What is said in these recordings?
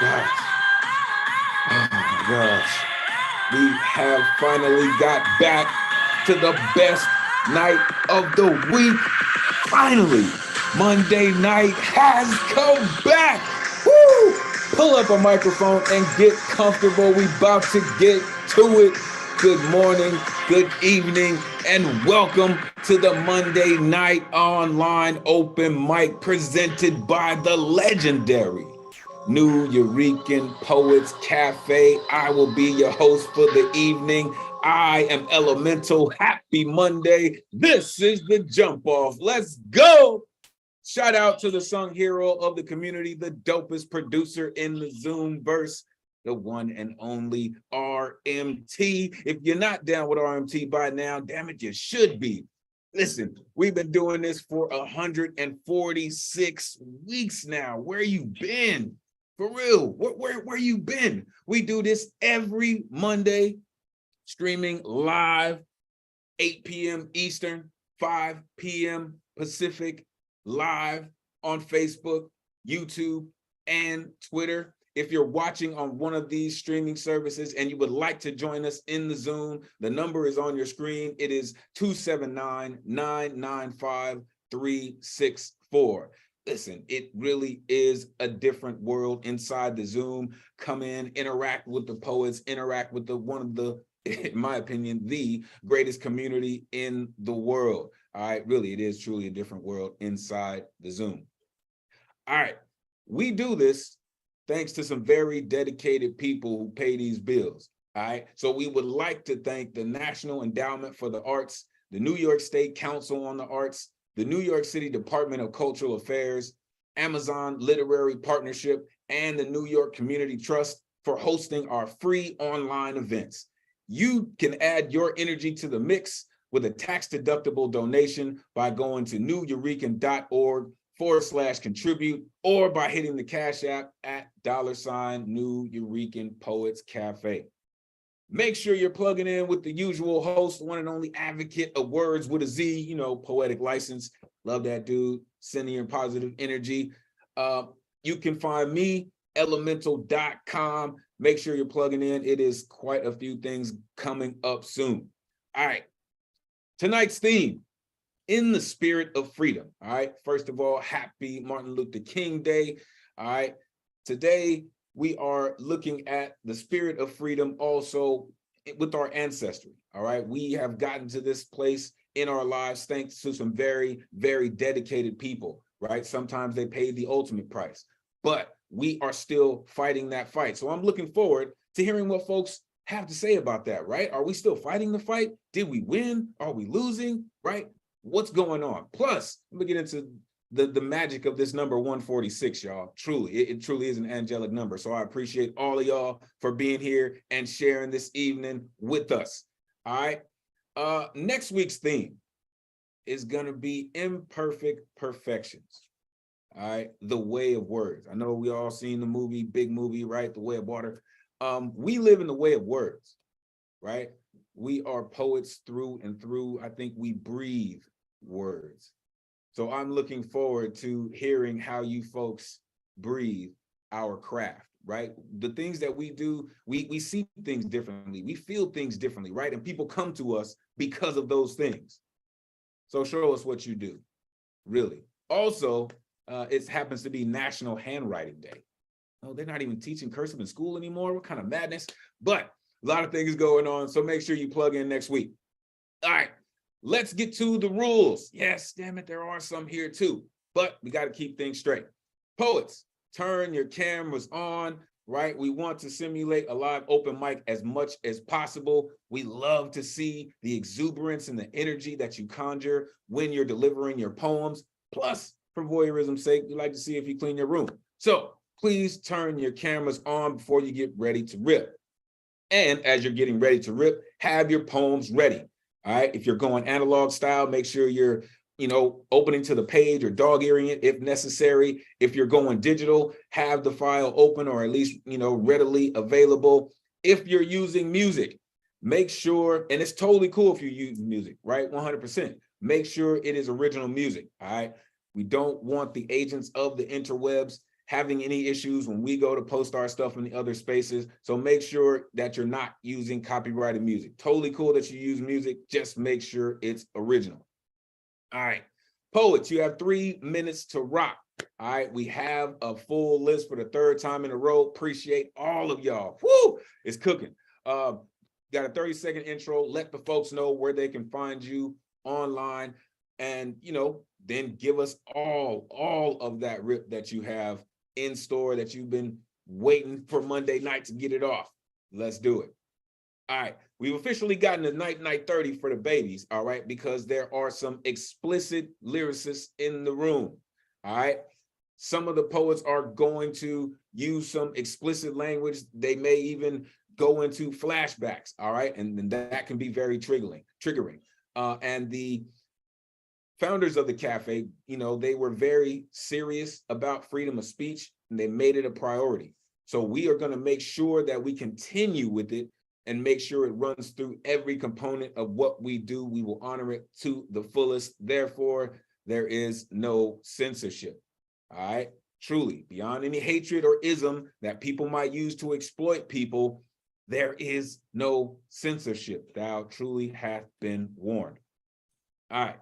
gosh. Oh my gosh. We have finally got back to the best night of the week. Finally, Monday night has come back. Woo! Pull up a microphone and get comfortable. We about to get to it. Good morning, good evening, and welcome to the Monday Night Online Open Mic presented by the legendary New Eurekan Poets Cafe. I will be your host for the evening. I am Elemen2al. Happy Monday. This is the jump off. Let's go. Shout out to the song hero of the community, the dopest producer in the Zoom verse, the one and only RMT. If you're not down with RMT by now, damn it, you should be. Listen, we've been doing this for 146 weeks now. Where you been? For real, where you been? We do this every Monday, streaming live, 8 p.m. Eastern, 5 p.m. Pacific, live on Facebook, YouTube, and Twitter. If you're watching on one of these streaming services and you would like to join us in the Zoom, the number is on your screen. It is 279-995-364. Listen, it really is a different world inside the Zoom. Come in, interact with the poets, interact with one of the, in my opinion, the greatest community in the world. All right, really, it is truly a different world inside the Zoom. All right, we do this thanks to some very dedicated people who pay these bills. All right, so we would like to thank the National Endowment for the Arts, the New York State Council on the Arts, the New York City Department of Cultural Affairs, Amazon Literary Partnership, and the New York Community Trust for hosting our free online events. You can add your energy to the mix with a tax-deductible donation by going to neweurekan.org/contribute or by hitting the Cash App at $New Eurekan Poets Cafe. Make sure you're plugging in with the usual host, one and only advocate of words with a Z, you know, poetic license. Love that dude, sending your positive energy. You can find me, Elemen2al.com. Make sure you're plugging in. It is quite a few things coming up soon. All right, tonight's theme, in the spirit of freedom. All right, first of all, happy Martin Luther King Day. All right, today, we are looking at the spirit of freedom also with our ancestry, all right? We have gotten to this place in our lives thanks to some very, very dedicated people, right? Sometimes they paid the ultimate price, but we are still fighting that fight. So I'm looking forward to hearing what folks have to say about that, right? Are we still fighting the fight? Did we win? Are we losing, right? What's going on? Plus, let me get into the magic of this number 146, y'all. Truly, it truly is an angelic number. So I appreciate all of y'all for being here and sharing this evening with us. All right. Next week's theme is going to be imperfect perfections. All right. The Way of Words. I know we all seen the movie, big movie, right? The Way of Water. We live in the way of words, right? We are poets through and through. I think we breathe words. So I'm looking forward to hearing how you folks breathe our craft, right? The things that we do, we see things differently. We feel things differently, right? And people come to us because of those things. So show us what you do, really. Also, it happens to be National Handwriting Day. Oh, they're not even teaching cursive in school anymore. What kind of madness? But a lot of things going on. So make sure you plug in next week. All right. Let's get to the rules. Yes, damn it, there are some here too, but we got to keep things straight. Poets, turn your cameras on, right? We want to simulate a live open mic as much as possible. We love to see the exuberance and the energy that you conjure when you're delivering your poems. Plus, for voyeurism's sake, we like to see if you clean your room. So please turn your cameras on before you get ready to rip. And as you're getting ready to rip, have your poems ready. All right, if you're going analog style, make sure you're, opening to the page or dog-earing it if necessary. If you're going digital, have the file open or at least, readily available. If you're using music, make sure, and it's totally cool if you use music, right? 100%. Make sure it is original music, all right? We don't want the agents of the interwebs having any issues when we go to post our stuff in the other spaces. So make sure that you're not using copyrighted music. Totally cool that you use music. Just make sure it's original. All right, poets, you have 3 minutes to rock. All right, we have a full list for the 3rd time in a row. Appreciate all of y'all. Woo, it's cooking. Got a 30-second intro. Let the folks know where they can find you online, and then give us all of that rip that you have in store that you've been waiting for Monday night to get it off. Let's do it. All right, we've officially gotten the night 30 for the babies, all right, because there are some explicit lyricists in the room, all right? Some of the poets are going to use some explicit language. They may even go into flashbacks, all right? And that can be very triggering. And the founders of the cafe, they were very serious about freedom of speech, and they made it a priority. So we are going to make sure that we continue with it and make sure it runs through every component of what we do. We will honor it to the fullest. Therefore, there is no censorship. All right. Truly, beyond any hatred or ism that people might use to exploit people, there is no censorship. Thou truly hath been warned. All right.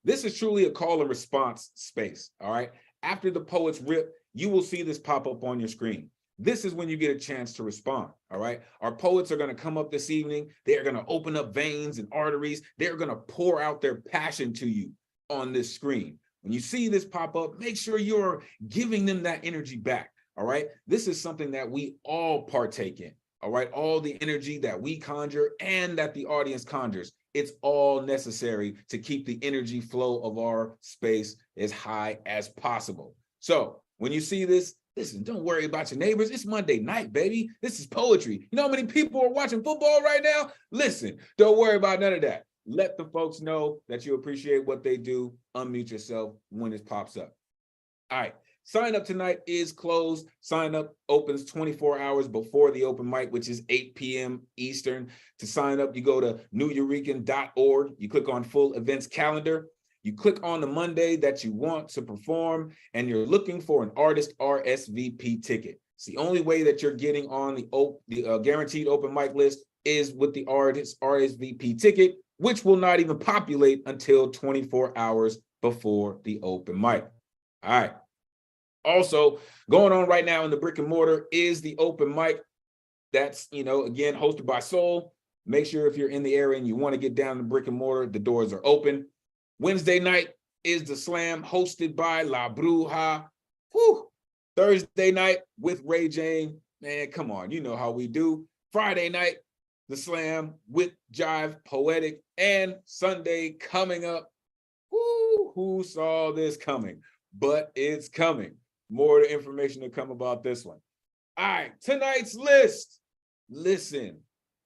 This is truly a call and response space. All right. After the poets rip, you will see this pop up on your screen. This is when you get a chance to respond. All right. Our poets are going to come up this evening. They are going to open up veins and arteries. They're going to pour out their passion to you on this screen. When you see this pop up, make sure you're giving them that energy back. All right. This is something that we all partake in. All right. All the energy that we conjure and that the audience conjures. It's all necessary to keep the energy flow of our space as high as possible. So when you see this, listen, don't worry about your neighbors. It's Monday night, baby. This is poetry. You know how many people are watching football right now? Listen, don't worry about none of that. Let the folks know that you appreciate what they do. Unmute yourself when it pops up. All right. Sign up tonight is closed. Sign up opens 24 hours before the open mic, which is 8 p.m. Eastern. To sign up, you go to newyourekan.org. You click on full events calendar. You click on the Monday that you want to perform, and you're looking for an artist RSVP ticket. It's the only way that you're getting on the guaranteed open mic list is with the artist RSVP ticket, which will not even populate until 24 hours before the open mic. All right. Also, going on right now in the brick and mortar is the open mic. That's, again, hosted by Soul. Make sure if you're in the area and you want to get down to brick and mortar, the doors are open. Wednesday night is the slam hosted by La Bruja. Whew. Thursday night with Ray Jane. Man, come on, you know how we do. Friday night, the slam with Jive Poetic. And Sunday coming up. Who saw this coming? But it's coming. More information to come about this one. All right, tonight's list. Listen,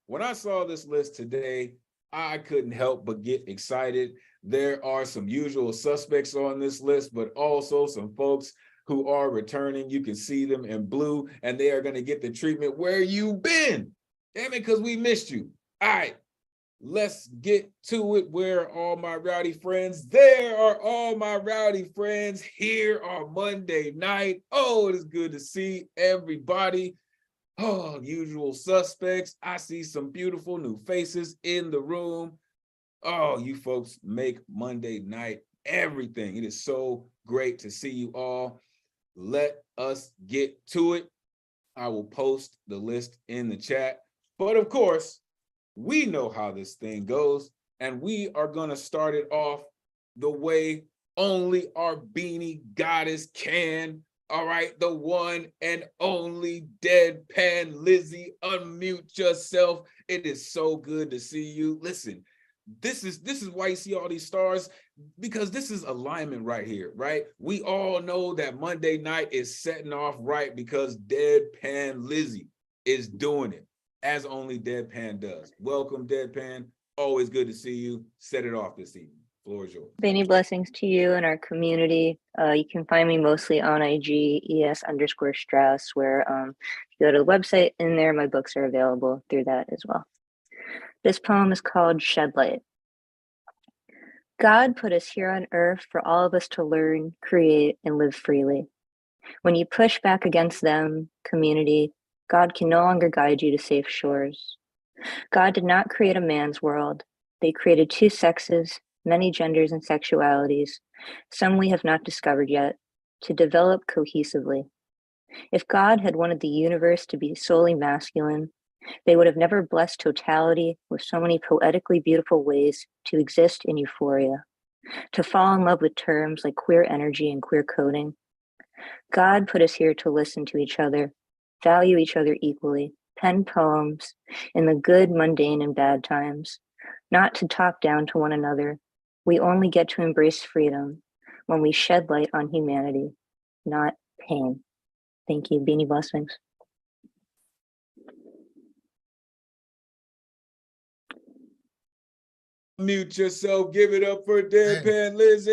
when I saw this list today, I couldn't help but get excited. There are some usual suspects on this list, but also some folks who are returning. You can see them in blue, and they are going to get the treatment. Where you been? Damn it, because we missed you. All right. Let's get to it. Where are all my rowdy friends? There are all my rowdy friends here on Monday night. Oh, it is good to see everybody. Oh, usual suspects. I see some beautiful new faces in the room. Oh, you folks make Monday night everything. It is so great to see you all. Let us get to it. I will post the list in the chat. But of course, we know how this thing goes, and we are going to start it off the way only our beanie goddess can. All right, the one and only Deadpan Lizzie, unmute yourself. It is so good to see you. Listen, this is why you see all these stars, because this is alignment right here, right? We all know that Monday night is setting off right because Deadpan Lizzie is doing it, as only Deadpan does. Welcome, Deadpan. Always good to see you. Set it off this evening. Floor is yours. Many blessings to you and our community. You can find me mostly on IG, ES_Strauss, where you go to the website, and there my books are available through that as well. This poem is called Shed Light. God put us here on earth for all of us to learn, create, and live freely. When you push back against them, community, God can no longer guide you to safe shores. God did not create a man's world. They created two sexes, many genders and sexualities, some we have not discovered yet, to develop cohesively. If God had wanted the universe to be solely masculine, they would have never blessed totality with so many poetically beautiful ways to exist in euphoria, to fall in love with terms like queer energy and queer coding. God put us here to listen to each other, value each other equally, pen poems in the good, mundane, and bad times, not to talk down to one another. We only get to embrace freedom when we shed light on humanity, not pain. Thank you. Beanie blessings. Mute yourself. Give it up for Deadpan Lizzie.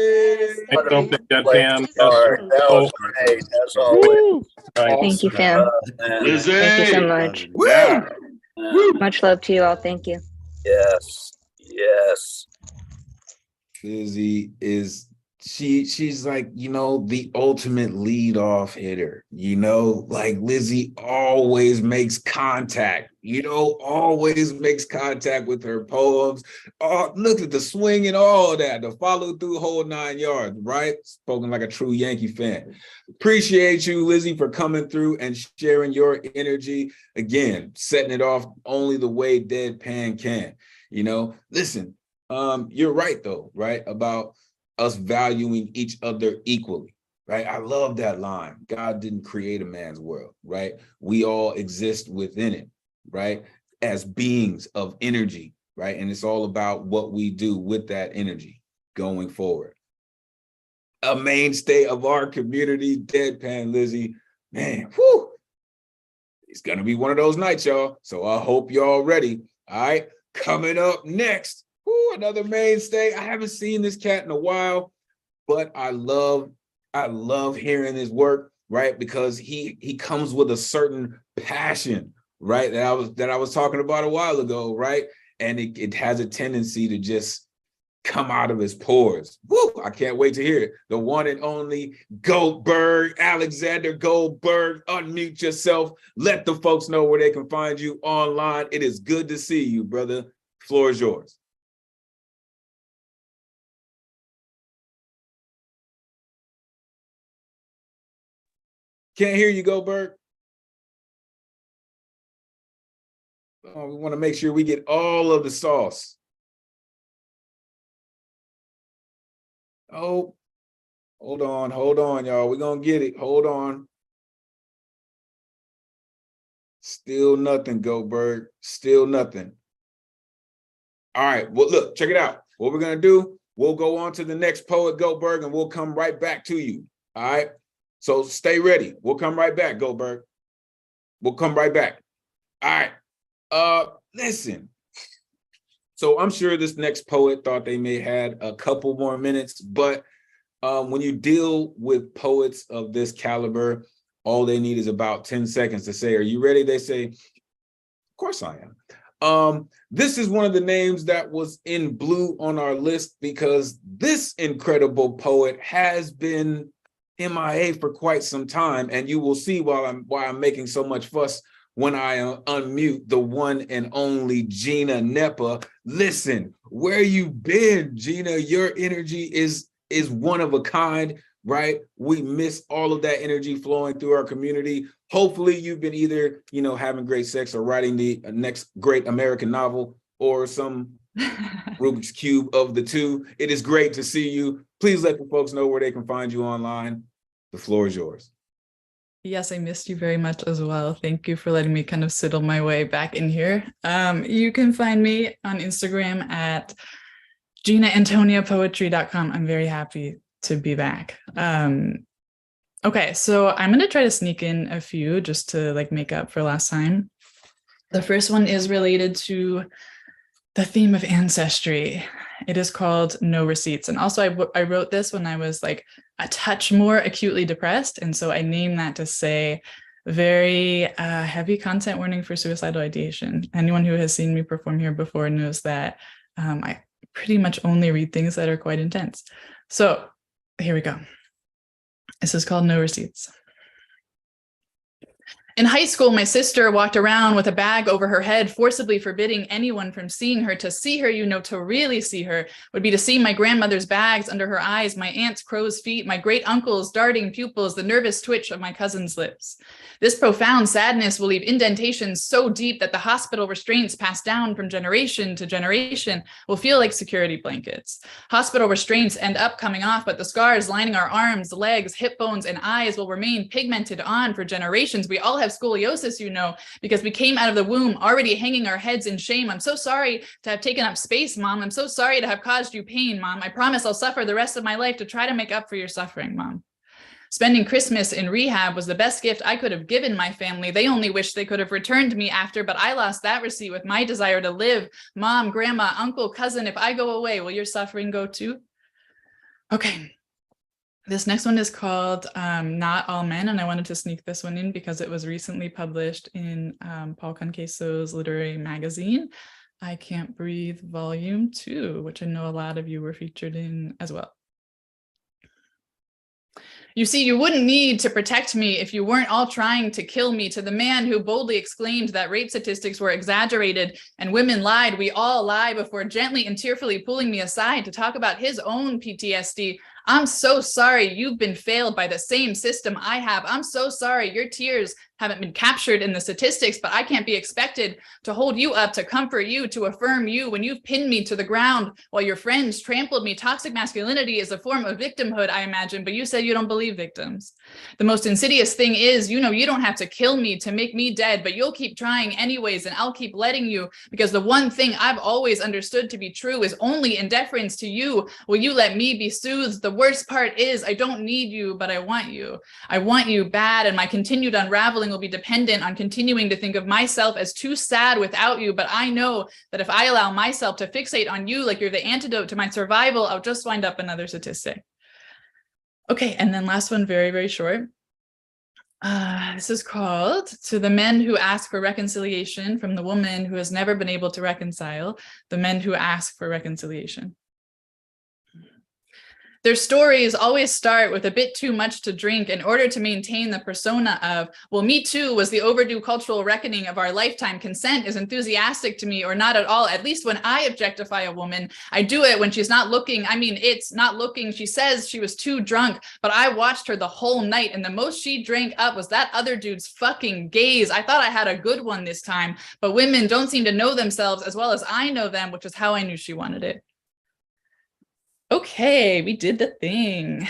Deadpan. That was great. That's all. Thank you, fam. Lizzie. Thank you so much. Yeah. Much love to you all. Thank you. Yes. Yes. Lizzie is she's like, you know, the ultimate lead-off hitter. You know, like Lizzie always makes contact, you know, always makes contact with her poems. Oh, look at the swing and all that, the follow through whole 9 yards, right? Spoken like a true Yankee fan. Appreciate you, Lizzie, for coming through and sharing your energy. Again, setting it off only the way Deadpan can. You know, listen, you're right though, right? About us valuing each other equally, right? I love that line. God didn't create a man's world, right? We all exist within it, right? As beings of energy, right? And it's all about what we do with that energy going forward. A mainstay of our community, Deadpan Lizzie, man, whew. It's gonna be one of those nights, y'all. So I hope y'all ready. All right, coming up next, another mainstay. I haven't seen this cat in a while, but I love hearing his work, right? Because he comes with a certain passion, right? That I was talking about a while ago, right? And it has a tendency to just come out of his pores. Woo! I can't wait to hear it. The one and only Goldberg, Alexander Goldberg. Unmute yourself. Let the folks know where they can find you online. It is good to see you, brother. Floor is yours. Can't hear you, Goldberg. Oh, we want to make sure we get all of the sauce. Oh, hold on, y'all. We're going to get it. Hold on. Still nothing, Goldberg. Still nothing. All right. Well, look, check it out. What we're going to do, we'll go on to the next poet, Goldberg, and we'll come right back to you. All right. So stay ready. We'll come right back, Goldberg. We'll come right back. All right. Listen. So I'm sure this next poet thought they may had a couple more minutes, but when you deal with poets of this caliber, all they need is about 10 seconds to say, are you ready? They say, of course I am. This is one of the names that was in blue on our list because this incredible poet has been MIA for quite some time, and you will see why I'm making so much fuss when I unmute the one and only Gina Nepa. Listen, where you been, Gina? Your energy is one of a kind, right? We miss all of that energy flowing through our community. Hopefully you've been either, you know, having great sex or writing the next great American novel or some Rubik's Cube of the two. It is great to see you. Please let the folks know where they can find you online. The floor is yours. Yes, I missed you very much as well. Thank you for letting me kind of sidle my way back in here. You can find me on Instagram at GinaAntoniaPoetry.com. I'm very happy to be back. Okay, so I'm going to try to sneak in a few just to like make up for last time. The first one is related to the theme of ancestry. It is called No Receipts. And also I wrote this when I was like a touch more acutely depressed. And so I named that to say very heavy content warning for suicidal ideation. Anyone who has seen me perform here before knows that I pretty much only read things that are quite intense. So here we go. This is called No Receipts. In high school, my sister walked around with a bag over her head, forcibly forbidding anyone from seeing her. To see her, to really see her, would be to see my grandmother's bags under her eyes, my aunt's crow's feet, my great uncle's darting pupils, the nervous twitch of my cousin's lips. This profound sadness will leave indentations so deep that the hospital restraints passed down from generation to generation will feel like security blankets. Hospital restraints end up coming off, but the scars lining our arms, legs, hip bones, and eyes will remain pigmented on for generations. We all have scoliosis, because we came out of the womb already hanging our heads in shame. I'm so sorry to have taken up space, Mom. I'm so sorry to have caused you pain, Mom. I promise I'll suffer the rest of my life to try to make up for your suffering, Mom. Spending Christmas in rehab was the best gift I could have given my family. They only wish they could have returned me after, but I lost that receipt with my desire to live. Mom, grandma, uncle, cousin, if I go away, will your suffering go too? Okay. This next one is called Not All Men, and I wanted to sneak this one in because it was recently published in Paul Conqueso's literary magazine, I Can't Breathe Volume 2, which I know a lot of you were featured in as well. You see, you wouldn't need to protect me if you weren't all trying to kill me. To the man who boldly exclaimed that rape statistics were exaggerated and women lied, we all lie, before gently and tearfully pulling me aside to talk about his own PTSD. I'm so sorry you've been failed by the same system I have. I'm so sorry your tears haven't been captured in the statistics, but I can't be expected to hold you up, to comfort you, to affirm you when you've pinned me to the ground while your friends trampled me. Toxic masculinity is a form of victimhood, I imagine, but you said you don't believe victims. The most insidious thing is, you don't have to kill me to make me dead, but you'll keep trying anyways, and I'll keep letting you, because the one thing I've always understood to be true is only in deference to you will you let me be soothed. The worst part is I don't need you, but I want you. I want you bad, and my continued unraveling will be dependent on continuing to think of myself as too sad without you. But I know that if I allow myself to fixate on you like you're the antidote to my survival, I'll just wind up another statistic. Okay, and then last one, very, very short. This is called To the Men Who Ask for Reconciliation, from the woman who has never been able to reconcile, the men who ask for reconciliation. Their stories always start with a bit too much to drink in order to maintain the persona of, well, me too was the overdue cultural reckoning of our lifetime. Consent is enthusiastic to me, or not at all. At least when I objectify a woman, I do it when she's not looking. I mean, it's not looking. She says she was too drunk, but I watched her the whole night, and the most she drank up was that other dude's fucking gaze. I thought I had a good one this time, but women don't seem to know themselves as well as I know them, which is how I knew she wanted it. Okay, we did the thing.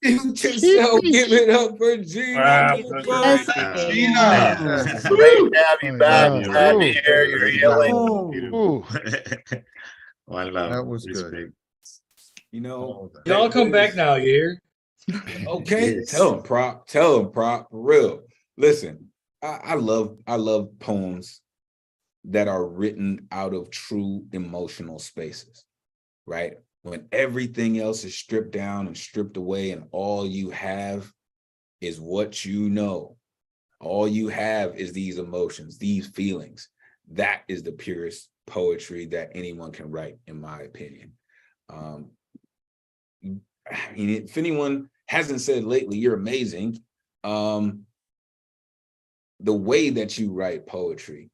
Yourself, give it up for Gina. Wow. Gina. Great to have you back. Glad to hear you're healing. Ooh, One love. that was good. Respect. Y'all come back now, you hear? Okay, Yes. tell him prop for real. Listen, I love poems that are written out of true emotional spaces, right? When everything else is stripped down and stripped away, and all you have is what you know. All you have is these emotions, these feelings. That is the purest poetry that anyone can write, in my opinion. I mean, if anyone hasn't said lately, you're amazing. The way that you write poetry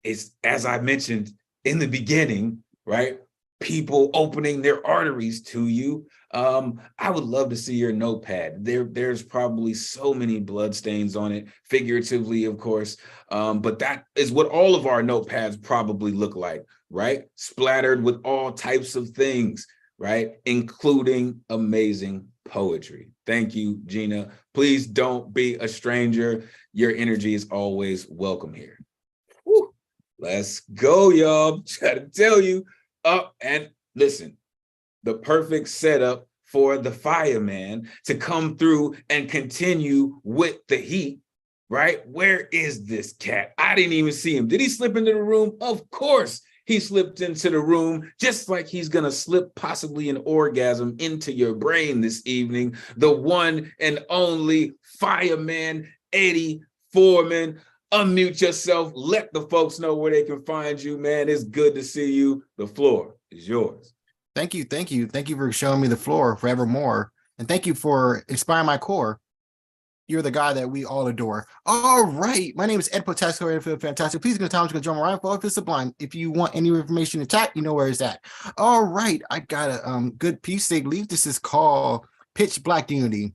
is, as I mentioned in the beginning, right? People opening their arteries to you. I would love to see your notepad. There's probably so many bloodstains on it, figuratively, of course. But that is what all of our notepads probably look like, right? Splattered with all types of things, right? Including amazing poetry. Thank you, Gina. Please don't be a stranger. Your energy is always welcome here. Whew. Let's go, y'all. Try to tell you. And listen, the perfect setup for the fireman to come through and continue with the heat, right? Where is this cat? I didn't even see him. Did he slip into the room? Of course he slipped into the room, just like he's gonna slip possibly an orgasm into your brain this evening. The one and only fireman, Eddie Foreman. Unmute yourself. Let the folks know where they can find you, man. It's good to see you. The floor is yours. Thank you. Thank you for showing me the floor forevermore. And thank you for inspiring my core. You're the guy that we all adore. All right. My name is Ed Potasco, and feel fantastic. Please go to John Ryan for Office Sublime. If you want any information in chat, you know where it's at. All right. I got a good piece. They believe this is called Pitch Black Unity.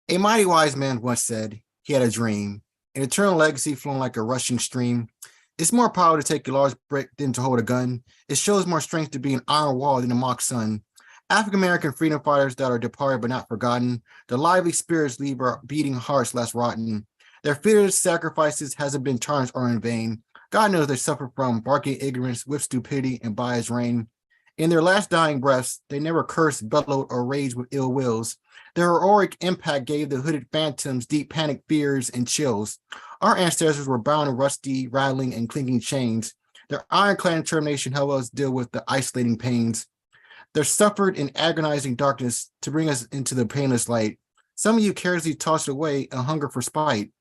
A mighty wise man once said he had a dream, an eternal legacy flowing like a rushing stream. It's more power to take a large brick than to hold a gun. It shows more strength to be an iron wall than a mock sun. African-American freedom fighters that are departed but not forgotten. Their lively spirits leave our beating hearts less rotten. Their fearless sacrifices hasn't been tarnished or in vain. God knows they suffer from barking ignorance with stupidity and biased reign. In their last dying breaths, they never cursed, bellowed, or raged with ill wills. Their heroic impact gave the hooded phantoms deep panic fears and chills. Our ancestors were bound in rusty, rattling, and clinking chains. Their ironclad determination helped us deal with the isolating pains. They suffered in agonizing darkness to bring us into the painless light. Some of you carelessly tossed away a hunger for spite.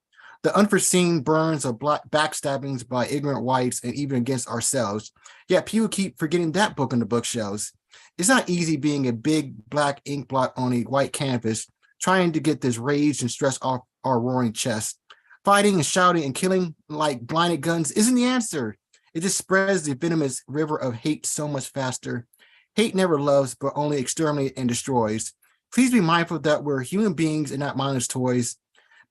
The unforeseen burns of backstabbings by ignorant whites and even against ourselves. Yet people keep forgetting that book on the bookshelves. It's not easy being a big black ink blot on a white canvas, trying to get this rage and stress off our roaring chest. Fighting and shouting and killing like blinded guns isn't the answer. It just spreads the venomous river of hate so much faster. Hate never loves, but only exterminates and destroys. Please be mindful that we're human beings and not mindless toys.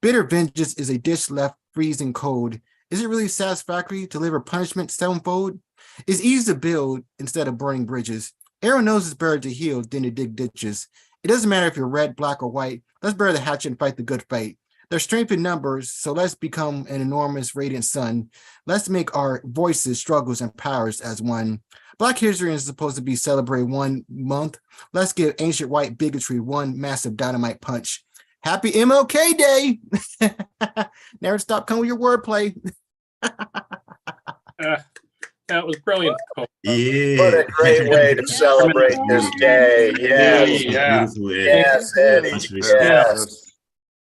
Bitter vengeance is a dish left freezing cold. Is it really satisfactory to deliver punishment sevenfold? It's easy to build instead of burning bridges. Everyone knows it's better to heal than to dig ditches. It doesn't matter if you're red, black, or white. Let's bury the hatchet and fight the good fight. There's strength in numbers, so let's become an enormous radiant sun. Let's make our voices, struggles, and powers as one. Black history is supposed to be celebrated 1 month. Let's give ancient white bigotry one massive dynamite punch. Happy MLK Day! Never stop coming with your wordplay. That was brilliant. Yeah. What a great way to celebrate this day. Yes. Yeah. Beautiful, Ed. Yes, Eddie. Much respect. Yes.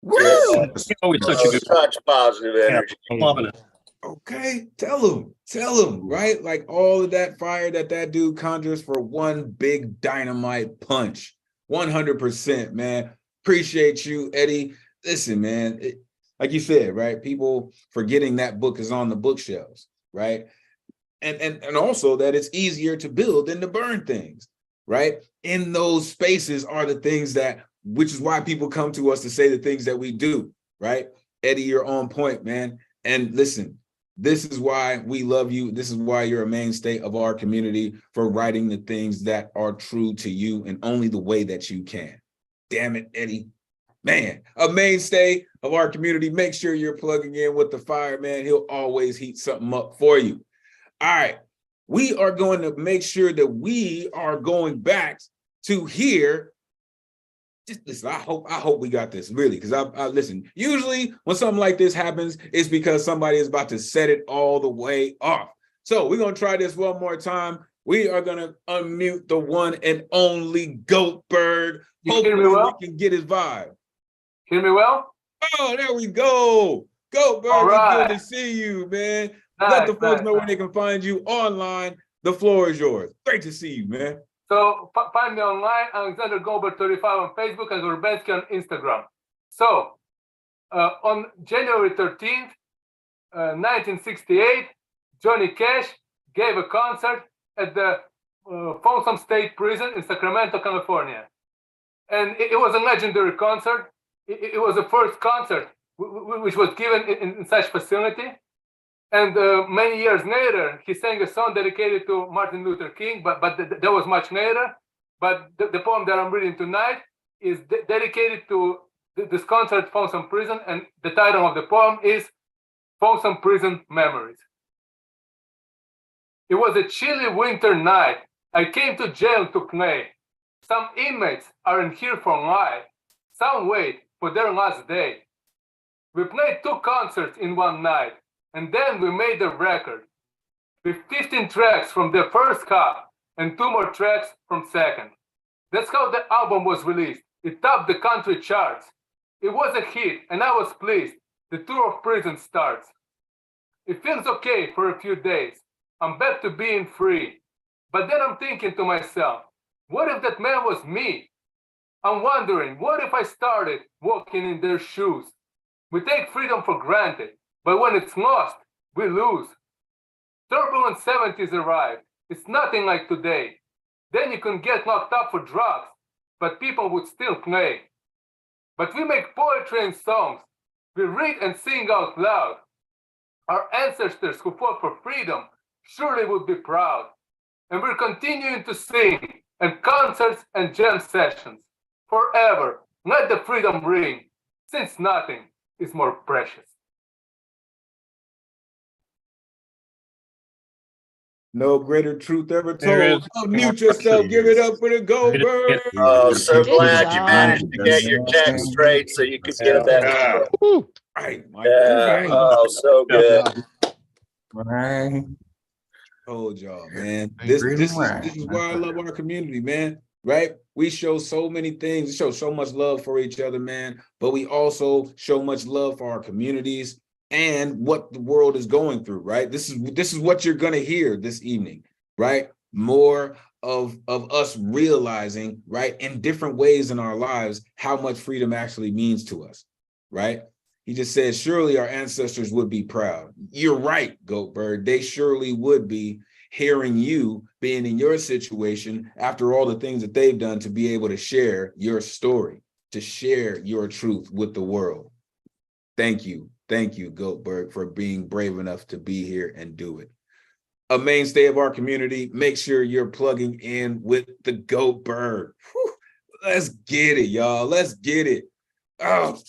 Woo! Always such a good Such positive energy. loving it. Okay, tell him, right? Like all of that fire that dude conjures for one big dynamite punch. 100%, man. Appreciate you, Eddie. Listen, man, like you said, right? People forgetting that book is on the bookshelves, right? And also that it's easier to build than to burn things, right? In those spaces are the things which is why people come to us to say the things that we do, right? Eddie, you're on point, man. And listen, this is why we love you. This is why you're a mainstay of our community, for writing the things that are true to you in only the way that you can. Damn it, Eddie. Man, a mainstay of our community. Make sure you're plugging in with the fire, man. He'll always heat something up for you. All right. We are going to make sure that we are going back to here. Just listen, I hope we got this, really, because I listen. Usually when something like this happens, it's because somebody is about to set it all the way off. So we're going to try this one more time. We are going to unmute the one and only Goatberg. Hopefully we can get his vibe. Hear me well? Oh, there we go. Goatberg, Right. It's good to see you, man. Let the folks know where they can find you online. The floor is yours. Great to see you, man. So find me online, Alexander Goldberg 35 on Facebook and Gorbensky on Instagram. So on January 13th, 1968, Johnny Cash gave a concert at the Folsom State Prison in Sacramento, California. And it was a legendary concert. It was the first concert which was given in such facility. And many years later, he sang a song dedicated to Martin Luther King, but that was much later. But the poem that I'm reading tonight is dedicated to this concert at Folsom Prison, and the title of the poem is Folsom Prison Memories. It was a chilly winter night. I came to jail to play. Some inmates aren't here for life. Some wait for their last day. We played 2 concerts in one night, and then we made a record with 15 tracks from the first half and 2 more tracks from second. That's how the album was released. It topped the country charts. It was a hit, and I was pleased. The tour of prison starts. It feels okay for a few days. I'm back to being free. But then I'm thinking to myself, what if that man was me? I'm wondering, what if I started walking in their shoes? We take freedom for granted, but when it's lost, we lose. Turbulent 70s arrived. It's nothing like today. Then you can get locked up for drugs, but people would still play. But we make poetry and songs. We read and sing out loud. Our ancestors who fought for freedom surely would be proud. And we're continuing to sing and concerts and jam sessions. Forever, let the freedom ring, since nothing is more precious. No greater truth ever There told. is Unmute yourself. Give it up for the Goldberg. Oh, so Good glad you job. managed to get your text straight so you could give that. Yeah. Woo. Right, Mike. Yeah. Oh, so good. Right. Told y'all, man. I This agree this with is Ryan. this is why I love our community, man. Right? We show so many things. We show so much love for each other, man. But we also show much love for our communities and what the world is going through. Right? This is what you're gonna hear this evening. Right? More of us realizing, right, in different ways in our lives how much freedom actually means to us. Right? He just said, surely our ancestors would be proud. You're right, Goatbird. They surely would be, hearing you being in your situation after all the things that they've done, to be able to share your story, to share your truth with the world. Thank you, Goatbird, for being brave enough to be here and do it. A mainstay of our community, make sure you're plugging in with the Goatbird. Whew. Let's get it, y'all. Let's get it. Oh.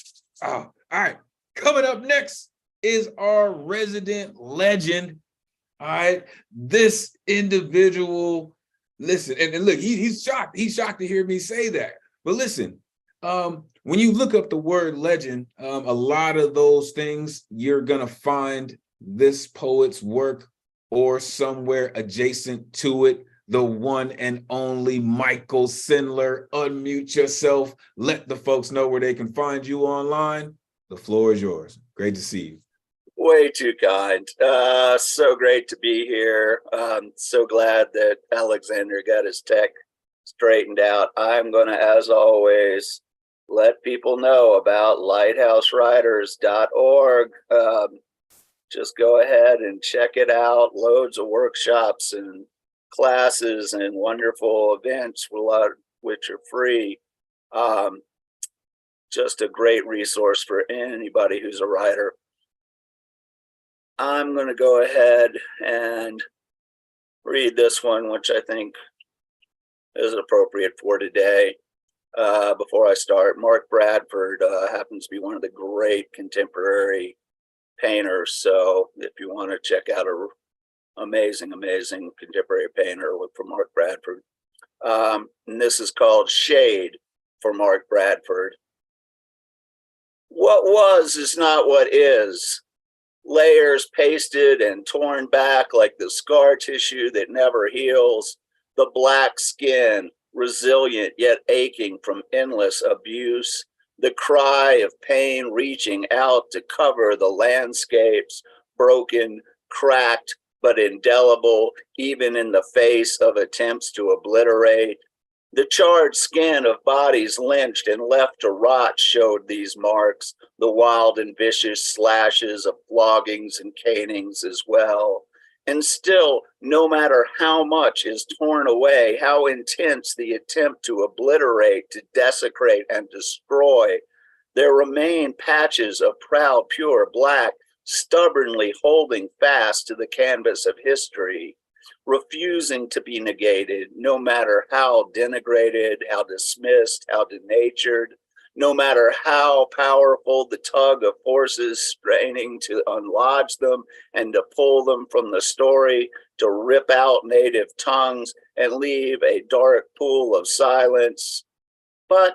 All right. Coming up next is our resident legend. All right. This individual, listen, and look, he's shocked. He's shocked to hear me say that. But listen, when you look up the word legend, a lot of those things, you're going to find this poet's work or somewhere adjacent to it. The one and only Michael Sindler. Unmute yourself. Let the folks know where they can find you online. The floor is yours. Great to see you. Way too kind. So great to be here. So glad that Alexander got his tech straightened out. I'm going to, as always, let people know about lighthousewriters.org. Just go ahead and check it out. Loads of workshops and classes and wonderful events, a lot of which are free. Just a great resource for anybody who's a writer. I'm going to go ahead and read this one, which I think is appropriate for today. Before I start, Mark Bradford happens to be one of the great contemporary painters. So if you want to check out a amazing contemporary painter, look for Mark Bradford. And this is called Shade for Mark Bradford. What was is not what is. Layers pasted and torn back like the scar tissue that never heals. The black skin, resilient yet aching from endless abuse. The cry of pain reaching out to cover the landscapes, broken, cracked, but indelible, even in the face of attempts to obliterate. The charred skin of bodies lynched and left to rot showed these marks, the wild and vicious slashes of floggings and canings as well. And still, no matter how much is torn away, how intense the attempt to obliterate, to desecrate, and destroy, there remain patches of proud, pure black, stubbornly holding fast to the canvas of history, refusing to be negated, no matter how denigrated, how dismissed, how denatured, no matter how powerful the tug of forces straining to unlodge them and to pull them from the story, to rip out native tongues and leave a dark pool of silence. But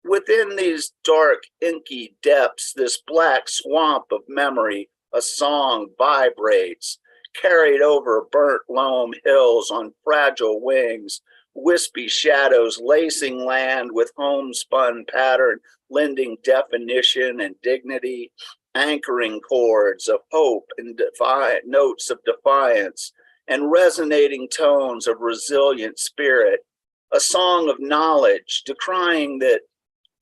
within these dark, inky depths, this black swamp of memory, a song vibrates, carried over burnt loam hills on fragile wings, wispy shadows lacing land with homespun pattern, lending definition and dignity, anchoring chords of hope and defiant notes of defiance, and resonating tones of resilient spirit. a song of knowledge, decrying that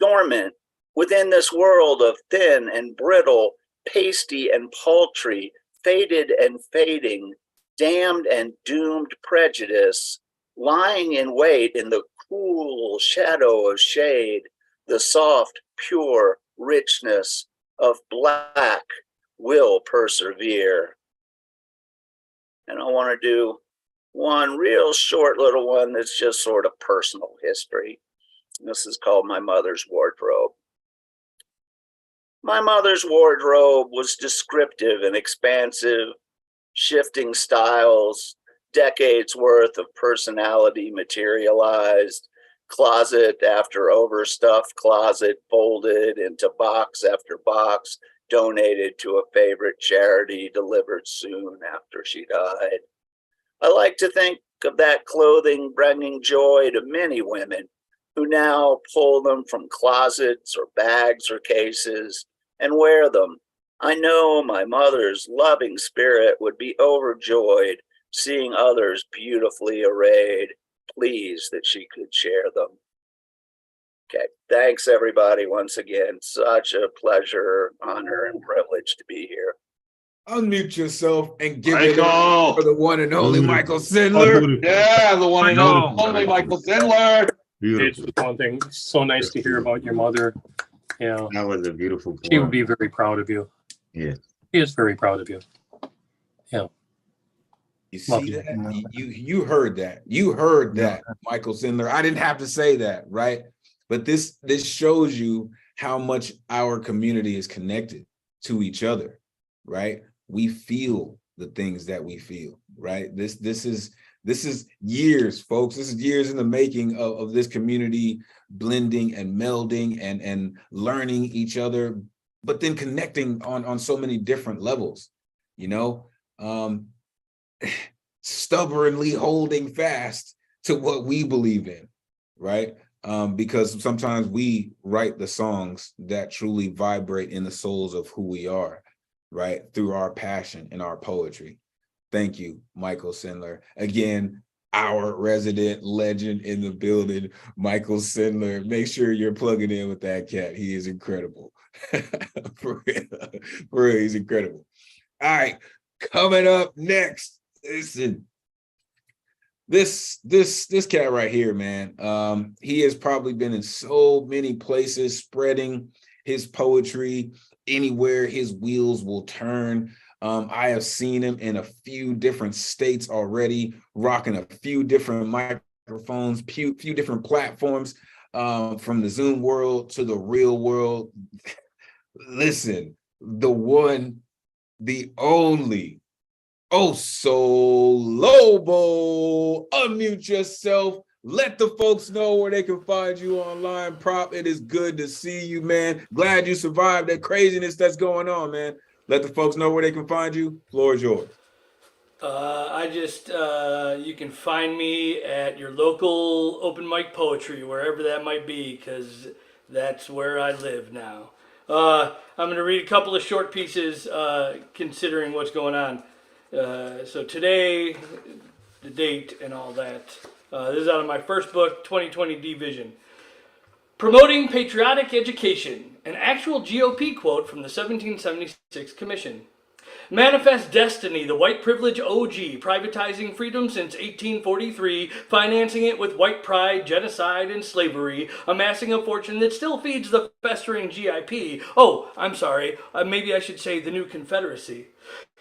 dormant within this world of thin and brittle, pasty and paltry, faded and fading, damned and doomed prejudice, lying in wait in the cool shadow of shade, the soft, pure richness of black will persevere. And I want to do one real short little one that's just sort of personal history. This is called My Mother's Wardrobe. My mother's wardrobe was descriptive and expansive, shifting styles, decades worth of personality materialized, closet after overstuffed closet folded into box after box, donated to a favorite charity, delivered soon after she died. I like to think of that clothing bringing joy to many women who now pull them from closets or bags or cases and wear them. I know my mother's loving spirit would be overjoyed seeing others beautifully arrayed, pleased that she could share them. Okay, thanks everybody once again. Such a pleasure, honor, and privilege to be here. Unmute yourself and give Michael! it up for the one and only Michael Sindler. Yeah, the one and Michael. only Michael Sindler. It's Beautiful. one thing. So nice to hear about your mother. Yeah, That was a beautiful she would poem. be very proud of you. Yeah. She is very proud of you. You Love see you. that? You heard that. You heard that, Michael Sindler. I didn't have to say that, right? But this shows you how much our community is connected to each other, right? We feel the things that we feel, right? This is years, folks. This is years in the making of this community blending and melding and learning each other, but then connecting on so many different levels, you know? Stubbornly holding fast to what we believe in, right? Because sometimes we write the songs that truly vibrate in the souls of who we are, right? Through our passion and our poetry. Thank you, Michael Sindler. Again, our resident legend in the building, Michael Sindler. Make sure you're plugging in with that cat. He is incredible. For real, he's incredible. All right, coming up next. Listen, this cat right here, man, he has probably been in so many places spreading his poetry anywhere his wheels will turn. I have seen him in a few different states already, rocking a few different microphones, few different platforms, from the Zoom world to the real world. Listen, the one, the only, Oso Lobo. Unmute yourself. Let the folks know where they can find you online. Prop, it is good to see you, man. Glad you survived that craziness that's going on, man. Let the folks know where they can find you. Floor is yours. You can find me at your local open mic poetry, wherever that might be, because that's where I live now. I'm going to read a couple of short pieces considering what's going on. So today, the date and all that. This is out of my first book, 2020 D-Vision. Promoting Patriotic Education, an actual GOP quote from the 1776 Commission. Manifest Destiny, the white privilege OG, privatizing freedom since 1843, financing it with white pride, genocide, and slavery, amassing a fortune that still feeds the festering GIP. Oh, I'm sorry, maybe I should say the new Confederacy.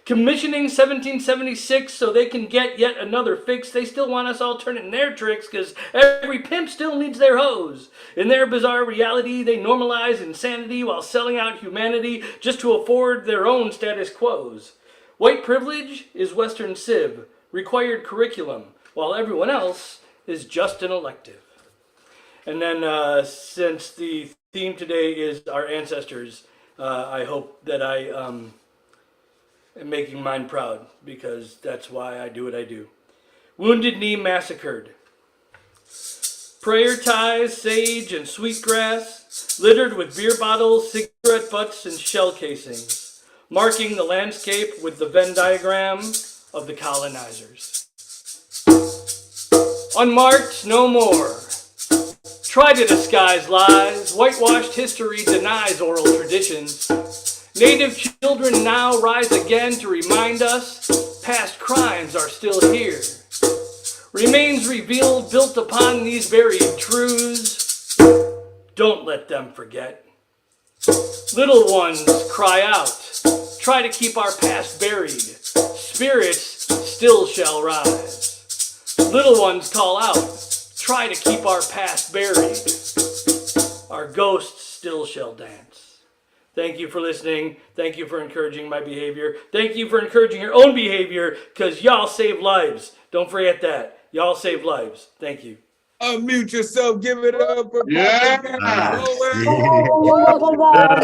Commissioning 1776 so they can get yet another fix. They still want us all turning their tricks because every pimp still needs their hose. In their bizarre reality, they normalize insanity while selling out humanity just to afford their own status quos. White privilege is Western civ, required curriculum, while everyone else is just an elective. And then since the theme today is our ancestors, I hope that I am making mine proud, because that's why I do what I do. Wounded Knee Massacred. Prayer ties, sage, and sweetgrass, littered with beer bottles, cigarette butts, and shell casings, marking the landscape with the Venn diagram of the colonizers. Unmarked, no more. try to disguise lies. Whitewashed history denies oral traditions. Native children now rise again to remind us past crimes are still here. Remains revealed built upon these buried truths. Don't let them forget. Little ones cry out, try to keep our past buried. Spirits still shall rise. Little ones call out, try to keep our past buried. Our ghosts still shall dance. Thank you for listening. Thank you for encouraging my behavior. Thank you for encouraging your own behavior, because y'all save lives. Don't forget that. Y'all save lives. Thank you. Unmute yourself. Give it up for Yeah.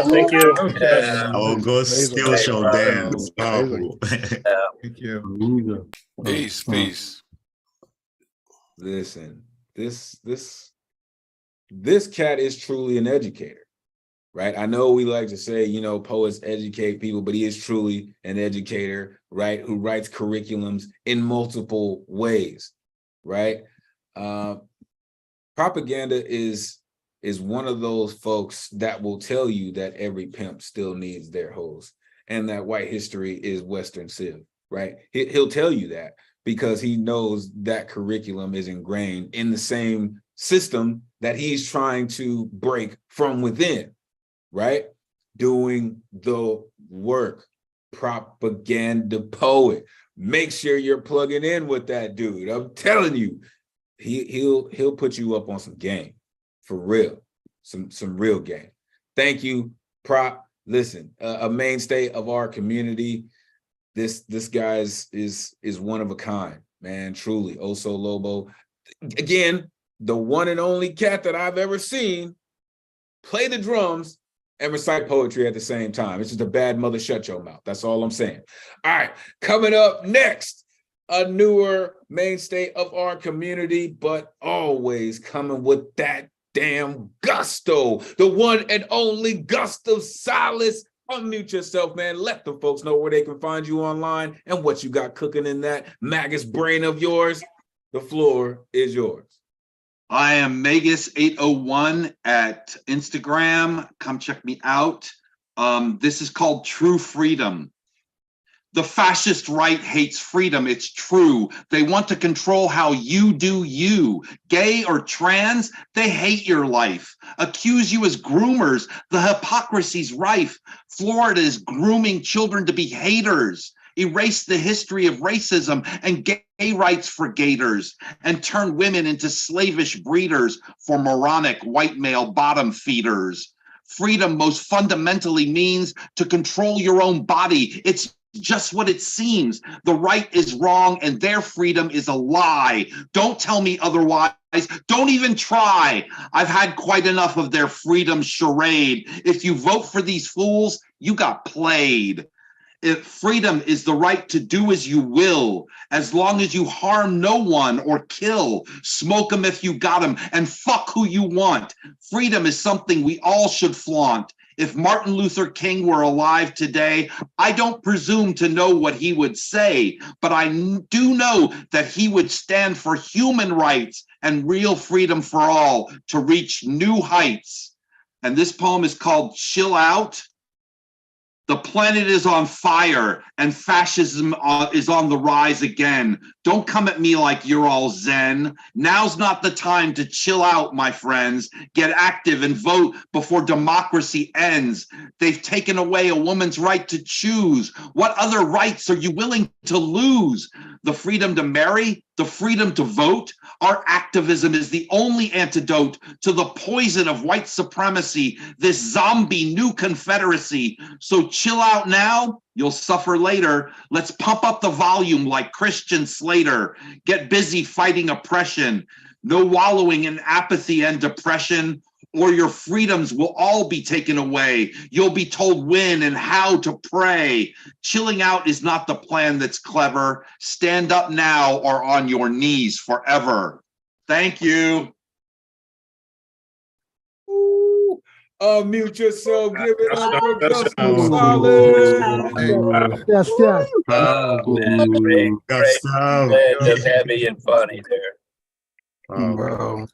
Thank you. Yeah. Our ghost still Hey, shall brother. dance. Powerful. Thank you. Peace. Listen, this cat is truly an educator, right? I know we like to say, you know, poets educate people, but he is truly an educator, right? Who writes curriculums in multiple ways, right? Propaganda is one of those folks that will tell you that every pimp still needs their hose and that white history is Western Civ, right? He'll tell you that because he knows that curriculum is ingrained in the same system that he's trying to break from within, right? Doing the work, propaganda poet. Make sure you're plugging in with that dude. I'm telling you, he'll put you up on some game, for real, some real game. Thank you, Prop. Listen, a mainstay of our community. This guy is one of a kind, man. Truly, Oso Lobo. Again, the one and only cat that I've ever seen play the drums and recite poetry at the same time. It's just a bad mother, shut your mouth. That's all I'm saying. All right, coming up next, a newer mainstay of our community, but always coming with that damn gusto. The one and only Gusto Silas. Unmute yourself, man. Let the folks know where they can find you online and what you got cooking in that Magus brain of yours. The floor is yours. I am Magus801 at Instagram. Come check me out. This is called True Freedom. The fascist right hates freedom. It's true. They want to control how you do you. Gay or trans, they hate your life. Accuse you as groomers. The hypocrisy's rife. Florida is grooming children to be haters. Erase the history of racism and gay rights for gators, and turn women into slavish breeders for moronic white male bottom feeders. Freedom most fundamentally means to control your own body. It's just what it seems. The right is wrong and their freedom is a lie. Don't tell me otherwise. Don't even try. I've had quite enough of their freedom charade. If you vote for these fools, you got played. If freedom is the right to do as you will, as long as you harm no one or kill, smoke them if you got them, and fuck who you want. Freedom is something we all should flaunt. If Martin Luther King were alive today, I don't presume to know what he would say, but I do know that he would stand for human rights and real freedom for all to reach new heights. And this poem is called Chill Out. The planet is on fire and fascism is on the rise again. Don't come at me like you're all zen. Now's not the time to chill out, my friends. Get active and vote before democracy ends. They've taken away a woman's right to choose. What other rights are you willing to lose? The freedom to marry, the freedom to vote. Our activism is the only antidote to the poison of white supremacy, this zombie new confederacy. So chill out now, you'll suffer later. Let's pump up the volume like Christian Slater. Get busy fighting oppression. No wallowing in apathy and depression, or your freedoms will all be taken away. You'll be told when and how to pray. Chilling out is not the plan that's clever. Stand up now or on your knees forever. Thank you. Ooh, unmute yourself. Give it up for Gusto Silas. Yes, yes. Man, great, Gusto. just heavy and funny there. Bro.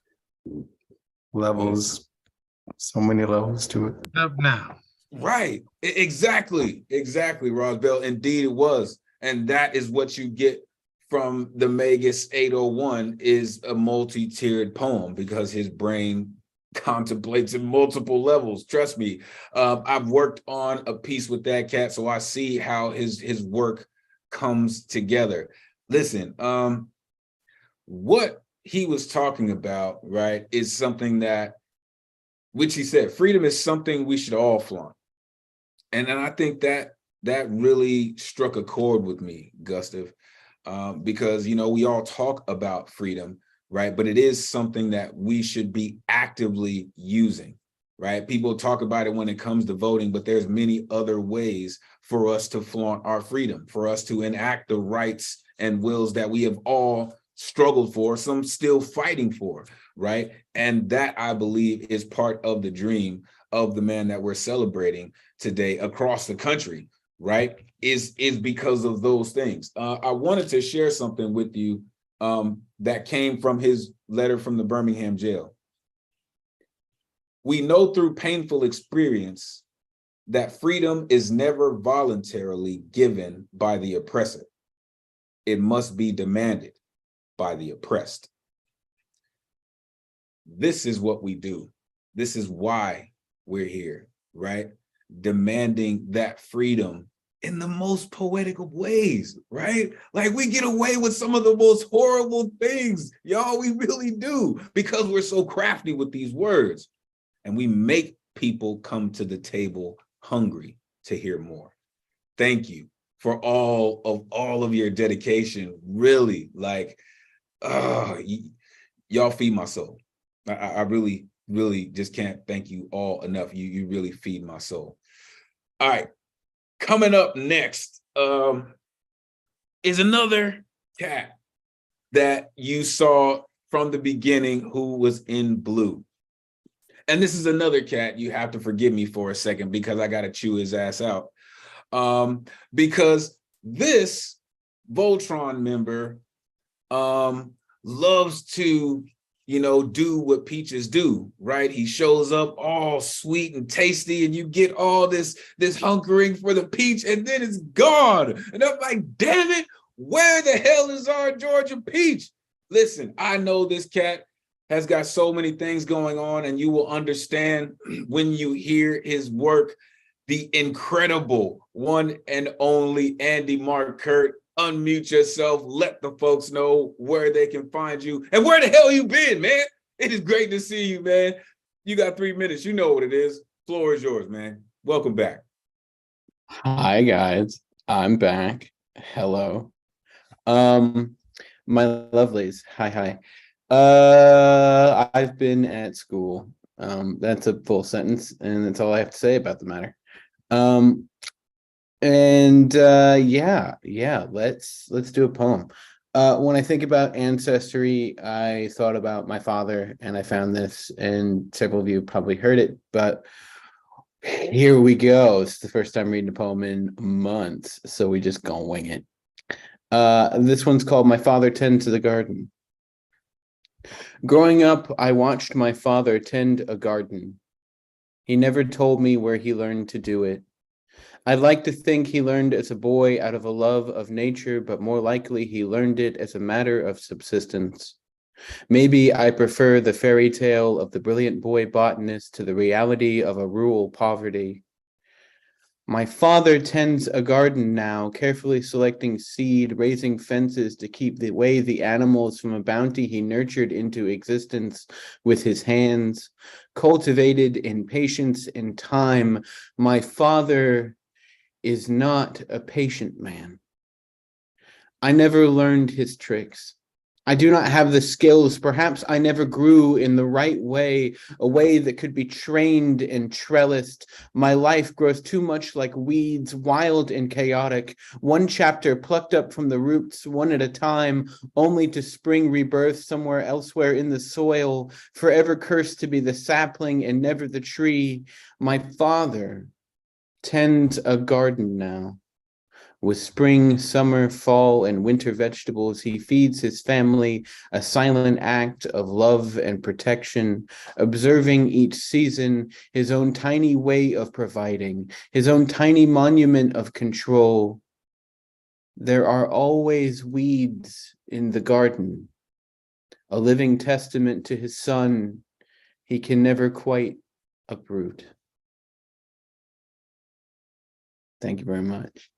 Levels, so many levels to it. Up now. Right. Exactly. Exactly, Rosbell. Indeed it was. And that is what you get from the Magus 801 is a multi-tiered poem because his brain contemplates in multiple levels. Trust me. I've worked on a piece with that cat, so I see how his work comes together. Listen, what he was talking about, right, is something that, which he said, freedom is something we should all flaunt. And I think that really struck a chord with me, Gustav, because, you know, we all talk about freedom, right? But it is something that we should be actively using, right? People talk about it when it comes to voting, but there's many other ways for us to flaunt our freedom, for us to enact the rights and wills that we have all struggled for, some still fighting for, right? And that, I believe, is part of the dream of the man that we're celebrating today across the country, right? Is because of those things. I wanted to share something with you that came from his letter from the Birmingham jail. We know through painful experience that freedom is never voluntarily given by the oppressor. It must be demanded by the oppressed. This is what we do. This is why we're here, right? Demanding that freedom in the most poetic of ways, right? Like we get away with some of the most horrible things, y'all, we really do, because we're so crafty with these words. And we make people come to the table hungry to hear more. Thank you for all of your dedication. Really, like, y'all feed my soul. I really just can't thank you all enough. You really feed my soul. All right, coming up next is another cat that you saw from the beginning who was in blue. And this is another cat, you have to forgive me for a second because I got to chew his ass out. Because this Voltron member loves to, you know, do what peaches do, right? He shows up all sweet and tasty and you get all this hunkering for the peach and then it's gone. And I'm like, damn it, where the hell is our Georgia peach? Listen, I know this cat has got so many things going on and you will understand when you hear his work, the incredible one and only Andy Markert. Unmute yourself, let the folks know where they can find you and where the hell you been, man. It is great to see you, man. You got 3 minutes. You know what it is. Floor is yours, man. Welcome back. Hi, guys. I'm back. Hello. My lovelies. Hi. I've been at school. That's a full sentence, and that's all I have to say about the matter. Yeah, let's do a poem. When I think about ancestry, I thought about my father, and I found this, and several of you probably heard it, but here we go. It's the first time reading a poem in months, so we just gonna wing it. This one's called My Father Tends to the Garden. Growing up, I watched my father tend a garden. He never told me where he learned to do it. I'd like to think he learned as a boy out of a love of nature, but more likely he learned it as a matter of subsistence. Maybe I prefer the fairy tale of the brilliant boy botanist to the reality of a rural poverty. My father tends a garden now, carefully selecting seed, raising fences to keep away the animals from a bounty he nurtured into existence with his hands, cultivated in patience and time. My father is not a patient man. I never learned his tricks. I do not have the skills. Perhaps I never grew in the right way, a way that could be trained and trellised. My life grows too much like weeds, wild and chaotic. One chapter plucked up from the roots, one at a time, only to spring rebirth somewhere elsewhere in the soil, forever cursed to be the sapling and never the tree. My father tends a garden now. With spring, summer, fall, and winter vegetables, he feeds his family, a silent act of love and protection, observing each season, his own tiny way of providing, his own tiny monument of control. There are always weeds in the garden, a living testament to his son he can never quite uproot. Thank you very much.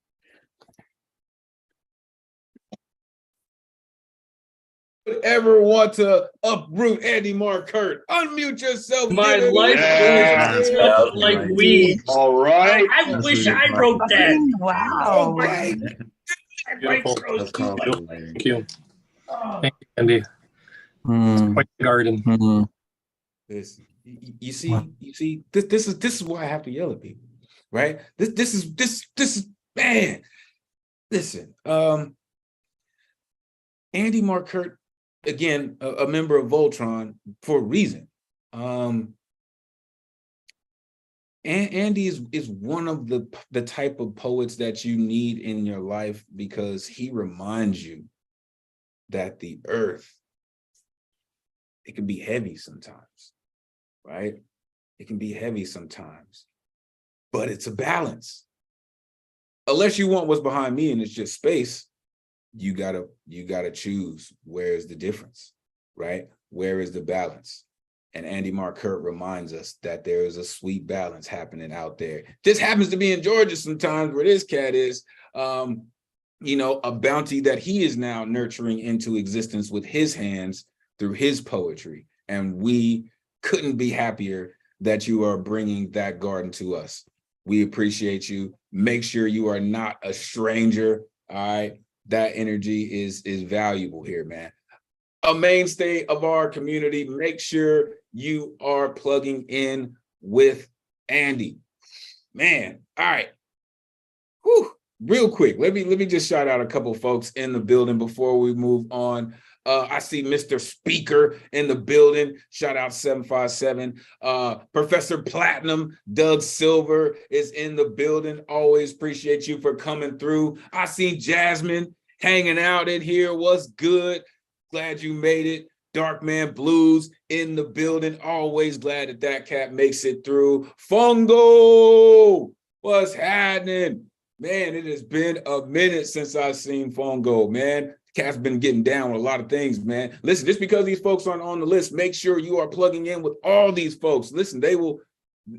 Would ever want to uproot Andy Markert? Unmute yourself. My give it life a is cheer. just like weeds. All right. I wish I wrote that. Wow. Okay. Beautiful. That's compliment. Thank you. Thank you, Andy. Quite the garden. Listen, you see, this is why I have to yell at people, right? This is man. Listen, Andy Markert, again, a member of Voltron for a reason. Andy is one of the type of poets that you need in your life because he reminds you that the earth, it can be heavy sometimes, right? It can be heavy sometimes, but it's a balance. Unless you want what's behind me and it's just space, you gotta choose where's the difference, right? Where is the balance? And Andy Markert reminds us that there is a sweet balance happening out there. This happens to be in Georgia sometimes where this cat is, a bounty that he is now nurturing into existence with his hands through his poetry. And we couldn't be happier that you are bringing that garden to us. We appreciate you. Make sure you are not a stranger, all right? That energy is valuable here, man. A mainstay of our community. Make sure you are plugging in with Andy. Man, all right. Whew. Real quick, let me just shout out a couple folks in the building before we move on. I see Mr. Speaker in the building. Shout out 757. Professor Platinum, Doug Silver is in the building. Always appreciate you for coming through. I see Jasmine hanging out in here. What's good? Glad you made it. Darkman Blues in the building. Always glad that cat makes it through. Fungo, what's happening? Man, it has been a minute since I've seen Fungo, man. Cat's been getting down with a lot of things, man. Listen, just because these folks aren't on the list, make sure you are plugging in with all these folks. Listen,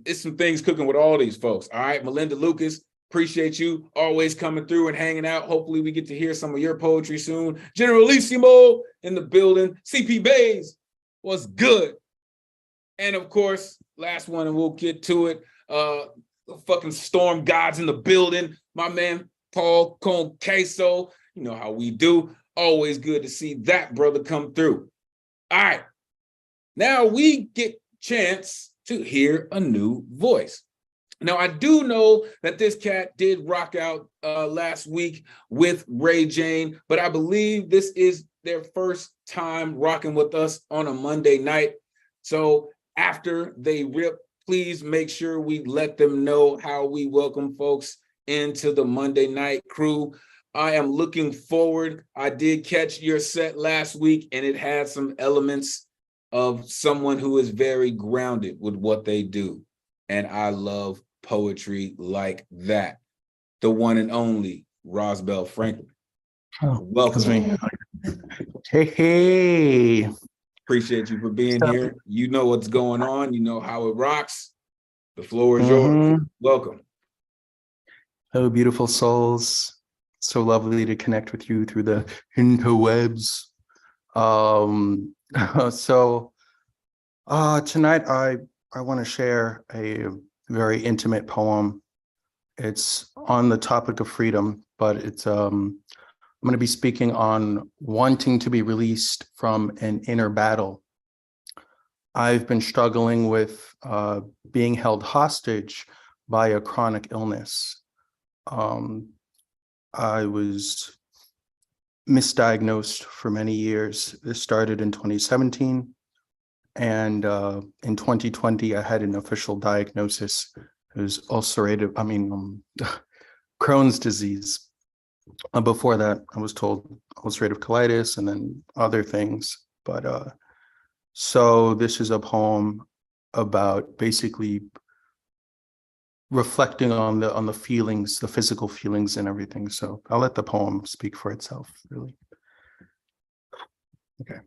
it's some things cooking with all these folks. All right, Melinda Lucas, appreciate you always coming through and hanging out. Hopefully we get to hear some of your poetry soon. Generalissimo in the building. CP Bays, what's good? And of course, last one, and we'll get to it. Fucking Storm Gods in the building. My man, Paul Conqueso. You know how we do. Always good to see that brother come through. All right. Now we get chance to hear a new voice. Now, I do know that this cat did rock out last week with Ray Jane, but I believe this is their first time rocking with us on a Monday night. So after they rip, please make sure we let them know how we welcome folks into the Monday night crew. I am looking forward. I did catch your set last week, and it had some elements of someone who is very grounded with what they do. And I love poetry like that. The one and only Rosbell Franklin. Welcome. Hey. Appreciate you for being here. You know what's going on. You know how it rocks. The floor is yours. Welcome. Hello, beautiful souls. So lovely to connect with you through the interwebs. Tonight I want to share a very intimate poem. It's on the topic of freedom, but it's I'm going to be speaking on wanting to be released from an inner battle. I've been struggling with being held hostage by a chronic illness. I was misdiagnosed for many years. This started in 2017. And in 2020, I had an official diagnosis. It was Crohn's disease. Before that, I was told ulcerative colitis and then other things. But so this is a poem about basically reflecting on the feelings, the physical feelings and everything. So I'll let the poem speak for itself, really. Okay.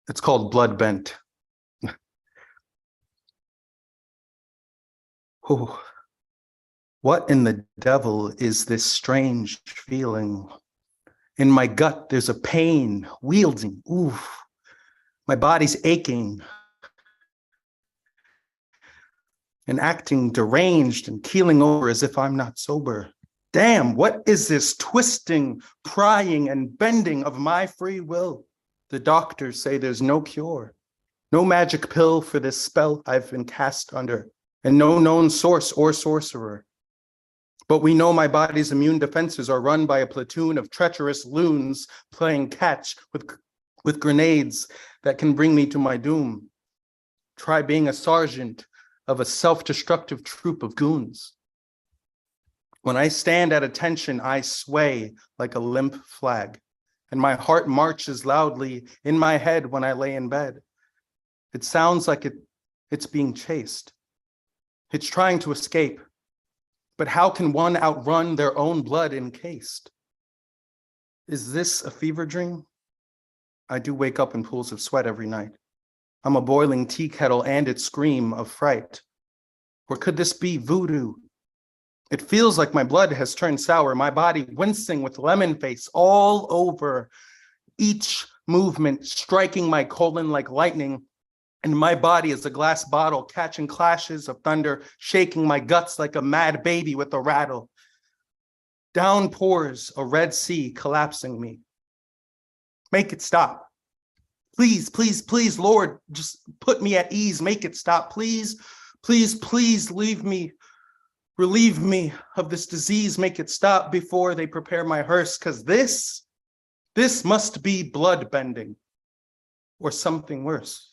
It's called Blood Bent. Oh, what in the devil is this strange feeling? In my gut, there's a pain, wielding, oof. My body's aching and acting deranged and keeling over as if I'm not sober. Damn, what is this twisting, prying, and bending of my free will? The doctors say there's no cure, no magic pill for this spell I've been cast under, and no known source or sorcerer. But we know my body's immune defenses are run by a platoon of treacherous loons playing catch with grenades that can bring me to my doom. Try being a sergeant of a self-destructive troop of goons. When I stand at attention, I sway like a limp flag, and my heart marches loudly in my head when I lay in bed. It sounds like it's being chased. It's trying to escape. But how can one outrun their own blood encased? Is this a fever dream? I do wake up in pools of sweat every night. I'm a boiling tea kettle and its scream of fright. Or could this be voodoo? It feels like my blood has turned sour, my body wincing with lemon face all over, each movement striking my colon like lightning, and my body is a glass bottle catching clashes of thunder, shaking my guts like a mad baby with a rattle. Down pours a Red Sea collapsing me. Make it stop. Please, please, please, Lord, just put me at ease. Make it stop. Please, please, please leave me. Relieve me of this disease. Make it stop before they prepare my hearse, because this must be blood bending or something worse.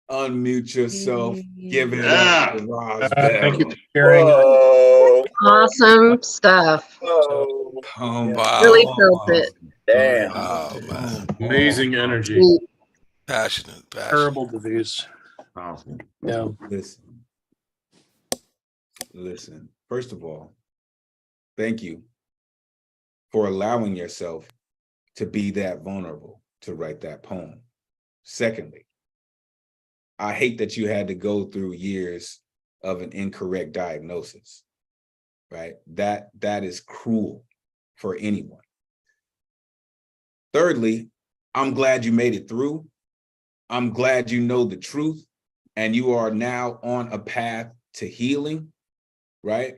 Unmute yourself. Give it Yeah. up to Roz Thank you Bell. for sharing. Whoa. Awesome stuff. Whoa. Come Really on. felt it. Damn. Oh, man. Amazing energy. Sweet. Passionate. Terrible disease. Powerful. Yeah. Listen. First of all, thank you for allowing yourself to be that vulnerable to write that poem. Secondly, I hate that you had to go through years of an incorrect diagnosis, right? That is cruel for anyone. Thirdly, I'm glad you made it through. I'm glad you know the truth and you are now on a path to healing, right?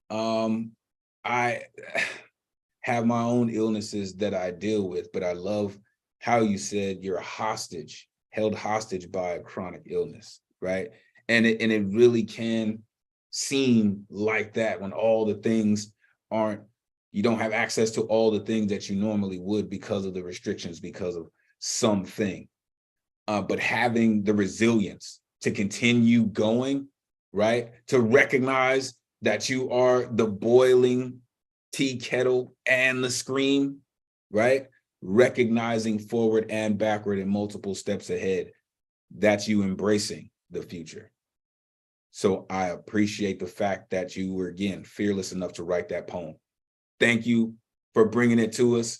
I have my own illnesses that I deal with, but I love how you said you're held hostage by a chronic illness, right? And it really can seem like that when all the things you don't have access to all the things that you normally would because of the restrictions, because of something. But having the resilience to continue going, right? To recognize that you are the boiling tea kettle and the scream, right? Recognizing forward and backward and multiple steps ahead, that's you embracing the future. So I appreciate the fact that you were, again, fearless enough to write that poem. Thank you for bringing it to us.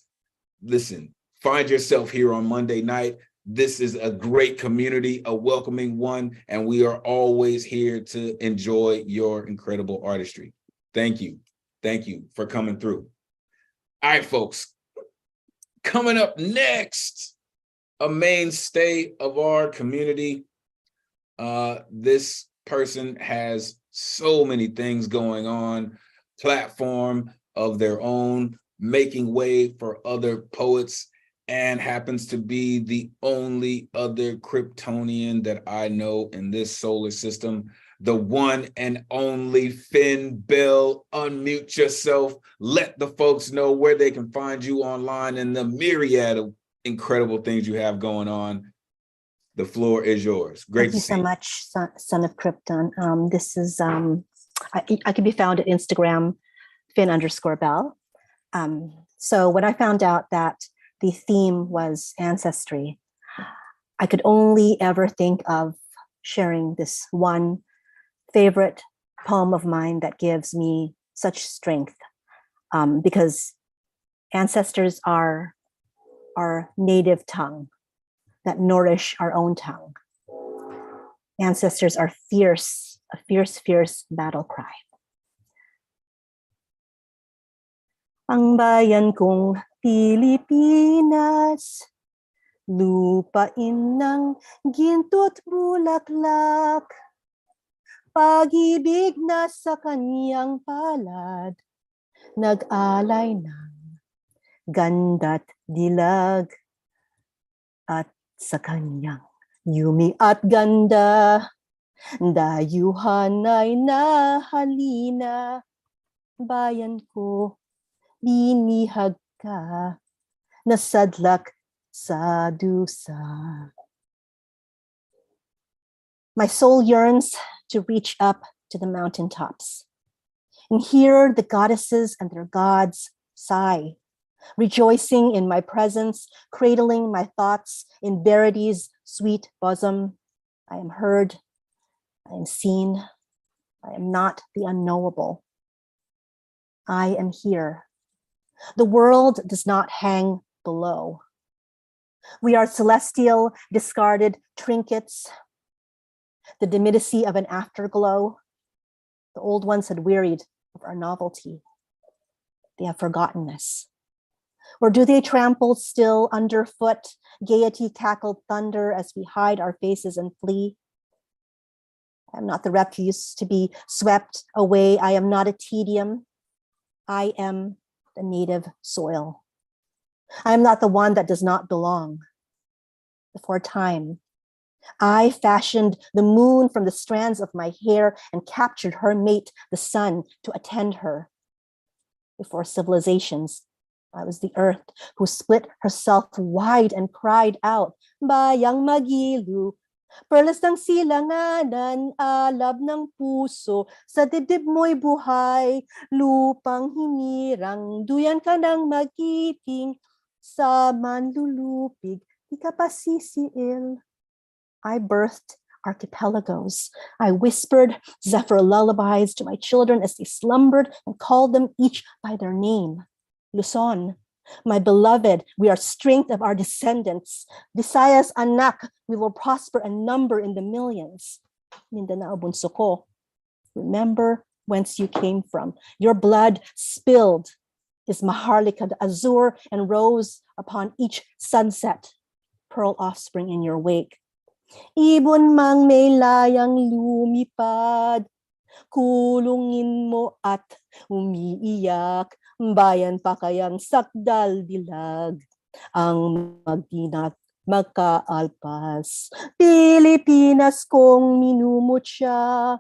Listen, find yourself here on Monday night. This is a great community, a welcoming one, and we are always here to enjoy your incredible artistry. Thank you. Thank you for coming through. All right, folks. Coming up next, a mainstay of our community. This person has so many things going on, platform of their own, making way for other poets, and happens to be the only other Kryptonian that I know in this solar system. the one and only Finn Bill. Unmute yourself. Let the folks know where they can find you online and the myriad of incredible things you have going on. The floor is yours. Great Thank you to see so much, Son of Krypton. This is, I can be found at Instagram, Finn_Bell. So when I found out that the theme was ancestry, I could only ever think of sharing this one favorite poem of mine that gives me such strength, because ancestors are our native tongue that nourish our own tongue. Ancestors are fierce, a fierce, fierce battle cry. Ang bayan kong Pilipinas, lupain ng ginto't bulaklak, pag-ibig na sa kanyang palad, nag-alay ng ganda't dilag, at sa kanyang yumi at ganda, dayuhan ay nahalina, bayan ko, binihag ka, nasadlak sa dusa. My soul yearns to reach up to the mountaintops and hear the goddesses and their gods sigh, rejoicing in my presence, cradling my thoughts in Verity's sweet bosom. I am heard, I am seen, I am not the unknowable. I am here. The world does not hang below. We are celestial, discarded trinkets, the dimidicy of an afterglow. The old ones had wearied of our novelty. They have forgotten us. Or do they trample still underfoot, gaiety cackled thunder as we hide our faces and flee? I am not the refuse to be swept away. I am not a tedium. I am the native soil. I am not the one that does not belong. Before time, I fashioned the moon from the strands of my hair and captured her mate, the sun, to attend her. Before civilizations, I was the earth who split herself wide and cried out, Bayang Magilu, perlas ng silanganan, alab ng puso, sa dibdib mo'y buhay, lupang hinirang, duyan ka ng magiting, sa manlulupig, di ka pa sisiil. I birthed archipelagos. I whispered zephyr lullabies to my children as they slumbered and called them each by their name. Luzon, my beloved, we are strength of our descendants. Visayas anak, we will prosper and number in the millions. Mindanao bunso ko, remember whence you came from. Your blood spilled is maharlika, the azure and rose upon each sunset. Pearl offspring in your wake. Ibon mang may layang lumipad, kulungin mo at umiiyak, bayan pa kayang sakdal dilag, ang magdinat magkaalpas. Pilipinas kong minumutya,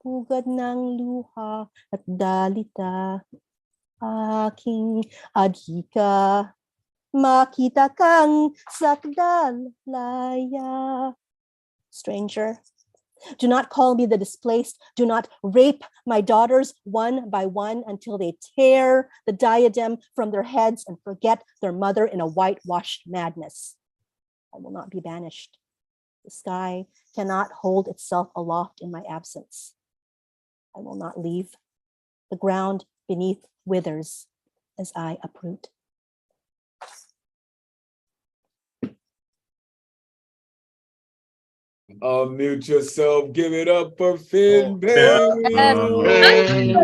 pugad ng luha at dalita, aking adhika. Makita kang sakdal laya. Stranger, do not call me the displaced. Do not rape my daughters one by one until they tear the diadem from their heads and forget their mother in a whitewashed madness. I will not be banished. The sky cannot hold itself aloft in my absence. I will not leave. The ground beneath withers as I uproot. Unmute yourself. Give it up for Finn Bill. Amazing.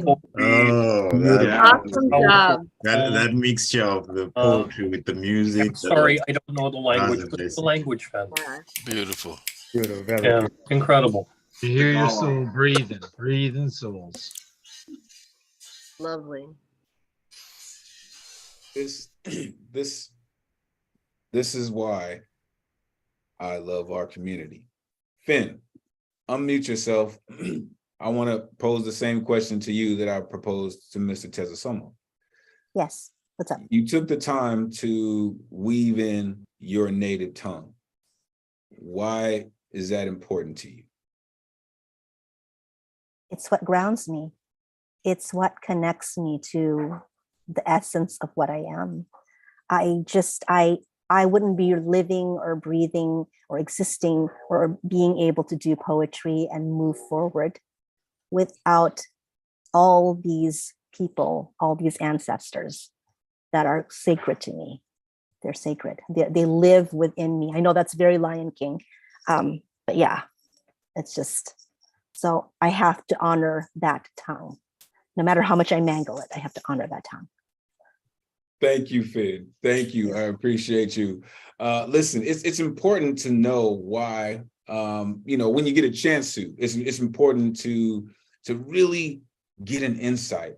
Awesome job. That mixture of the poetry with the music. I'm sorry, I don't know the language. What's the language, Fan? Beautiful. Yeah, incredible. You hear your soul breathing, breathing souls. Lovely. This is why I love our community. Finn, unmute yourself. I want to pose the same question to you that I proposed to Mr. Tezasomo. Yes. What's up? You took the time to weave in your native tongue. Why is that important to you? It's what grounds me. It's what connects me to the essence of what I am. I wouldn't be living or breathing or existing or being able to do poetry and move forward without all these people, all these ancestors that are sacred to me. They're sacred. They live within me. I know that's very Lion King, but yeah, it's just, so I have to honor that tongue. No matter how much I mangle it, I have to honor that tongue. Thank you, Finn. Thank you. I appreciate you. Listen, it's important to know why, when you get a chance to, it's important to really get an insight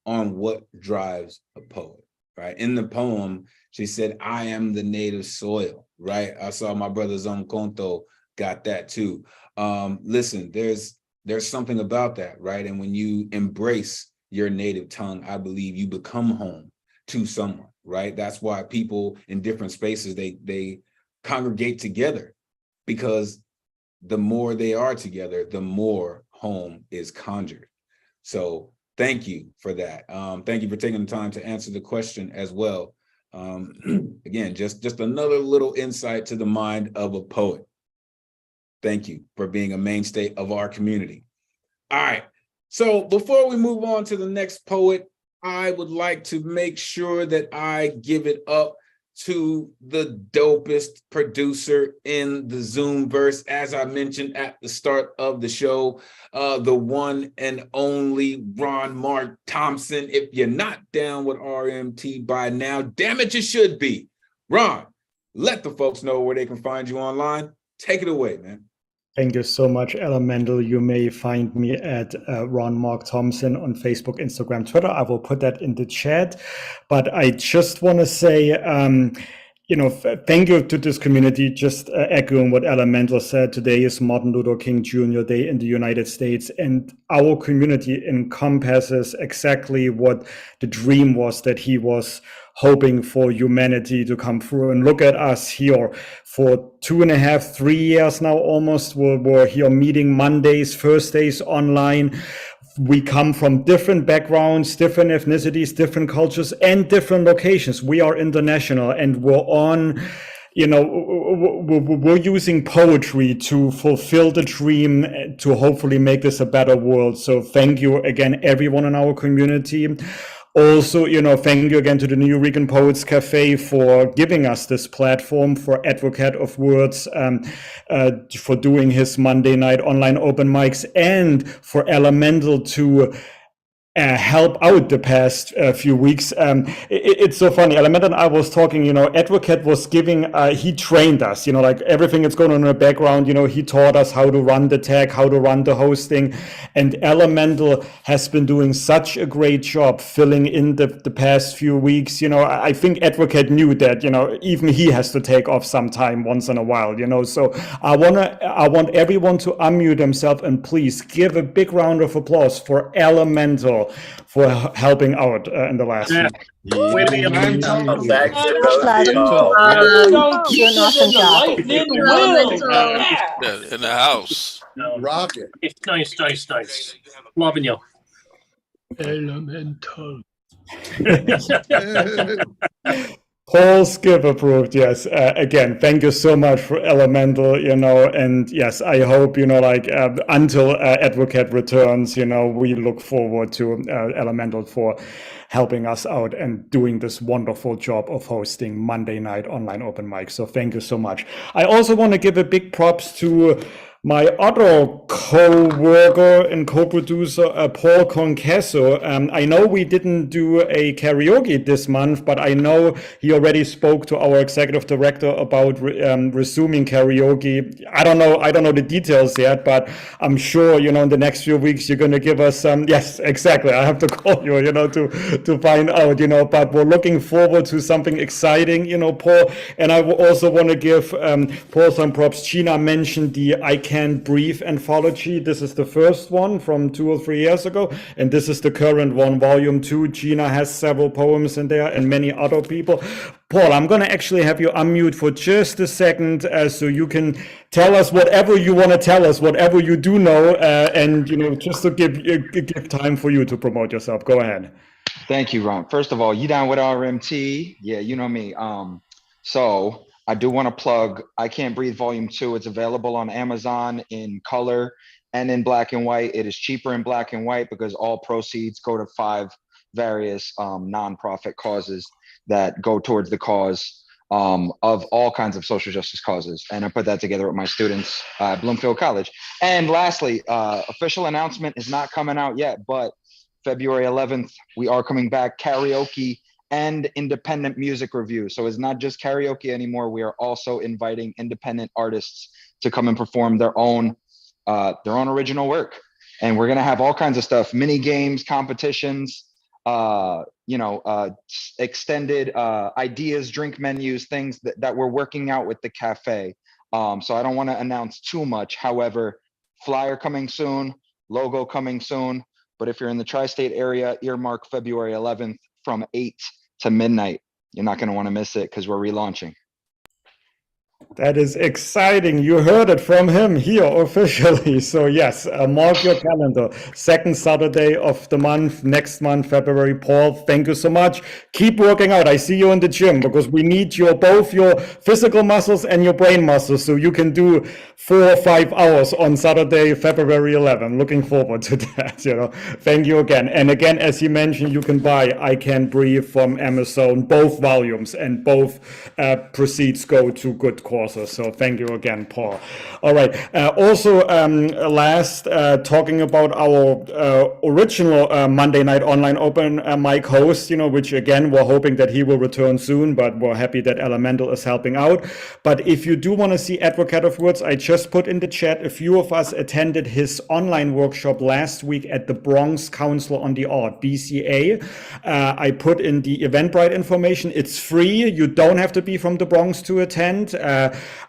on what drives a poet, right? In the poem, she said, I am the native soil, right? I saw my brother Zomkonto got that too. Listen, there's something about that, right? And when you embrace your native tongue, I believe you become home to someone, right? That's why people in different spaces, they congregate together, because the more they are together, the more home is conjured. So thank you for that. Thank you for taking the time to answer the question as well. Again, just another little insight to the mind of a poet. Thank you for being a mainstay of our community. All right, so before we move on to the next poet, I would like to make sure that I give it up to the dopest producer in the Zoomverse, as I mentioned at the start of the show, the one and only Ron Mark Thompson. If you're not down with RMT by now, damn it, you should be. Ron, let the folks know where they can find you online. Take it away, man. Thank you so much, Elemental. You may find me at Ron Mark Thompson on Facebook, Instagram, Twitter. I will put that in the chat. But I just want to say, thank you to this community. Just echoing what Elemental said, today is Martin Luther King Jr. Day in the United States, and our community encompasses exactly what the dream was that he was hoping for humanity to come through. And look at us here for 2.5, 3 years now almost. We're here meeting Mondays, Thursdays online. We come from different backgrounds, different ethnicities, different cultures, and different locations. We are international, and we're on, we're using poetry to fulfill the dream, to hopefully make this a better world. So thank you again, everyone in our community. Also, thank you again to the New Rican Poets Cafe for giving us this platform, for Advocate of Words, for doing his Monday night online open mics, and for Elemental to help out the past few weeks. It's so funny. Elemental and I was talking, Advocate was giving, he trained us, like everything that's going on in the background, he taught us how to run the tag, how to run the hosting. And Elemental has been doing such a great job filling in the past few weeks. I think Advocate knew that, even he has to take off some time once in a while, So I want everyone to unmute themselves, and please give a big round of applause for Elemental for helping out in the last week. Way to be a man. Don't keep an awesome the job. lightning will. In the house. Rocket. It's nice. Loving you. Elemental. Paul Skip approved, yes. Again, thank you so much for Elemental, and yes, I hope, until Advocate returns, we look forward to Elemental for helping us out and doing this wonderful job of hosting Monday night online open mic. So thank you so much. I also want to give a big props to my other co-worker and co-producer, Paul Concasso. I know we didn't do a karaoke this month, but I know he already spoke to our executive director about resuming karaoke. I don't know the details yet, but I'm sure, in the next few weeks, you're going to give us some. Yes, exactly. I have to call you, to find out, but we're looking forward to something exciting, Paul. And I also want to give Paul some props. Gina mentioned the I Can Can't Breathe anthology. This is the first one from 2 or 3 years ago, and this is the current one, volume 2. Gina has several poems in there and many other people. Paul, I'm going to actually have you unmute for just a second so you can tell us whatever you want to tell us, whatever you do know, and just to give time for you to promote yourself. Go ahead. Thank you, Ron. First of all, you down with RMT? Yeah, you know me. So I do want to plug I Can't Breathe Volume 2. It's available on Amazon in color and in black and white. It is cheaper in black and white because all proceeds go to 5 various nonprofit causes that go towards the cause of all kinds of social justice causes. And I put that together with my students at Bloomfield College. And lastly, official announcement is not coming out yet, but February 11th, we are coming back, karaoke and independent music review. So it's not just karaoke anymore. We are also inviting independent artists to come and perform their own original work. And we're gonna have all kinds of stuff, mini games, competitions, extended ideas, drink menus, things that we're working out with the cafe. So I don't wanna announce too much. However, flyer coming soon, logo coming soon. But if you're in the tri-state area, earmark February 11th from 8 to midnight. You're not going to want to miss it because we're relaunching. That is exciting. You heard it from him here officially. So yes, mark your calendar. Second Saturday of the month, next month, February. Paul, thank you so much. Keep working out. I see you in the gym because we need both your physical muscles and your brain muscles so you can do 4 or 5 hours on Saturday, February 11. Looking forward to that. Thank you again. And again, as you mentioned, you can buy I Can't Breathe from Amazon, both volumes, and both proceeds go to good cause. So thank you again, Paul. All right. Also, last, talking about our original Monday night online open mic host, which again, we're hoping that he will return soon, but we're happy that Elemen2al is helping out. But if you do want to see Advocate of Words, I just put in the chat, a few of us attended his online workshop last week at the Bronx Council on the Art, BCA. I put in the Eventbrite information. It's free. You don't have to be from the Bronx to attend.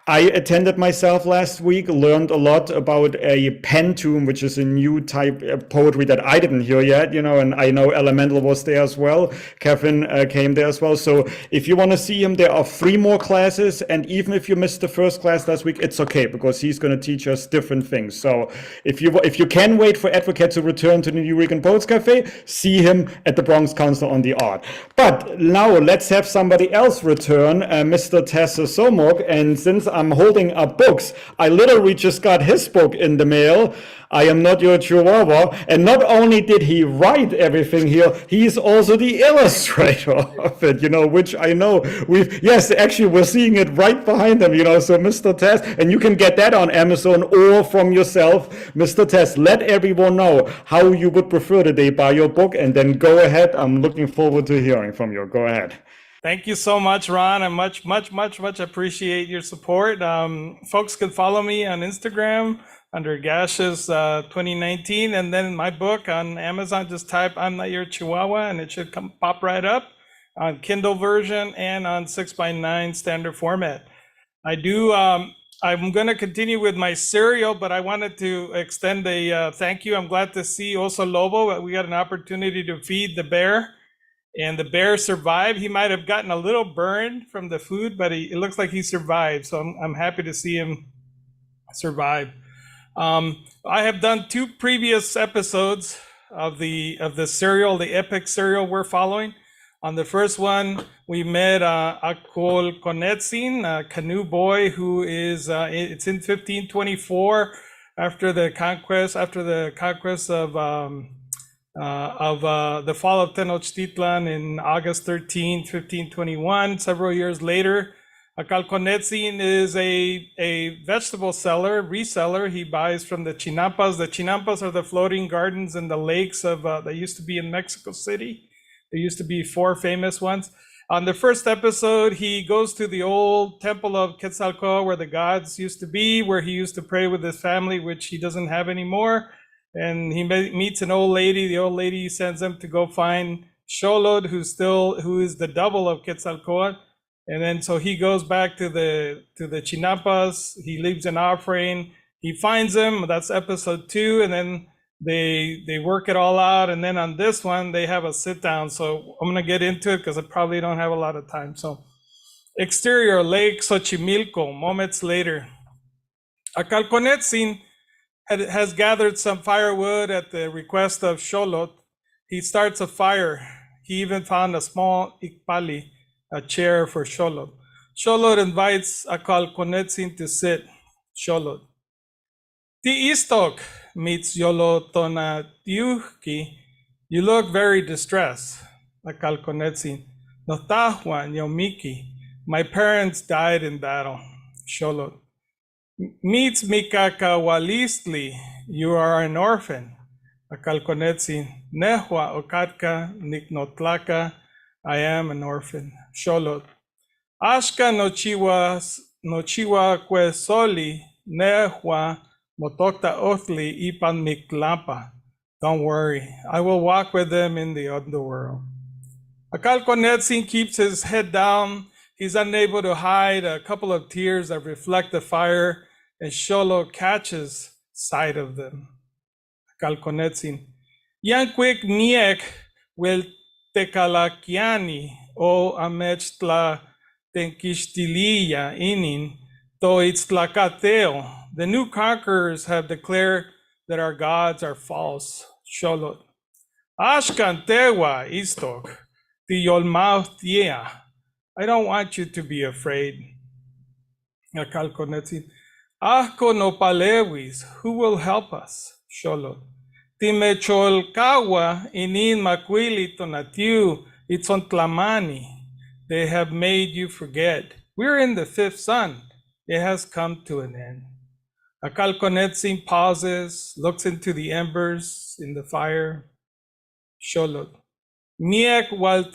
I attended myself last week, learned a lot about a pentum, which is a new type of poetry that I didn't hear yet, and I know Elemen2al was there as well. Kevin came there as well. So if you want to see him, there are 3 more classes. And even if you missed the first class last week, it's okay because he's going to teach us different things. So if you can wait for Advocate to return to the New Week in Poets Cafe, see him at the Bronx Council on the Art. But now let's have somebody else return, Mr. Tessa Somok. And since I'm holding up books, I literally just got his book in the mail. I Am Not Your Chihuahua. And not only did he write everything here, he's also the illustrator of it, which I know actually we're seeing it right behind him, so Mr. Tess, and you can get that on Amazon or from yourself. Mr. Tess, let everyone know how you would prefer that they buy your book, and then go ahead. I'm looking forward to hearing from you. Go ahead. Thank you so much, Ron. I much appreciate your support. Folks can follow me on Instagram under Gashes 2019, and then my book on Amazon. Just type "I'm Not Your Chihuahua" and it should pop right up on Kindle version and on 6x9 standard format. I'm going to continue with my serial, but I wanted to extend a thank you. I'm glad to see Oso Lobo. We got an opportunity to feed the bear. And the bear survived. He might have gotten a little burned from the food, but it looks like he survived. So I'm happy to see him survive. I have done 2 previous episodes of the serial, the epic serial we're following. On the first one, we met Akol Konetsin, a canoe boy who is, it's in 1524 after the conquest of the fall of Tenochtitlan in August 13, 1521. Several years later, Calconetsin is a vegetable reseller. He buys from the chinampas. The chinampas are the floating gardens in the lakes that used to be in Mexico City. There used to be 4 famous ones. On the first episode, he goes to the old temple of Quetzalcoatl where the gods used to be, where he used to pray with his family, which he doesn't have anymore. And he meets an old lady. The old lady sends him to go find Xolotl, who is the double of Quetzalcoatl. And then so he goes back to the chinampas. He leaves an offering. He finds him. That's episode 2, and then they work it all out. And then on this one, they have a sit down. So I'm gonna get into it because I probably don't have a lot of time. So exterior, Lake Xochimilco, moments later. Acalconetzin has gathered some firewood at the request of Xolotl. He starts a fire. He even found a small ikpali, a chair for Xolotl. Xolotl invites Acalconetzin to sit. Xolotl. Tiistok meets Yolotonatiuhki. You look very distressed. Acalconetzin. Notahua Nyomiki. My parents died in battle. Xolotl. Meets Mikakawalistli. You are an orphan. Acalconetzin. Nehua Okatka Niknotlaka. I am an orphan. Xolotl. Ashka nochiwa quesoli. Nehua Motokta Othli Ipan Miklampa. Don't worry, I will walk with them in the underworld. Acalconetzin keeps his head down. He's unable to hide a couple of tears that reflect the fire, and Xolotl catches sight of them. Acalconetzin. Yankwik niek wel tekalakiani o amechtla tenkishtilia inin to itztlacateo. The new conquerors have declared that our gods are false. Xolotl. Ashkan tewa istok tiyolmauthia. I don't want you to be afraid. Acalconetzin. Ahko no palewis. Who will help us? Xolotl. Timecholkawa inin makwili tonatiu itzontlamani. They have made you forget. We're in the 5th sun. It has come to an end. Acalconetzin pauses, looks into the embers in the fire. Xolotl. Miek wal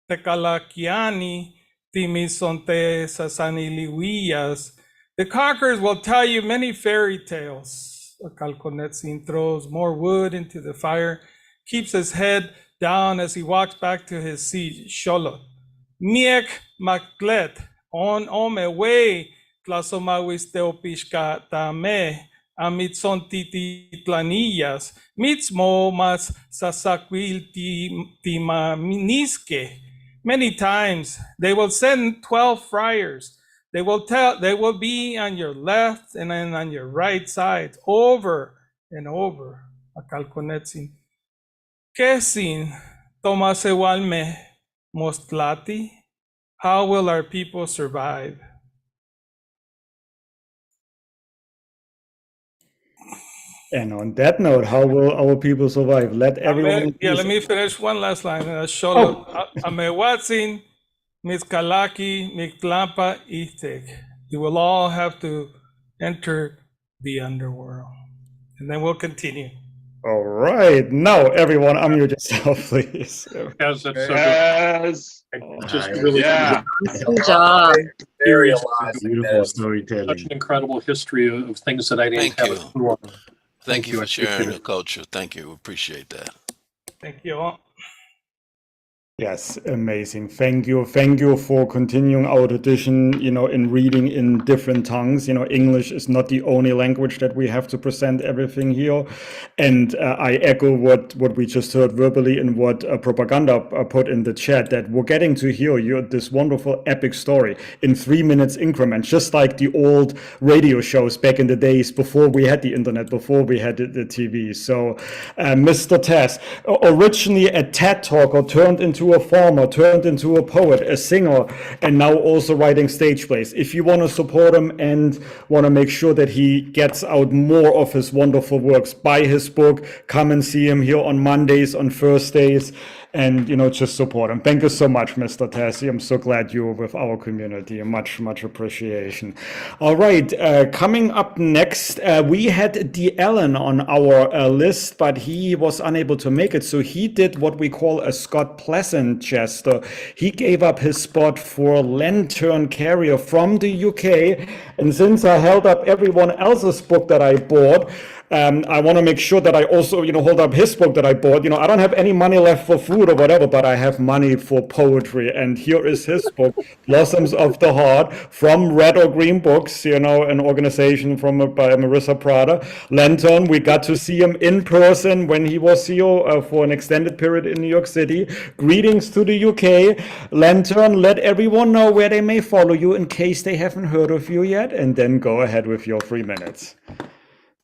tekalakiani timisonte sasaniliwiyas. The conquerors will tell you many fairy tales. Acalconetzin throws more wood into the fire, keeps his head down as he walks back to his seat. Xolotl. Miek maklet on ome way. Tlasomawis teopishka tame, amitson tititlanillas, mitzmo mas sasaquil timaniske. Many times they will send 12 friars. They will be on your left and then on your right side, over and over. Acalconetzin. Kesin tomasewalme mostlati. How will our people survive? And on that note, how will our people survive? Let everyone. Let me finish one last line. Xolotl. Amewatzin, Mizkalaki, Miktlampa, Ithek. You will all have to enter the underworld. And then we'll continue. All right. Now, everyone, unmute yourself, please. Yes, that's so Yes. good. Just really Good job. Very Beautiful storytelling. such an incredible history of things that I didn't Thank have you. a clue on. Thank you I for sharing appreciate your culture. Thank you. Appreciate that. Thank you all. Yes, amazing. Thank you. Thank you for continuing our tradition, in reading in different tongues. English is not the only language that we have to present everything here. And I echo what we just heard verbally and what Propaganda put in the chat, that we're getting to hear this wonderful epic story in 3 minutes increments, just like the old radio shows back in the days before we had the internet, before we had the TV. So Mr. Tess, originally a TED talker, turned into a farmer, turned into a poet, a singer, and now also writing stage plays. If you want to support him and want to make sure that he gets out more of his wonderful works, buy his book, come and see him here on Mondays, on Thursdays, and just support him. Thank you so much, Mr. Tassi. I'm so glad you're with our community. Much appreciation. All right, coming up next, we had the Ellen on our list, but he was unable to make it, so he did what we call a Scott Pleasant gesture. He gave up his spot for Lantern Carrier from the UK, and since I held up everyone else's book that I bought, I want to make sure that I also, hold up his book that I bought. I don't have any money left for food or whatever, but I have money for poetry. And here is his book, Blossoms of the Heart, from Red or Green Books, an organization by Marissa Prada. Lantern, we got to see him in person when he was here for an extended period in New York City. Greetings to the UK. Lantern, let everyone know where they may follow you in case they haven't heard of you yet, and then go ahead with your 3 minutes.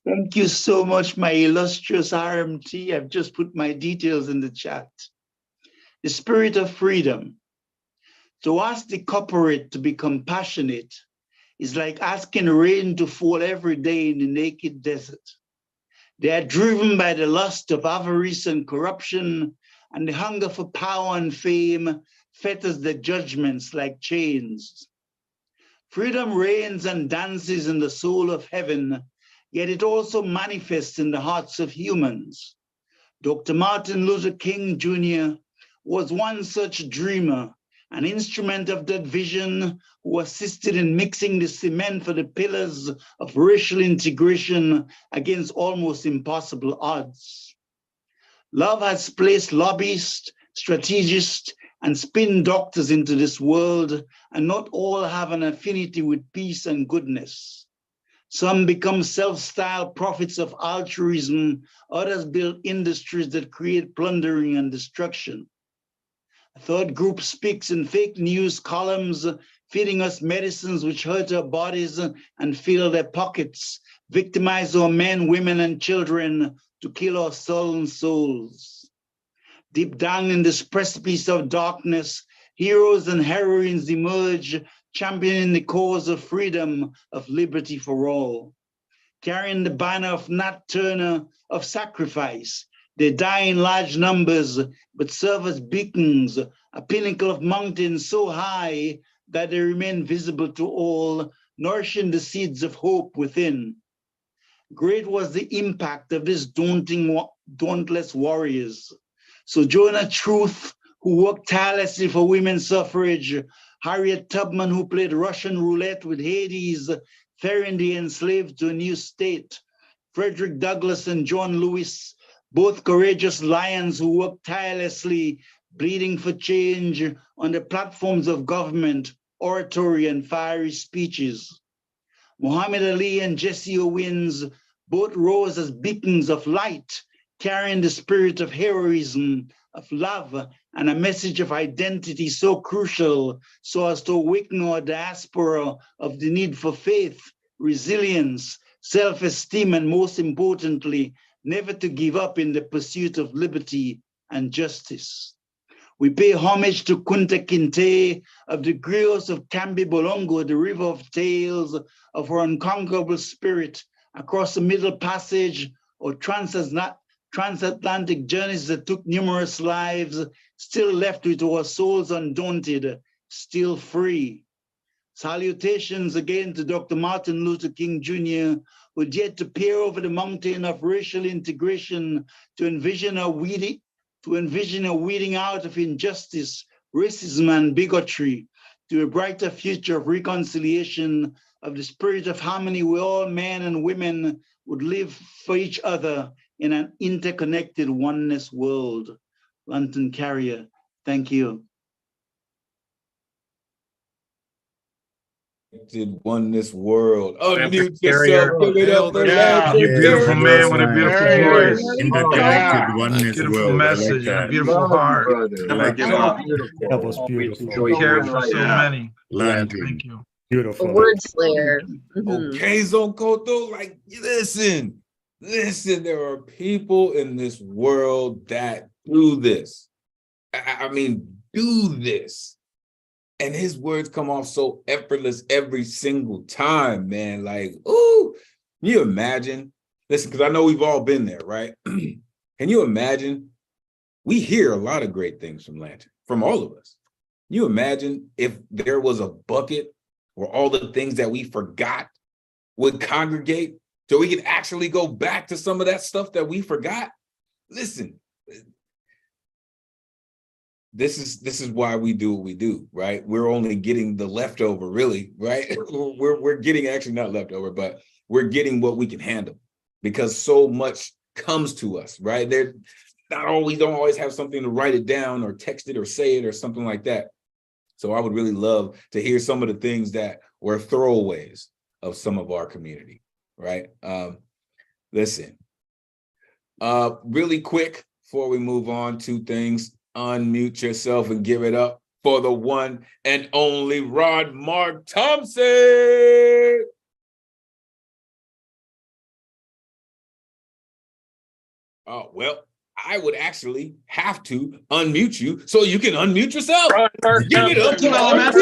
Thank you so much, my illustrious RMT. I've just put my details in the chat. The spirit of freedom. To ask the corporate to be compassionate is like asking rain to fall every day in the naked desert. They are driven by the lust of avarice and corruption, and the hunger for power and fame fetters their judgments like chains. Freedom reigns and dances in the soul of heaven, yet it also manifests in the hearts of humans. Dr. Martin Luther King Jr. was one such dreamer, an instrument of that vision, who assisted in mixing the cement for the pillars of racial integration against almost impossible odds. Love has placed lobbyists, strategists, and spin doctors into this world, and not all have an affinity with peace and goodness. Some become self-styled prophets of altruism, others build industries that create plundering and destruction. A third group speaks in fake news columns, feeding us medicines which hurt our bodies and fill their pockets, victimize our men, women, and children to kill our sullen souls. Deep down in this precipice of darkness, heroes and heroines emerge, championing the cause of freedom, of liberty for all. Carrying the banner of Nat Turner of sacrifice, they die in large numbers, but serve as beacons, a pinnacle of mountains so high that they remain visible to all, nourishing the seeds of hope within. Great was the impact of these dauntless warriors. Sojourner Truth, who worked tirelessly for women's suffrage, Harriet Tubman, who played Russian roulette with Hades, ferrying the enslaved to a new state, Frederick Douglass and John Lewis, both courageous lions who worked tirelessly, bleeding for change on the platforms of government, oratory, and fiery speeches. Muhammad Ali and Jesse Owens both rose as beacons of light, carrying the spirit of heroism, of love, and a message of identity so crucial so as to awaken our diaspora of the need for faith, resilience, self-esteem, and most importantly, never to give up in the pursuit of liberty and justice. We pay homage to Kunta Kinte of the griots of Kambi Bolongo, the river of tales of our unconquerable spirit across the Middle Passage or transatlantic journeys that took numerous lives, still left with our souls undaunted, still free. Salutations again to Dr. Martin Luther King Jr., who dared to peer over the mountain of racial integration to envision a weeding out of injustice, racism, and bigotry to a brighter future of reconciliation, of the spirit of harmony where all men and women would live for each other in an interconnected oneness world. Lantern Carrier, thank you. Oneness world. Unmute Carrier. yourself. Give it up for Lantern. You beautiful man with a beautiful voice. Interconnected oneness Beautiful world. I like message and a that. beautiful heart. I like that. That was beautiful. Care for so many. Lantern. Thank you. Beautiful. A word slayer. Okay, Zonkoto, like, listen, there are people in this world that do this. I mean, do this. And his words come off so effortless every single time, man. Like, ooh, can you imagine? Listen, because I know we've all been there, right? Can you imagine? We hear a lot of great things from Lantern, from all of us. Can you imagine if there was a bucket where all the things that we forgot would congregate so we could actually go back to some of that stuff that we forgot? Listen, this is why we do what we do, right? We're only getting the leftover, really, right? We're getting, actually not leftover, but we're getting what we can handle, because so much comes to us, right? They're not always, don't always have something to write it down or text it or say it or something like that. So I would really love to hear some of the things that were throwaways of some of our community, right? Listen, really quick before we move on, two things. Unmute yourself and give it up for the one and only Ron Mark Thompson. Oh, well, I would actually have to unmute you so you can unmute yourself. Give it up to Elemental.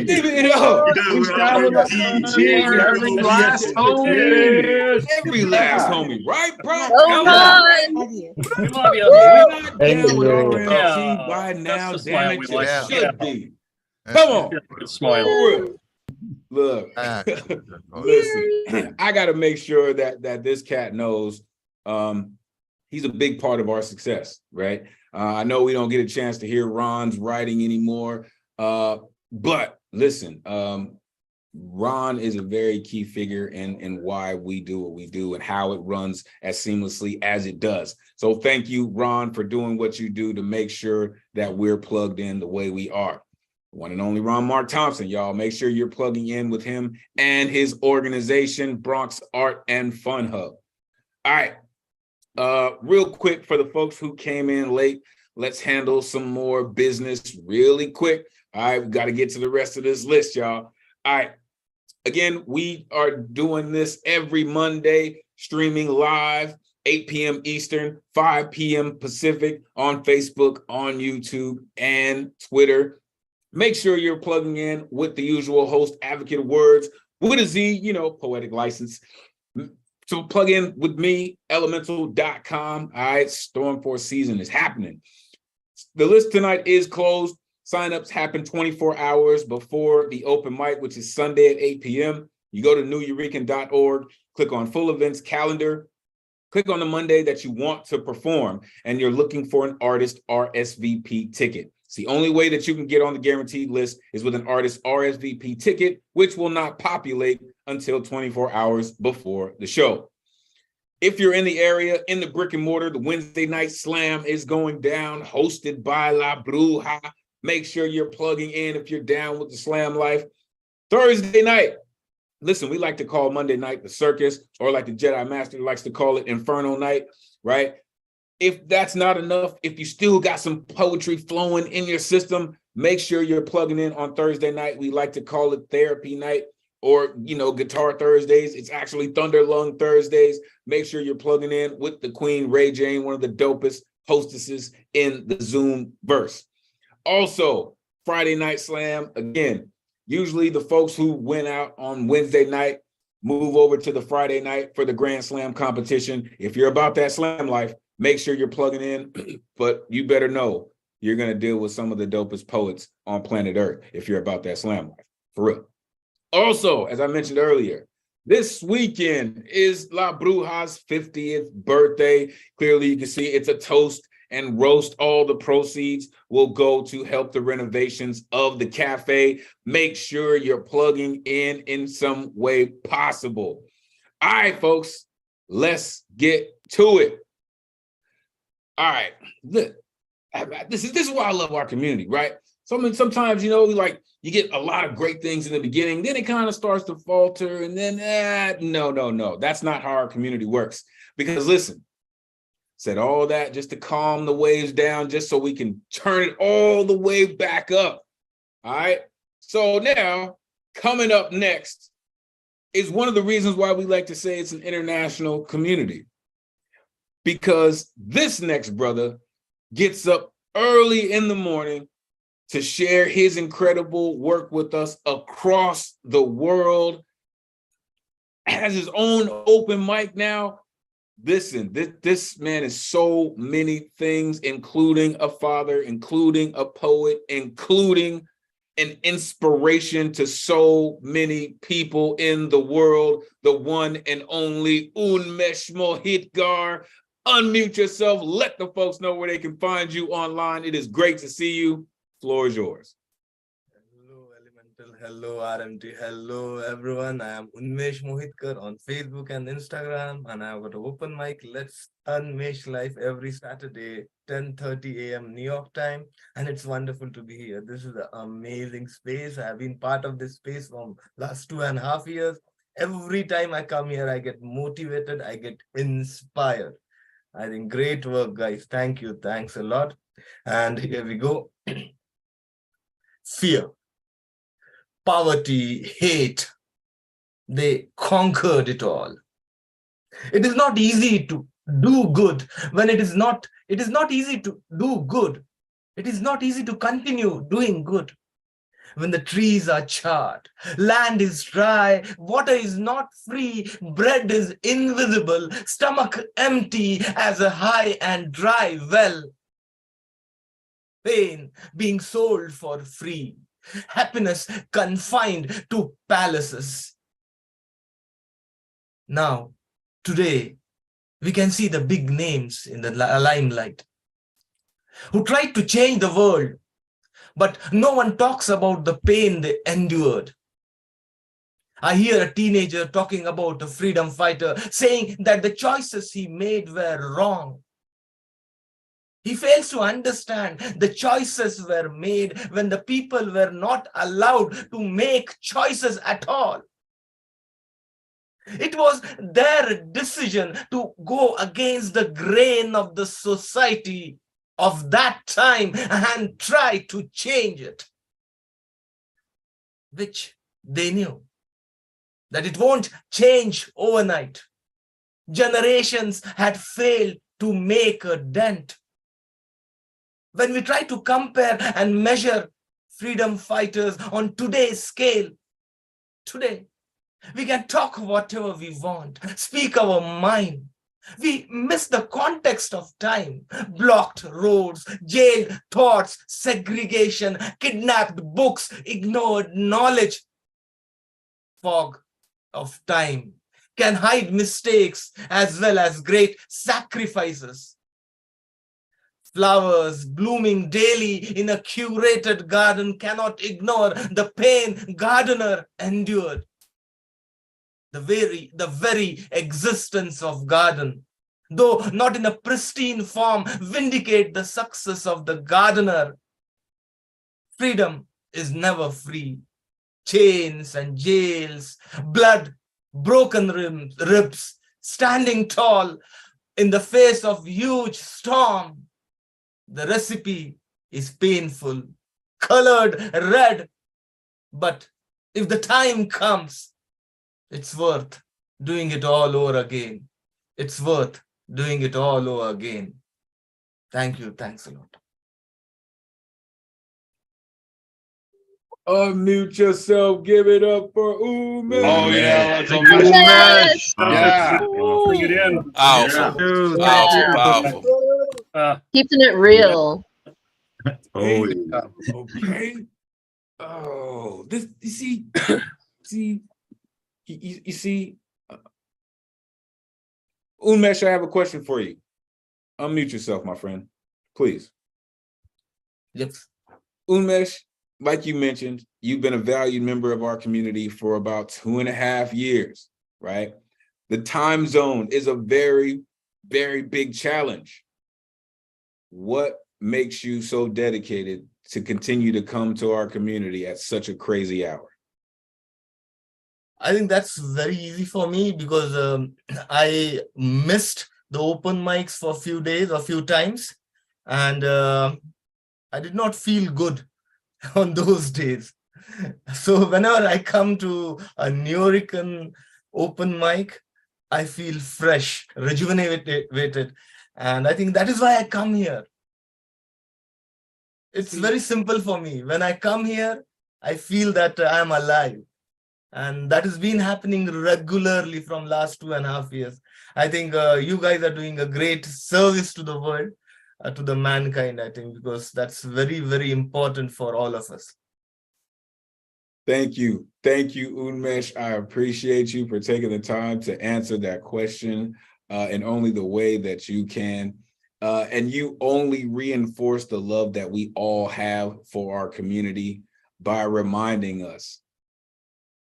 Give it up. Every last homie. Every last homie, right, bro? Oh, Ron. We love you. We're not Thank down with you. RMT by now. That's the Damn smile it, we you like. should be. Come on. Good smile. For real. Look, listen, I got to make sure that this cat knows he's a big part of our success, right? I know we don't get a chance to hear Ron's writing anymore, but listen, Ron is a very key figure in why we do what we do and how it runs as seamlessly as it does. So thank you, Ron, for doing what you do to make sure that we're plugged in the way we are. One and only Ron Mark Thompson, y'all. Make sure you're plugging in with him and his organization, Bronx Art and Fun Hub. All right. Real quick for the folks who came in late, let's handle some more business really quick. All right, we got to get to the rest of this list, y'all. All right. Again, we are doing this every Monday, streaming live, 8 p.m. Eastern, 5 p.m. Pacific on Facebook, on YouTube, and Twitter. Make sure you're plugging in with the usual host, Advocate of Words, with a Z, you know, poetic license. So plug in with me, Elemen2al.com. All right, Stormforce season is happening. The list tonight is closed. Signups happen 24 hours before the open mic, which is Sunday at 8 p.m. You go to newyourekan.org, click on full events calendar, click on the Monday that you want to perform, and you're looking for an artist RSVP ticket. It's the only way that you can get on the guaranteed list is with an artist RSVP ticket, which will not populate until 24 hours before the show. If you're in the area, in the brick and mortar, the Wednesday night slam is going down, hosted by La Bruja. Make sure you're plugging in if you're down with the slam life. Thursday night, listen, we like to call Monday night the circus, or like the Jedi Master likes to call it Inferno night, right? If that's not enough, if you still got some poetry flowing in your system, make sure you're plugging in on Thursday night. We like to call it therapy night, or, you know, guitar Thursdays. It's actually Thunder Lung Thursdays. Make sure you're plugging in with the Queen, Ray Jane, one of the dopest hostesses in the Zoom verse. Also, Friday Night Slam, again, usually the folks who went out on Wednesday night move over to the Friday night for the Grand Slam competition. If you're about that slam life, make sure you're plugging in, but you better know you're going to deal with some of the dopest poets on planet Earth if you're about that slam life, for real. Also, as I mentioned earlier, this weekend is La Bruja's 50th birthday. Clearly, you can see it's a toast and roast. All the proceeds will go to help the renovations of the cafe. Make sure you're plugging in some way possible. All right, folks, let's get to it. All right, look, this is why I love our community, right? So, I mean, sometimes, you know, you get a lot of great things in the beginning, then it kind of starts to falter, and then, no. That's not how our community works. Because listen, said all that just to calm the waves down, just so we can turn it all the way back up. All right. So now, coming up next is one of the reasons why we like to say it's an international community. Because this next brother gets up early in the morning to share his incredible work with us across the world, has his own open mic now. Listen, this man is so many things, including a father, including a poet, including an inspiration to so many people in the world. The one and only Unmeshmo Hitgar. Unmute yourself. Let the folks know where they can find you online. It is great to see you. Floor is yours. Hello, Elemental. Hello RMT, hello everyone. I am Unmesh Mohitkar on Facebook and Instagram, and I've got an open mic. Let's Unmesh live every Saturday, 10:30 a.m. New York time, and it's wonderful to be here. This is an amazing space. I've been part of this space from last 2.5 years. Every time I come here, I get motivated, I get inspired. I think great work, guys. Thank you. Thanks a lot. And here we go. Fear, poverty, hate, they conquered it all. It is not easy to do good when it is not easy to do good. It is not easy to continue doing good. When the trees are charred, land is dry, water is not free, bread is invisible, stomach empty as a high and dry well. Pain being sold for free, happiness confined to palaces. Now, today, we can see the big names in the limelight who tried to change the world, but no one talks about the pain they endured. I hear a teenager talking about a freedom fighter, saying that the choices he made were wrong. He fails to understand the choices were made when the people were not allowed to make choices at all. It was their decision to go against the grain of the society of that time and try to change it, which they knew that it won't change overnight. Generations had failed to make a dent. When we try to compare and measure freedom fighters on today's scale, today, we can talk whatever we want, speak our mind. We miss the context of time, blocked roads, jailed thoughts, segregation, kidnapped books, ignored knowledge. Fog of time can hide mistakes as well as great sacrifices. Flowers blooming daily in a curated garden cannot ignore the pain gardener endured. The very existence of garden, though not in a pristine form, vindicate the success of the gardener. Freedom is never free. Chains and jails, blood, broken ribs, standing tall in the face of huge storm. The recipe is painful, colored red, but if the time comes, it's worth doing it all over again. It's worth doing it all over again. Thank you. Thanks a lot. Unmute yourself. Give it up for Umesh. Oh yeah, let's Umesh. Yeah. Bring it in. Powerful, Yeah. powerful. Keeping it real. Oh, Okay. Oh, this, you see, you see, Umesh, I have a question for you. Unmute yourself, my friend, please. Yes. Umesh, like you mentioned, you've been a valued member of our community for about 2.5 years, right? The time zone is a very, very big challenge. What makes you so dedicated to continue to come to our community at such a crazy hour? I think that's very easy for me because I missed the open mics for a few days or a few times, and I did not feel good on those days. So whenever I come to a New York open mic, I feel fresh, rejuvenated, and I think that is why I come here. It's very simple for me. When I come here, I feel that I'm alive. And that has been happening regularly from last 2.5 years. I think you guys are doing a great service to the world, to the mankind, I think, because that's very, very important for all of us. Thank you. Thank you, Unmesh. I appreciate you for taking the time to answer that question in only the way that you can. And you only reinforce the love that we all have for our community by reminding us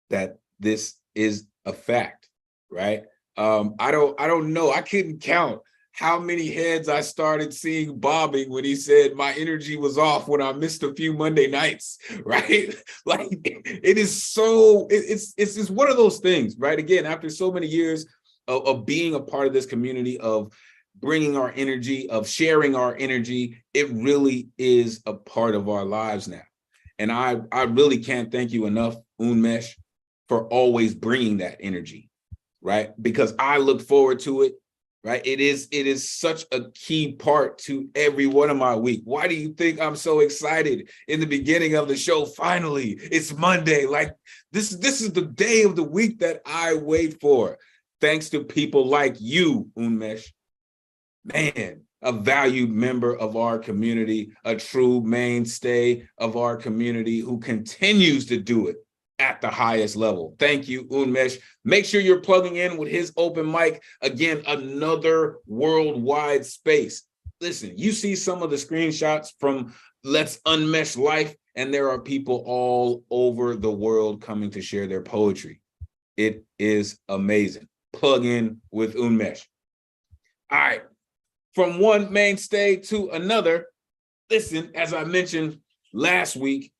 that this is a fact, right? I don't know. I couldn't count how many heads I started seeing bobbing when he said my energy was off when I missed a few Monday nights, right? Like it is so, it's just one of those things, right? Again, after so many years of being a part of this community, of bringing our energy, of sharing our energy, it really is a part of our lives now. And I really can't thank you enough, Unmesh, for always bringing that energy, right? Because I look forward to it, right? It is such a key part to every one of my week. Why do you think I'm so excited in the beginning of the show? Finally, it's Monday. Like this is the day of the week that I wait for. Thanks to people like you, Unmesh. Man, a valued member of our community, a true mainstay of our community who continues to do it at the highest level. Thank you, Unmesh. Make sure you're plugging in with his open mic. Again, another worldwide space. Listen, you see some of the screenshots from Let's Unmesh Life, and there are people all over the world coming to share their poetry. It is amazing. Plug in with Unmesh. All right. From one mainstay to another, listen, as I mentioned last week,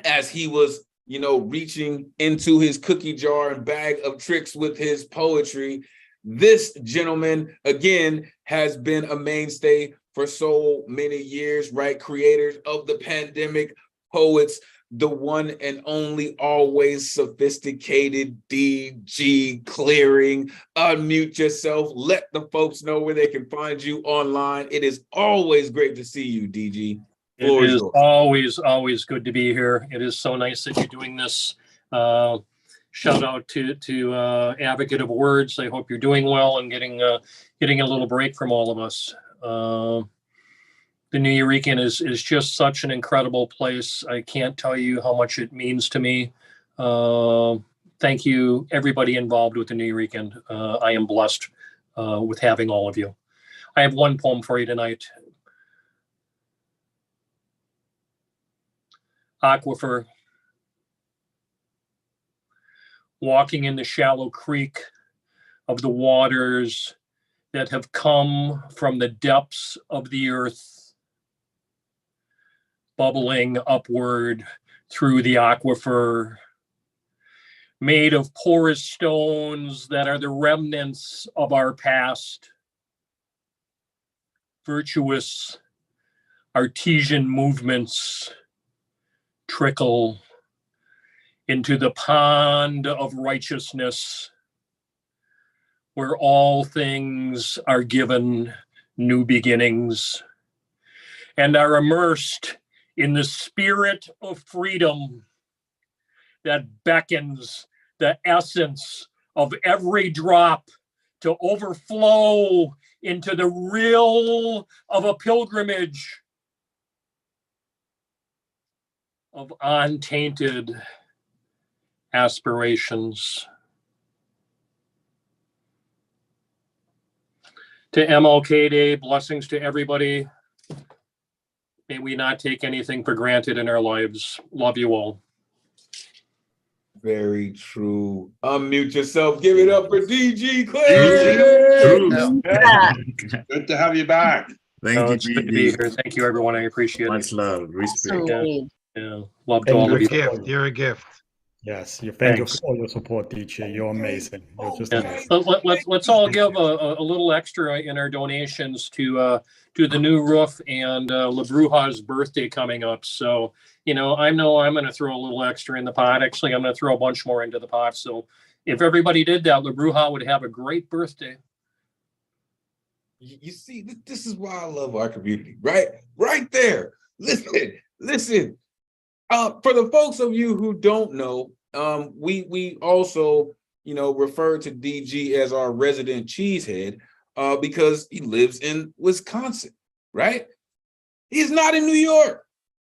as he was, reaching into his cookie jar and bag of tricks with his poetry, this gentleman, again, has been a mainstay for so many years, right? Creators of the pandemic, poets, the one and only, always sophisticated DG Clearing. Unmute yourself. Let the folks know where they can find you online. It is always great to see you, DG. It is always good to be here. It is so nice that you're doing this. Shout out to Advocate of Words. I hope you're doing well and getting a little break from all of us. The New Eurekan is just such an incredible place. I can't tell you how much it means to me. Thank you, everybody involved with the New Eurekan. I am blessed with having all of you. I have one poem for you tonight. Aquifer. Walking in the shallow creek of the waters that have come from the depths of the earth, bubbling upward through the aquifer, made of porous stones that are the remnants of our past, virtuous artesian movements trickle into the pond of righteousness, where all things are given new beginnings and are immersed in the spirit of freedom that beckons the essence of every drop to overflow into the rill of a pilgrimage of untainted aspirations. To MLK Day, blessings to everybody. May we not take anything for granted in our lives. Love you all. Very true. Unmute yourself. Give it up for DG Clearing. Good to have you back. Thank you, It's good to be here. Thank you, everyone. I appreciate it. Much love, respect. Yeah. Love to all of you. You're a gift. Yes, thank you Thanks. for all your support, DJ. You're amazing. You're just Yeah. amazing. Let's all give a little extra in our donations to the new roof and La Bruja's birthday coming up. So, I know I'm going to throw a little extra in the pot. Actually, I'm going to throw a bunch more into the pot. So if everybody did that, La Bruja would have a great birthday. You see, this is why I love our community, right? Right there. Listen. For the folks of you who don't know, we also, refer to DG as our resident cheesehead because he lives in Wisconsin, right? He's not in New York,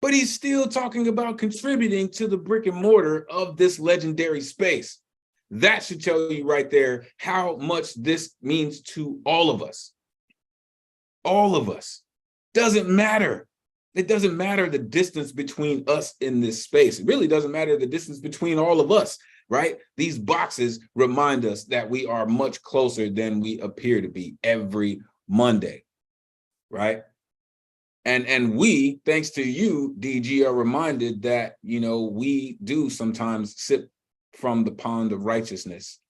but he's still talking about contributing to the brick and mortar of this legendary space. That should tell you right there how much this means to all of us. All of us. Doesn't matter. It doesn't matter the distance between us in this space. It really doesn't matter the distance between all of us. right? These boxes remind us that we are much closer than we appear to be every Monday, right? And we, thanks to you, DG, are reminded that, you know, we do sometimes sip from the pond of righteousness.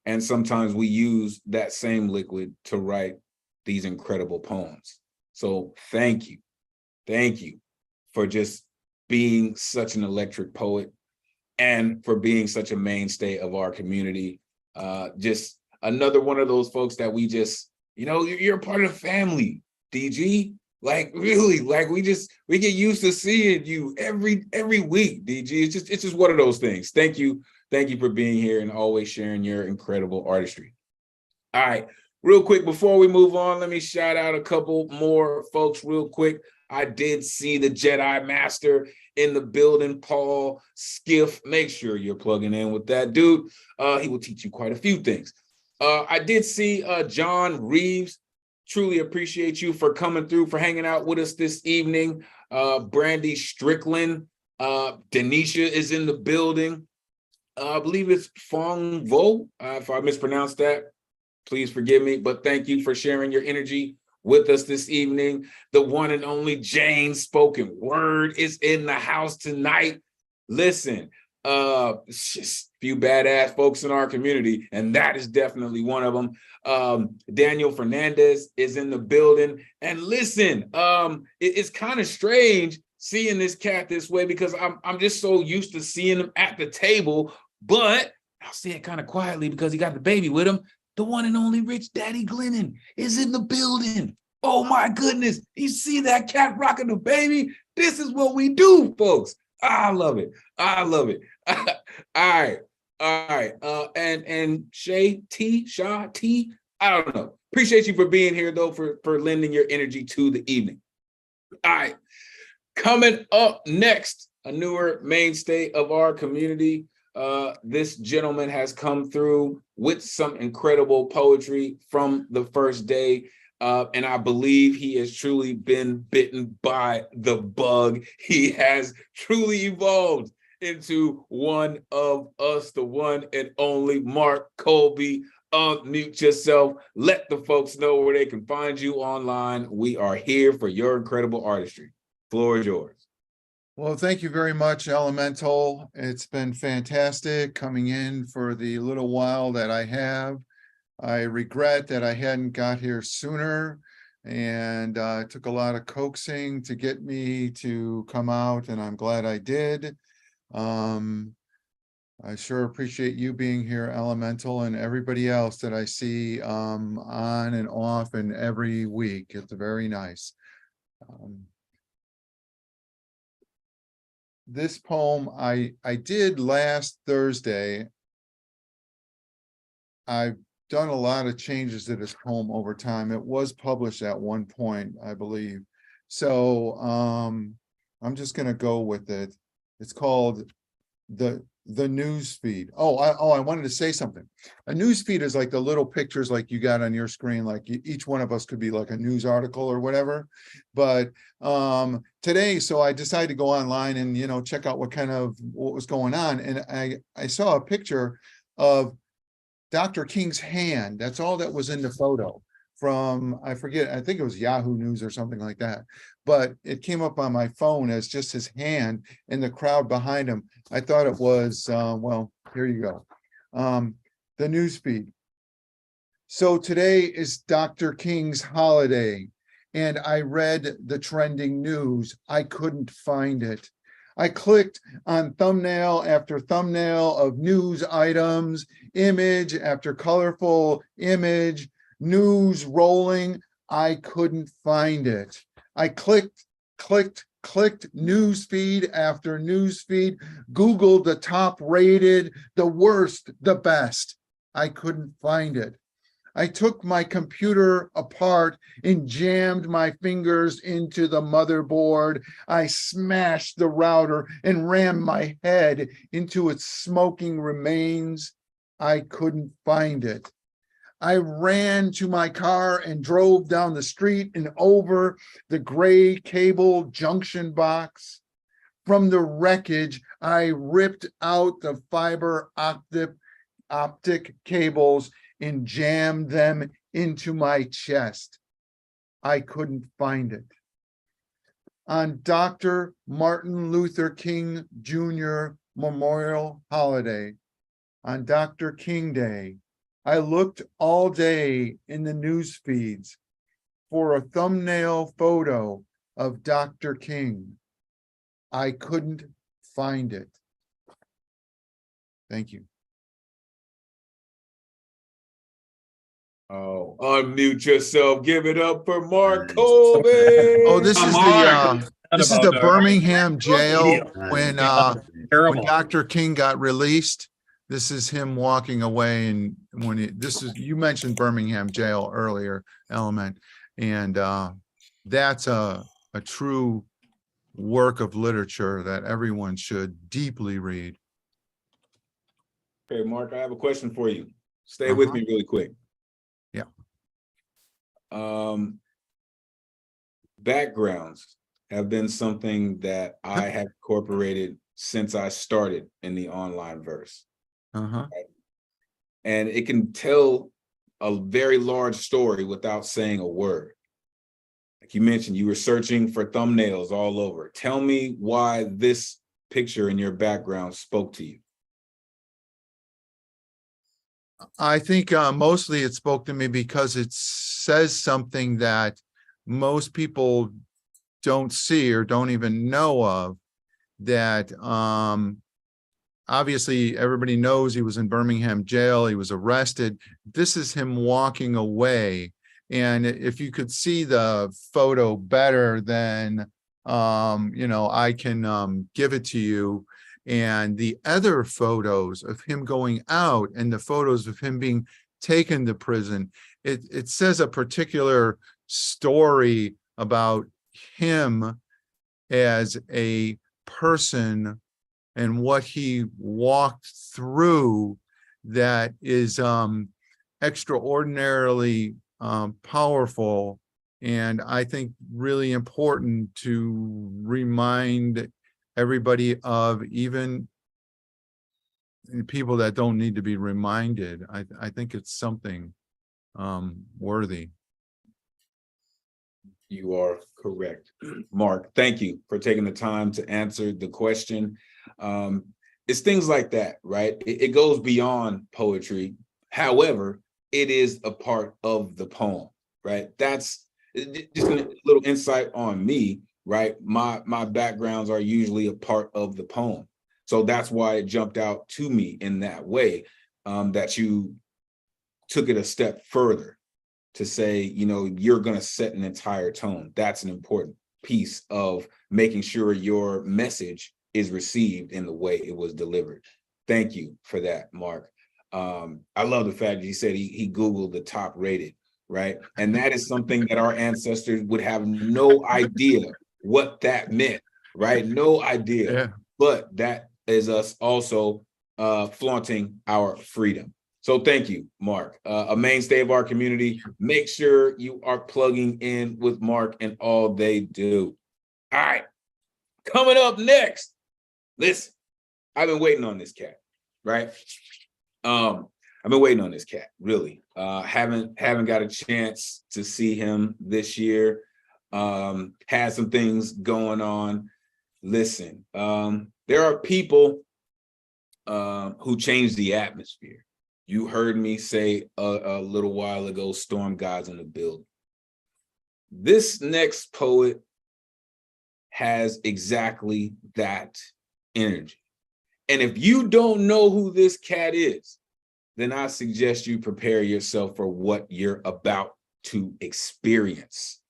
And sometimes we use that same liquid to write these incredible poems. So thank you. Thank you for just being such an electric poet and for being such a mainstay of our community. Just another one of those folks that we just, you know, you're a part of the family, DG. Like really, like we get used to seeing you every week, DG. It's just one of those things. Thank you for being here and always sharing your incredible artistry. All right, real quick before we move on, let me shout out a couple more folks real quick. I did see the Jedi Master in the building, Paul Skiff. Make sure you're plugging in with that dude. He will teach you quite a few things. I did see John Reeves. Truly appreciate you for coming through, for hanging out with us this evening. Brandy Strickland, Denisha is in the building. I believe it's Fong Vo. If I mispronounced that, please forgive me, but thank you for sharing your energy with us this evening. The one and only Jane Spoken Word is in the house tonight. Listen, just a few badass folks in our community, and that is definitely one of them. Daniel Fernandez is in the building. And listen, it's kind of strange seeing this cat this way because I'm just so used to seeing him at the table, but I'll say it kind of quietly because he got the baby with him. The one and only Rich Daddy Glennon is in the building. Oh my goodness. You see that cat rocking the baby? This is what we do, folks. I love it. I love it. All right. And Shay T, Shaw T, I don't know. Appreciate you for being here though, for lending your energy to the evening. All right. Coming up next, a newer mainstay of our community. This gentleman has come through with some incredible poetry from the first day. And I believe he has truly been bitten by the bug. He has truly evolved into one of us, the one and only Mark Colby. Unmute yourself. Let the folks know where they can find you online. We are here for your incredible artistry. Floor is yours. Well, thank you very much, Elemen2al. It's been fantastic coming in for the little while that I have. I regret that I hadn't got here sooner, and it took a lot of coaxing to get me to come out, and I'm glad I did. I sure appreciate you being here, Elemen2al, and everybody else that I see on and off and every week. It's very nice. This poem I did last Thursday. I've done a lot of changes to this poem over time. It was published at one point, I believe. So I'm just going to go with it. It's called the news feed. I wanted to say something. A news feed is like the little pictures like you got on your screen, like each one of us could be like a news article or whatever. But today, so I decided to go online and, you know, check out what was going on. And I saw a picture of Dr. King's hand. That's all that was in the photo from, I forget, I think it was Yahoo News or something like that. But it came up on my phone as just his hand in the crowd behind him. I thought it was, well, here you go. The news feed. So today is Dr. King's holiday, and I read the trending news. I couldn't find it. I clicked on thumbnail after thumbnail of news items, image after colorful image, news rolling. I couldn't find it. I clicked news feed after news feed, Googled the top rated, the worst, the best. I couldn't find it. I took my computer apart and jammed my fingers into the motherboard. I smashed the router and rammed my head into its smoking remains. I couldn't find it. I ran to my car and drove down the street and over the gray cable junction box. From the wreckage, I ripped out the fiber optic cables and jammed them into my chest. I couldn't find it. On Dr. Martin Luther King Jr. Memorial Holiday, on Dr. King Day, I looked all day in the news feeds for a thumbnail photo of Dr. King. I couldn't find it. Thank you. Oh, unmute yourself. Give it up for Mark Colby. Oh, this is the Birmingham jail when Dr. King got released. This is him walking away, and you mentioned Birmingham jail earlier, Element, and that's a true work of literature that everyone should deeply read. Okay, Mark, I have a question for you. Stay with me really quick. Yeah. Backgrounds have been something that I have incorporated since I started in the online verse. Uh-huh. Right? And it can tell a very large story without saying a word. Like you mentioned, you were searching for thumbnails all over. Tell me why this picture in your background spoke to you. I think mostly it spoke to me because it says something that most people don't see or don't even know of, that obviously everybody knows he was in Birmingham jail, he was arrested. This is him walking away. And if you could see the photo better, then I can give it to you. And the other photos of him going out and the photos of him being taken to prison, it says a particular story about him as a person and what he walked through that is extraordinarily powerful, and I think really important to remind everybody of, even people that don't need to be reminded. I think it's something worthy. You are correct, Mark. Thank you for taking the time to answer the question. It's things like that, right? It goes beyond poetry. However, it is a part of the poem, right? That's just a little insight on me, right? My backgrounds are usually a part of the poem. So that's why it jumped out to me in that way, that you took it a step further to say, you're going to set an entire tone. That's an important piece of making sure your message is received in the way it was delivered. Thank you for that, Mark. I love the fact that he said he Googled the top rated, right? And that is something that our ancestors would have no idea what that meant, right? No idea. Yeah. But that is us also flaunting our freedom. So thank you, Mark. A mainstay of our community. Make sure you are plugging in with Mark and all they do. All right. Coming up next. Listen, I've been waiting on this cat, right? I've been waiting on this cat, really. Haven't got a chance to see him this year. Had some things going on. Listen, there are people who change the atmosphere. You heard me say a little while ago, storm gods in the building. This next poet has exactly that energy. And if you don't know who this cat is, then I suggest you prepare yourself for what you're about to experience.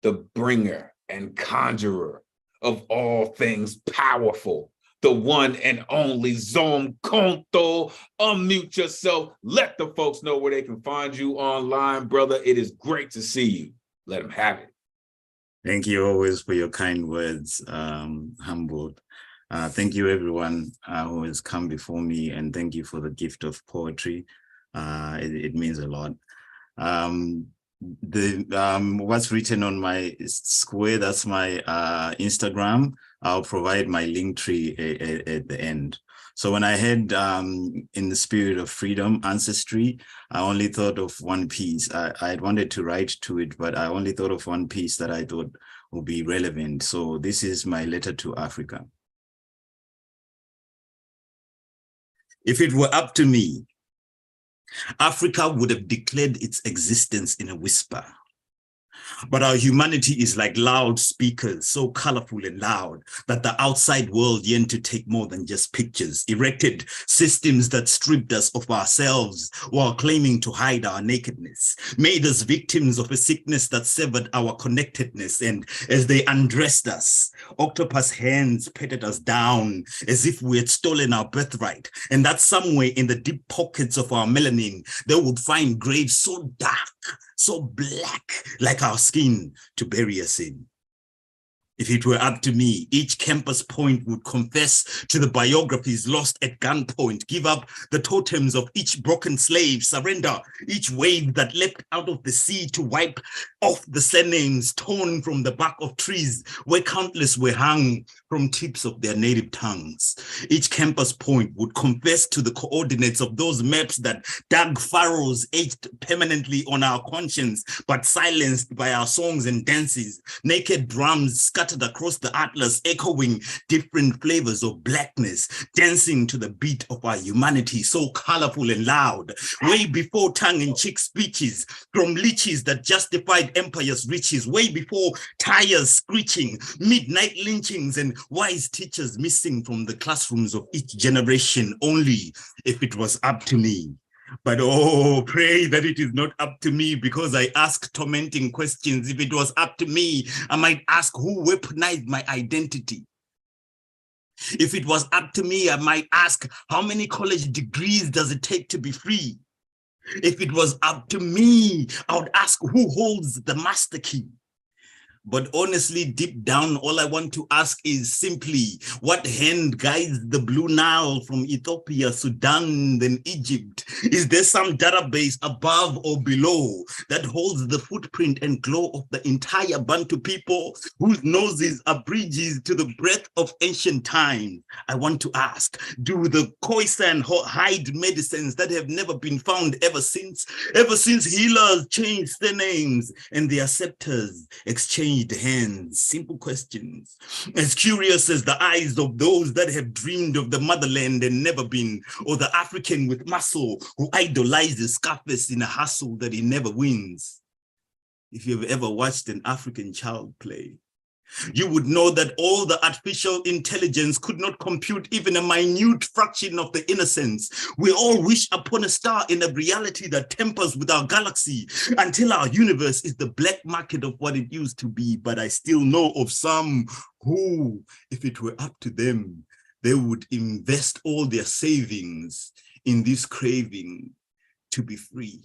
The bringer and conjurer of all things powerful, the one and only Zom Conto. Unmute yourself. Let the folks know where they can find you online, brother. It is great to see you. Let them have it. Thank you always for your kind words, humbled. Thank you everyone who has come before me, and thank you for the gift of poetry. It means a lot. What's written on my square, that's my Instagram. I'll provide my link tree at the end. So when I had in the spirit of freedom, ancestry, I only thought of one piece. I had wanted to write to it, but I only thought of one piece that I thought would be relevant. So this is my letter to Africa. If it were up to me, Africa would have declared its existence in a whisper. But our humanity is like loudspeakers, so colorful and loud that the outside world yearned to take more than just pictures, erected systems that stripped us of ourselves while claiming to hide our nakedness, made us victims of a sickness that severed our connectedness. And as they undressed us, octopus hands patted us down as if we had stolen our birthright, and that somewhere in the deep pockets of our melanin, they would find graves so dark, so black, like our skin, to bury us in. If it were up to me, each campus point would confess to the biographies lost at gunpoint, give up the totems of each broken slave, surrender each wave that leapt out of the sea to wipe off the surnames torn from the bark of trees where countless were hung from tips of their native tongues. Each campus point would confess to the coordinates of those maps that dug furrows etched permanently on our conscience, but silenced by our songs and dances, naked drums scattered across the atlas, echoing different flavors of blackness, dancing to the beat of our humanity, so colorful and loud, way before tongue-in-cheek speeches from leeches that justified empire's riches, way before tires screeching, midnight lynchings, and wise teachers missing from the classrooms of each generation. Only if it was up to me. But oh, pray that it is not up to me, because I ask tormenting questions. If it was up to me, I might ask who weaponized my identity. If it was up to me, I might ask how many college degrees does it take to be free? If it was up to me, I would ask who holds the master key. But honestly, deep down, all I want to ask is simply, what hand guides the Blue Nile from Ethiopia, Sudan, then Egypt? Is there some database above or below that holds the footprint and glow of the entire Bantu people whose noses are bridges to the breath of ancient time? I want to ask, do the Khoisan hide medicines that have never been found ever since healers changed their names and their scepters exchanged hands? Simple questions, as curious as the eyes of those that have dreamed of the motherland and never been, or the African with muscle who idolizes Scarface in a hustle that he never wins. If you've ever watched an African child play, you would know that all the artificial intelligence could not compute even a minute fraction of the innocence. We all wish upon a star in a reality that tempers with our galaxy until our universe is the black market of what it used to be. But I still know of some who, if it were up to them, they would invest all their savings in this craving to be free.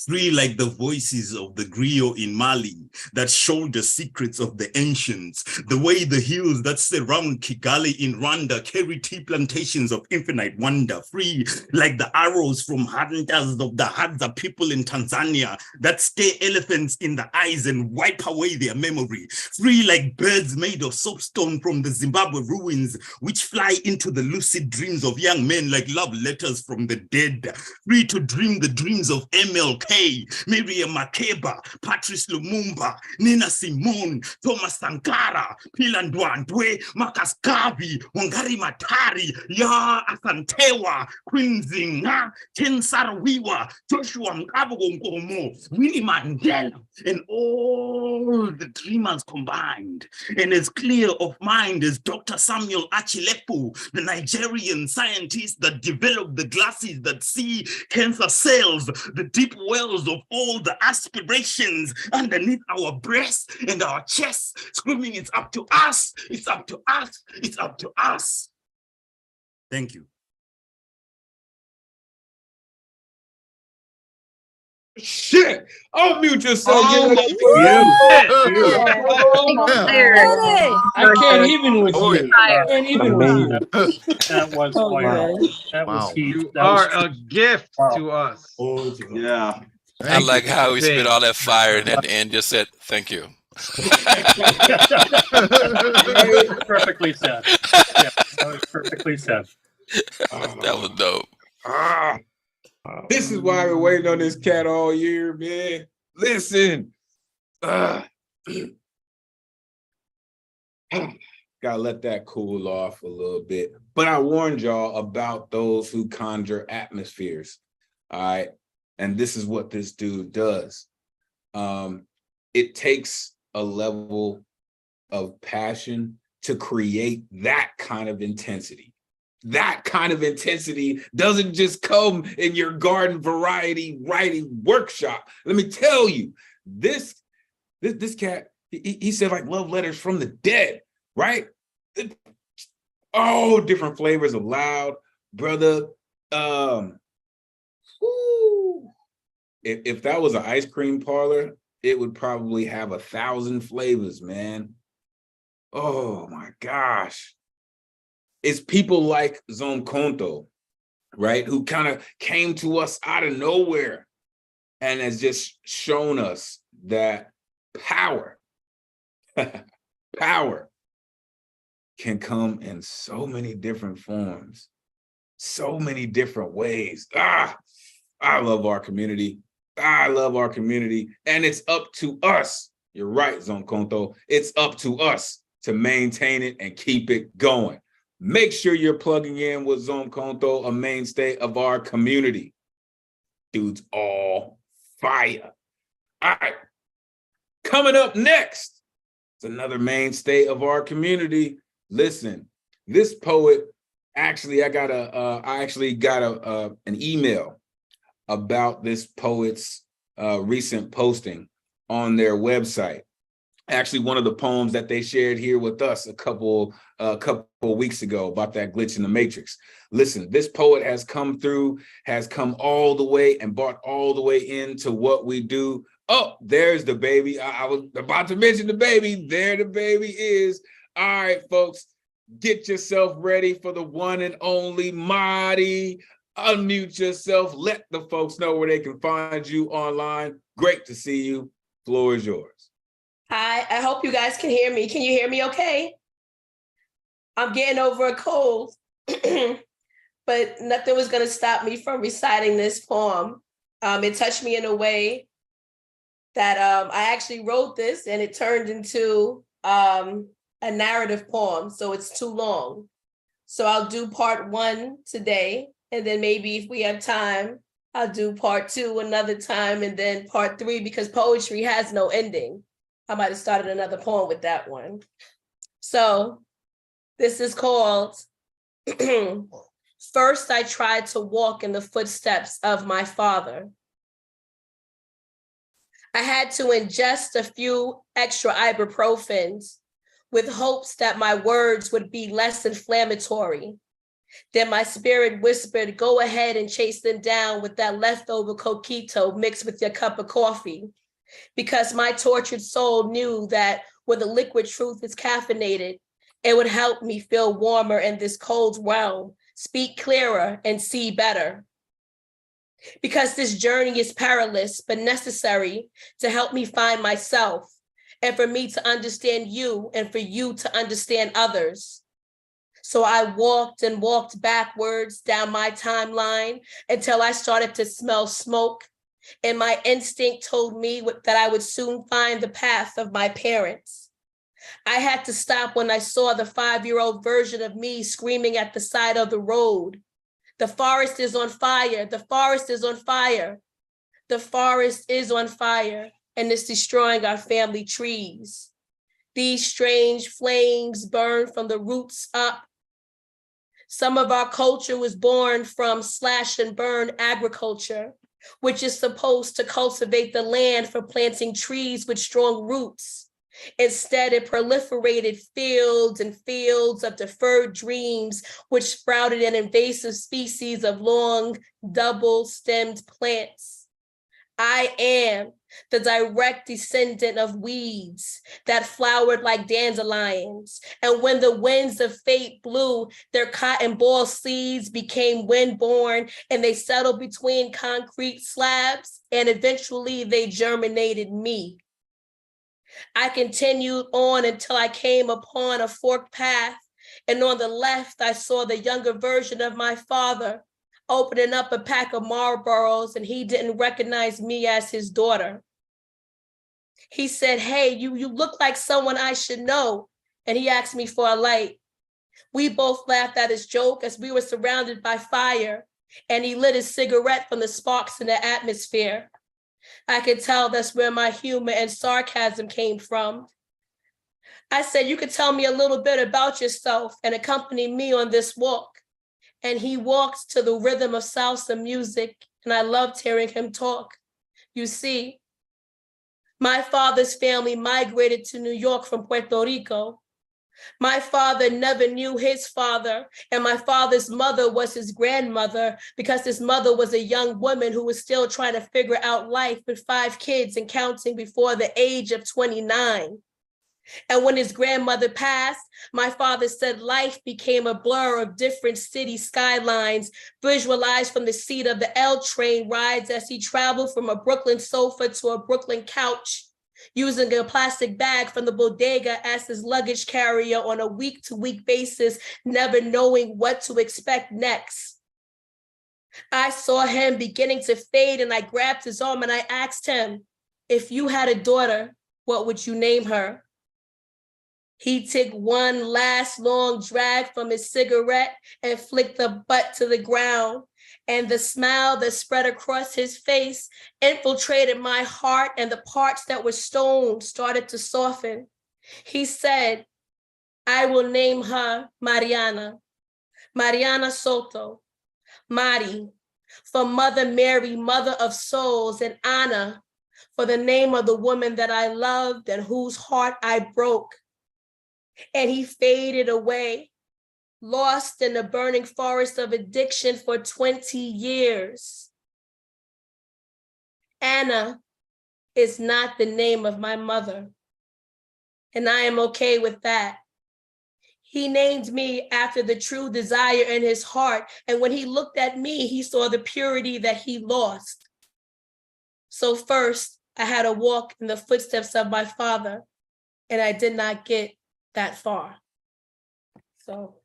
Free like the voices of the griot in Mali that showed the secrets of the ancients, the way the hills that surround Kigali in Rwanda carry tea plantations of infinite wonder. Free like the arrows from hunters of the Hadza people in Tanzania that stare elephants in the eyes and wipe away their memory. Free like birds made of soapstone from the Zimbabwe ruins, which fly into the lucid dreams of young men like love letters from the dead. Free to dream the dreams of MLK, Miriam Makeba, Patrice Lumumba, Nina Simone, Thomas Sankara, Pilandwandwe, Marcus Garvey, Wangari Matari, Ya Asantewa, Queen Zinga, Ken Sarawiwa, Joshua Mkabogongomo, Winnie Mandela, and all the dreamers combined. And as clear of mind as Dr. Samuel Achilepu, the Nigerian scientist that developed the glasses that see cancer cells, the deep wells of all the aspirations underneath our breasts and our chests, screaming, it's up to us, it's up to us, it's up to us. Thank you. Shit! Oh, mute yourself. Oh, I can't even with Oh, you. yeah. I can't even with you. That was Oh, fire. yeah. That was Wow. heat. You That was are a gift to us. Yeah. I like how he spit Big. all that fire and at the end just said, thank you. Perfectly said. Yeah, that was perfectly said. That was dope. This is why we're waiting on this cat all year, man. Listen. Gotta let that cool off a little bit. But I warned y'all about those who conjure atmospheres. All right. And this is what this dude does. It takes a level of passion to create that kind of intensity. That kind of intensity doesn't just come in your garden variety writing workshop. Let me tell you, this cat, he said like love letters from the dead, right? Oh, different flavors of loud, brother. If that was an ice cream parlor, it would probably have 1,000 flavors, man. Oh my gosh. It's people like Zonkonto, right? Who kind of came to us out of nowhere and has just shown us that power, power can come in so many different forms, so many different ways. I love our community. I love our community. And it's up to us. You're right, Zonkonto. It's up to us to maintain it and keep it going. Make sure you're plugging in with Zonkonto, a mainstay of our community. Dude's all fire. All right. Coming up next, it's another mainstay of our community. Listen, this poet, actually, I got an email about this poet's recent posting on their website. Actually, one of the poems that they shared here with us a couple weeks ago about that glitch in the matrix. Listen, this poet has come through, has come all the way and brought all the way into what we do. Oh, there's the baby. I was about to mention the baby. There the baby is. All right, folks, get yourself ready for the one and only Marty. Unmute yourself. Let the folks know where they can find you online. Great to see you. Floor is yours. Hi, I hope you guys can hear me. Can you hear me okay? I'm getting over a cold, but nothing was going to stop me from reciting this poem. It touched me in a way that I actually wrote this and it turned into a narrative poem, so it's too long. So I'll do part 1 today, and then maybe if we have time, I'll do part 2 another time, and then part 3, because poetry has no ending. I might have started another poem with that one. So this is called, First I Tried to Walk in the Footsteps of My Father. I had to ingest a few extra ibuprofens with hopes that my words would be less inflammatory. Then my spirit whispered, go ahead and chase them down with that leftover coquito mixed with your cup of coffee. Because my tortured soul knew that when the liquid truth is caffeinated, it would help me feel warmer in this cold realm, speak clearer, and see better. Because this journey is perilous, but necessary to help me find myself, and for me to understand you, and for you to understand others. So I walked and walked backwards down my timeline until I started to smell smoke. And my instinct told me that I would soon find the path of my parents. I had to stop when I saw the 5-year-old version of me screaming at the side of the road. The forest is on fire. The forest is on fire. The forest is on fire, and it's destroying our family trees. These strange flames burn from the roots up. Some of our culture was born from slash and burn agriculture, which is supposed to cultivate the land for planting trees with strong roots. Instead, it proliferated fields and fields of deferred dreams, which sprouted an invasive species of long, double-stemmed plants. I am the direct descendant of weeds that flowered like dandelions. And when the winds of fate blew, their cotton ball seeds became wind-born, and they settled between concrete slabs, and eventually they germinated me. I continued on until I came upon a forked path, and on the left, I saw the younger version of my father opening up a pack of Marlboros, and he didn't recognize me as his daughter. He said, "Hey, you look like someone I should know," and he asked me for a light. We both laughed at his joke as we were surrounded by fire, and he lit his cigarette from the sparks in the atmosphere. I could tell that's where my humor and sarcasm came from. I said, "You could tell me a little bit about yourself and accompany me on this walk." And he walked to the rhythm of salsa music, and I loved hearing him talk. You see, my father's family migrated to New York from Puerto Rico. My father never knew his father, and my father's mother was his grandmother because his mother was a young woman who was still trying to figure out life with 5 kids and counting before the age of 29. And when his grandmother passed, my father said life became a blur of different city skylines, visualized from the seat of the L train rides as he traveled from a Brooklyn sofa to a Brooklyn couch, using a plastic bag from the bodega as his luggage carrier on a week-to-week basis, never knowing what to expect next. I saw him beginning to fade, and I grabbed his arm and I asked him, "If you had a daughter, what would you name her?" He took one last long drag from his cigarette and flicked the butt to the ground. And the smile that spread across his face infiltrated my heart, and the parts that were stone started to soften. He said, "I will name her Mariana Soto, Mari, for Mother Mary, Mother of Souls, and Ana, for the name of the woman that I loved and whose heart I broke." And he faded away, lost in the burning forest of addiction for 20 years. Anna is not the name of my mother, and I am okay with that. He named me after the true desire in his heart, and when he looked at me, he saw the purity that he lost. So first, I had to walk in the footsteps of my father, and I did not get that far. So.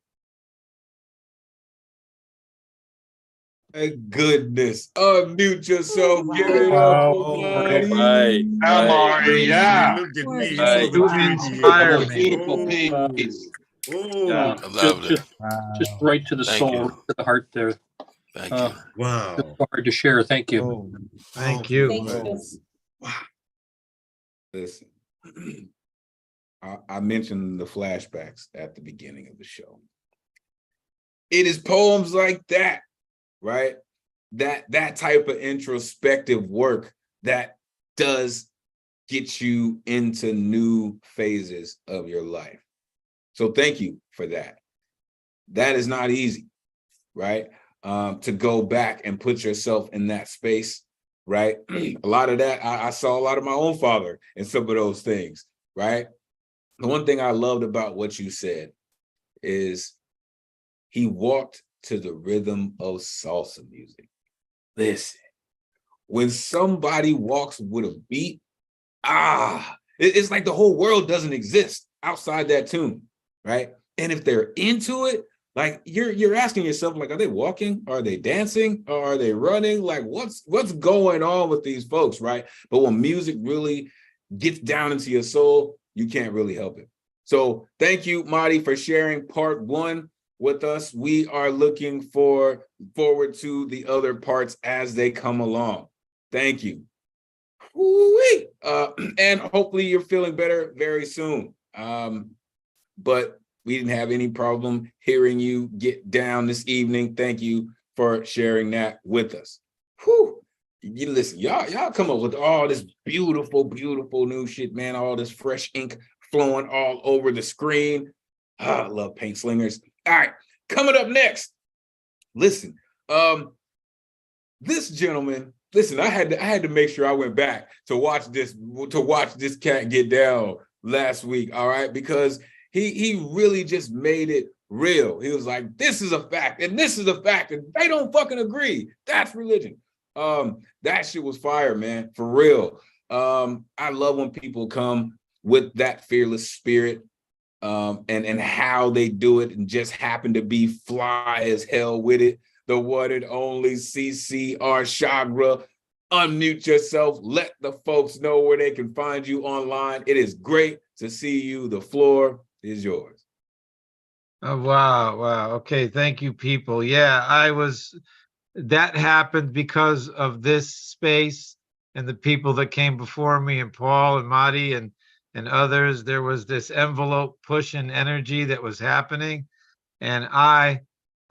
My goodness. Unmute yourself. Give it up for Marty. Marty, yeah. Look at me. You inspire me. Beautiful piece. Oh, I loved it. Just right to the Thank soul, you. right to the heart there. Thank you. Wow. It's hard to share. Thank you. Thank you. Thank you. Listen, I mentioned the flashbacks at the beginning of the show. It is poems like that, right? That type of introspective work that does get you into new phases of your life. So thank you for that. That is not easy, right? To go back and put yourself in that space, right? A lot of that, I saw a lot of my own father in some of those things, right? The one thing I loved about what you said is he walked to the rhythm of salsa music. Listen, when somebody walks with a beat, it's like the whole world doesn't exist outside that tune, right? And if they're into it, like you're asking yourself, like, are they walking? Are they dancing? Or are they running? Like, what's going on with these folks, right? But when music really gets down into your soul, you can't really help it. So thank you, Marty, for sharing part 1 with us. We are looking forward to the other parts as they come along. Thank you. Woo-wee. And hopefully you're feeling better very soon. But we didn't have any problem hearing you get down this evening. Thank you for sharing that with us. Whew. You listen, y'all come up with all this beautiful, beautiful new shit, man. All this fresh ink flowing all over the screen. I love paint slingers. All right, coming up next. Listen, this gentleman. Listen, I had to make sure I went back to watch this cat get down last week. All right, because he really just made it real. He was like, this is a fact, and this is a fact, and they don't fucking agree. That's religion. That shit was fire, man, for real. I love when people come with that fearless spirit, and how they do it, and just happen to be fly as hell with it. The one and only CC Chagra. Unmute yourself. Let the folks know where they can find you online. It is great to see you. The floor is yours. Oh, wow. Wow. Okay. Thank you, people. Yeah, that happened because of this space and the people that came before me, and Paul and Marty and others. There was this envelope pushing energy that was happening. And I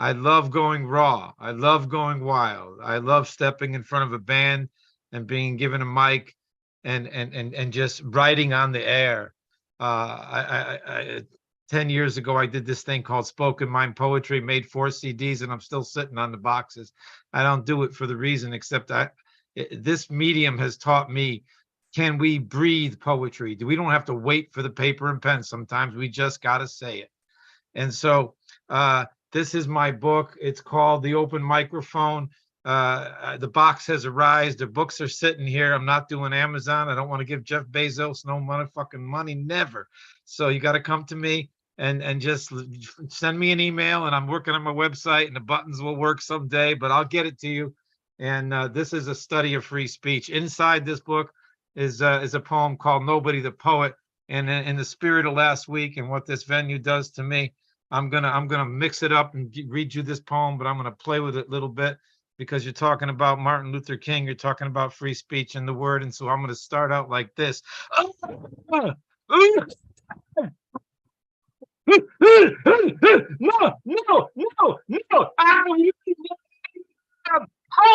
love going raw. I love going wild. I love stepping in front of a band and being given a mic and just writing on the air. 10 years ago, I did this thing called Spoken Mind Poetry, made 4 CDs, and I'm still sitting on the boxes. I don't do it for the reason, except this medium has taught me, can we breathe poetry? We don't have to wait for the paper and pen. Sometimes we just got to say it. And so this is my book. It's called The Open Microphone. The box has arrived. The books are sitting here. I'm not doing Amazon. I don't want to give Jeff Bezos no motherfucking money, never. So you got to come to me and just send me an email, and I'm working on my website, and the buttons will work someday, but I'll get it to you. And this is a study of free speech. Inside this book is a poem called Nobody the Poet. And in the spirit of last week and what this venue does to me, I'm gonna mix it up and read you this poem, but I'm gonna play with it a little bit because you're talking about Martin Luther King, you're talking about free speech and the word, and so I'm gonna start out like this. No.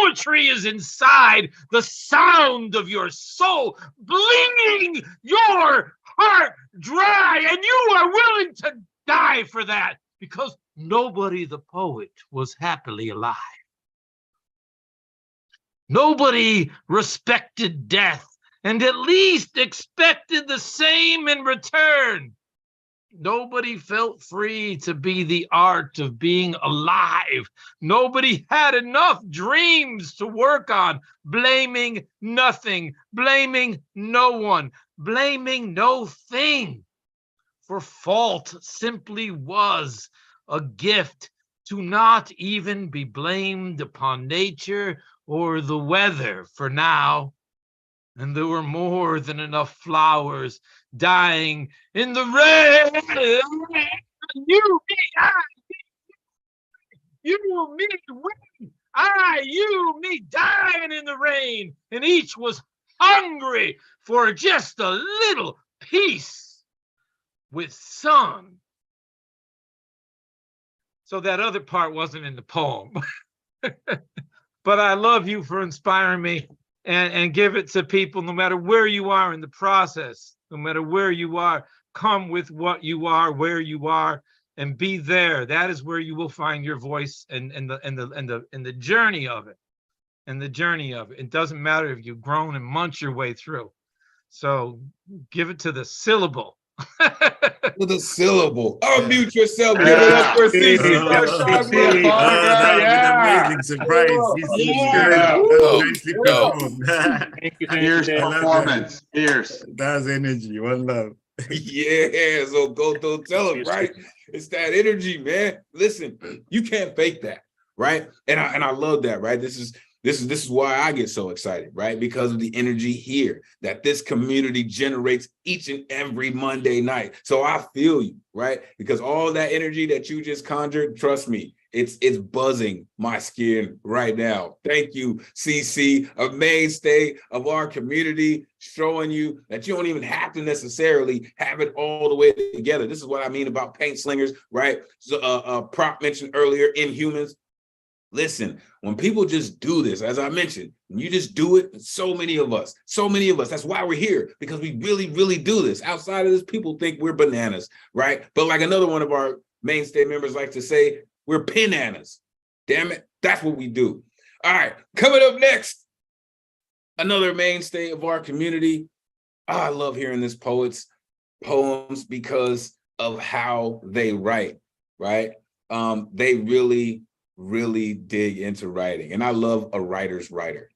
Poetry is inside the sound of your soul, bleeding your heart dry, and you are willing to die for that because nobody the poet was happily alive. Nobody respected death and at least expected the same in return. Nobody felt free to be the art of being alive. Nobody had enough dreams to work on, blaming nothing, blaming no one, blaming no thing. For fault simply was a gift to not even be blamed upon nature or the weather for now. And there were more than enough flowers dying in the rain. You, me, you, me, dying in the rain. And each was hungry for just a little piece with sun. So that other part wasn't in the poem. But I love you for inspiring me. And give it to people no matter where you are in the process, no matter where you are, come with what you are, where you are, and be there. That is where you will find your voice and the journey of it. And the journey of it. It doesn't matter if you've grown and munched your way through. So give it to the syllable. With a syllable. Unmute yourself. Give it up for CC. Amazing surprise. Here's performance. Here's. That's energy. One love. Yeah, so go tell them, right? It's that energy, man. Listen, you can't fake that, right? And I love that, right? This is why I get so excited, right? Because of the energy here that this community generates each and every Monday night. So I feel you, right? Because all that energy that you just conjured, trust me, it's buzzing my skin right now. Thank you, CC, a mainstay of our community, showing you that you don't even have to necessarily have it all the way together. This is what I mean about paint slingers, right? So Prop mentioned earlier, Inhumans. Listen, when people just do this, as I mentioned, when you just do it, so many of us, that's why we're here, because we really, really do this. Outside of this, people think we're bananas, right? But like another one of our mainstay members likes to say, we're pinanas. Damn it, that's what we do. All right, coming up next, another mainstay of our community. Oh, I love hearing this poems because of how they write, right? They really dig into writing. And I love a writer's writer,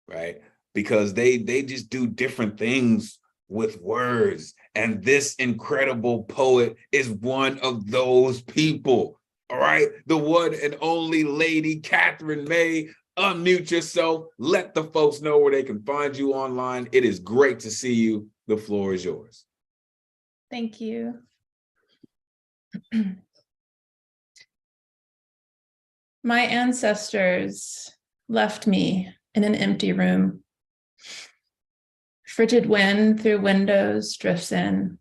right? Because they just do different things with words. And this incredible poet is one of those people. All right. The one and only Lady Catherine May. Unmute yourself. Let the folks know where they can find you online. It is great to see you. The floor is yours. Thank you. My ancestors left me in an empty room. Frigid wind through windows drifts in.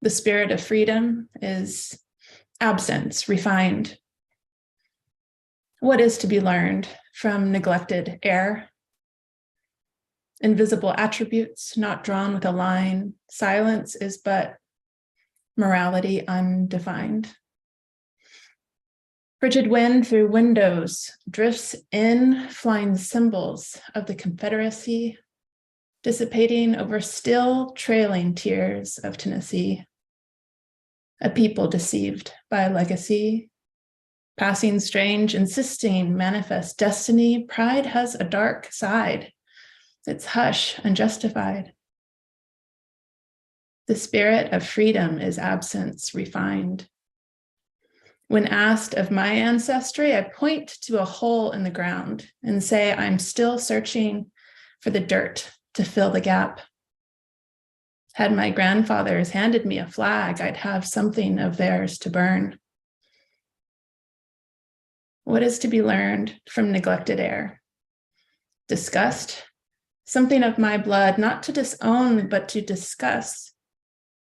The spirit of freedom is absence refined. What is to be learned from neglected air? Invisible attributes not drawn with a line. Silence is but morality undefined. Frigid wind through windows drifts in, flying symbols of the Confederacy, dissipating over still trailing tears of Tennessee. A people deceived by a legacy, passing strange, insisting, manifest destiny. Pride has a dark side. It's hush, unjustified. The spirit of freedom is absence refined. When asked of my ancestry, I point to a hole in the ground and say, I'm still searching for the dirt to fill the gap. Had my grandfathers handed me a flag, I'd have something of theirs to burn. What is to be learned from neglected air? Disgust, something of my blood, not to disown, but to discuss.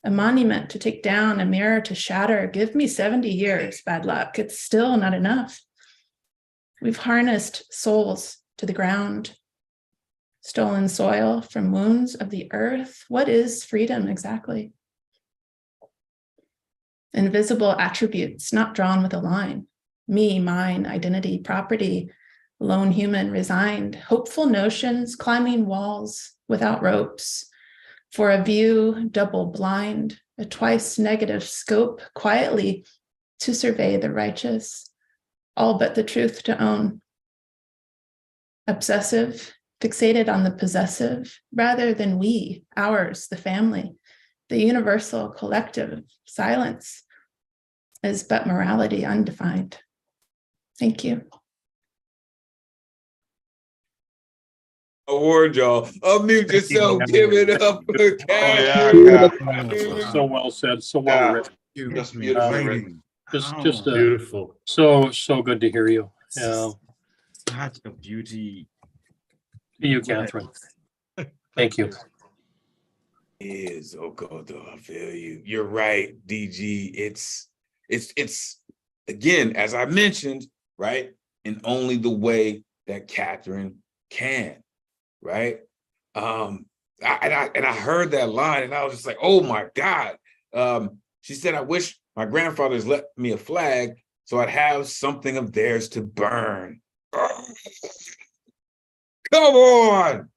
A monument to take down, a mirror to shatter. Give me 70 years, bad luck. It's still not enough. We've harnessed souls to the ground, stolen soil from wounds of the earth. What is freedom exactly? Invisible attributes not drawn with a line. Me, mine, identity, property, lone human resigned. Hopeful notions climbing walls without ropes. For a view double blind, a twice negative scope quietly to survey the righteous, all but the truth to own. Obsessive, fixated on the possessive, rather than we, ours, the family, the universal collective. Silence is but morality undefined. Thank you. Award y'all. Unmute yourself. Give it up for Catherine. So well said. So well written. Just beautifully written. Just Beautiful. So good to hear you. Such a beauty. To you, Catherine. Thank you. Is Okoto, I feel you. You're right, DG. It's again, as I mentioned, right? In only the way that Catherine can, right? I heard that line and I was just like, oh my God. She said, I wish my grandfathers left me a flag so I'd have something of theirs to burn. Come on.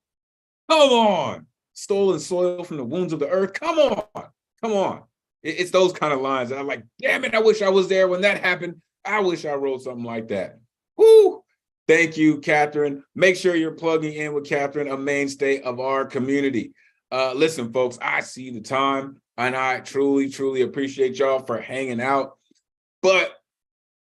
Come on. Stolen soil from the wounds of the earth. Come on. Come on. It's those kind of lines. And I'm like, damn it, I wish I was there when that happened. I wish I wrote something like that. Woo. Thank you, Catherine. Make sure you're plugging in with Catherine, a mainstay of our community. Listen, folks, I see the time, and I truly, truly appreciate y'all for hanging out. But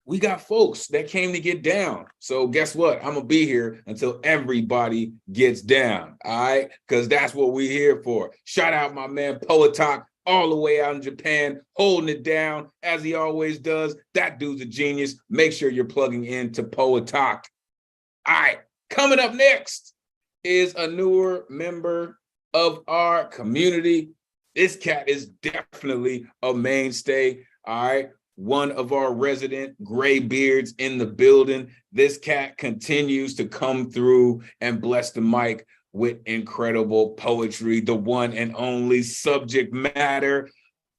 we got folks that came to get down. So guess what? I'm going to be here until everybody gets down, all right? Because that's what we're here for. Shout out my man, Poet Talk, all the way out in Japan, holding it down as he always does. That dude's a genius. Make sure you're plugging in to Poet Talk. All right, coming up next is a newer member of our community. This cat is definitely a mainstay, all right? One of our resident gray beards in the building. This cat continues to come through and bless the mic with incredible poetry, the one and only Subject Matter.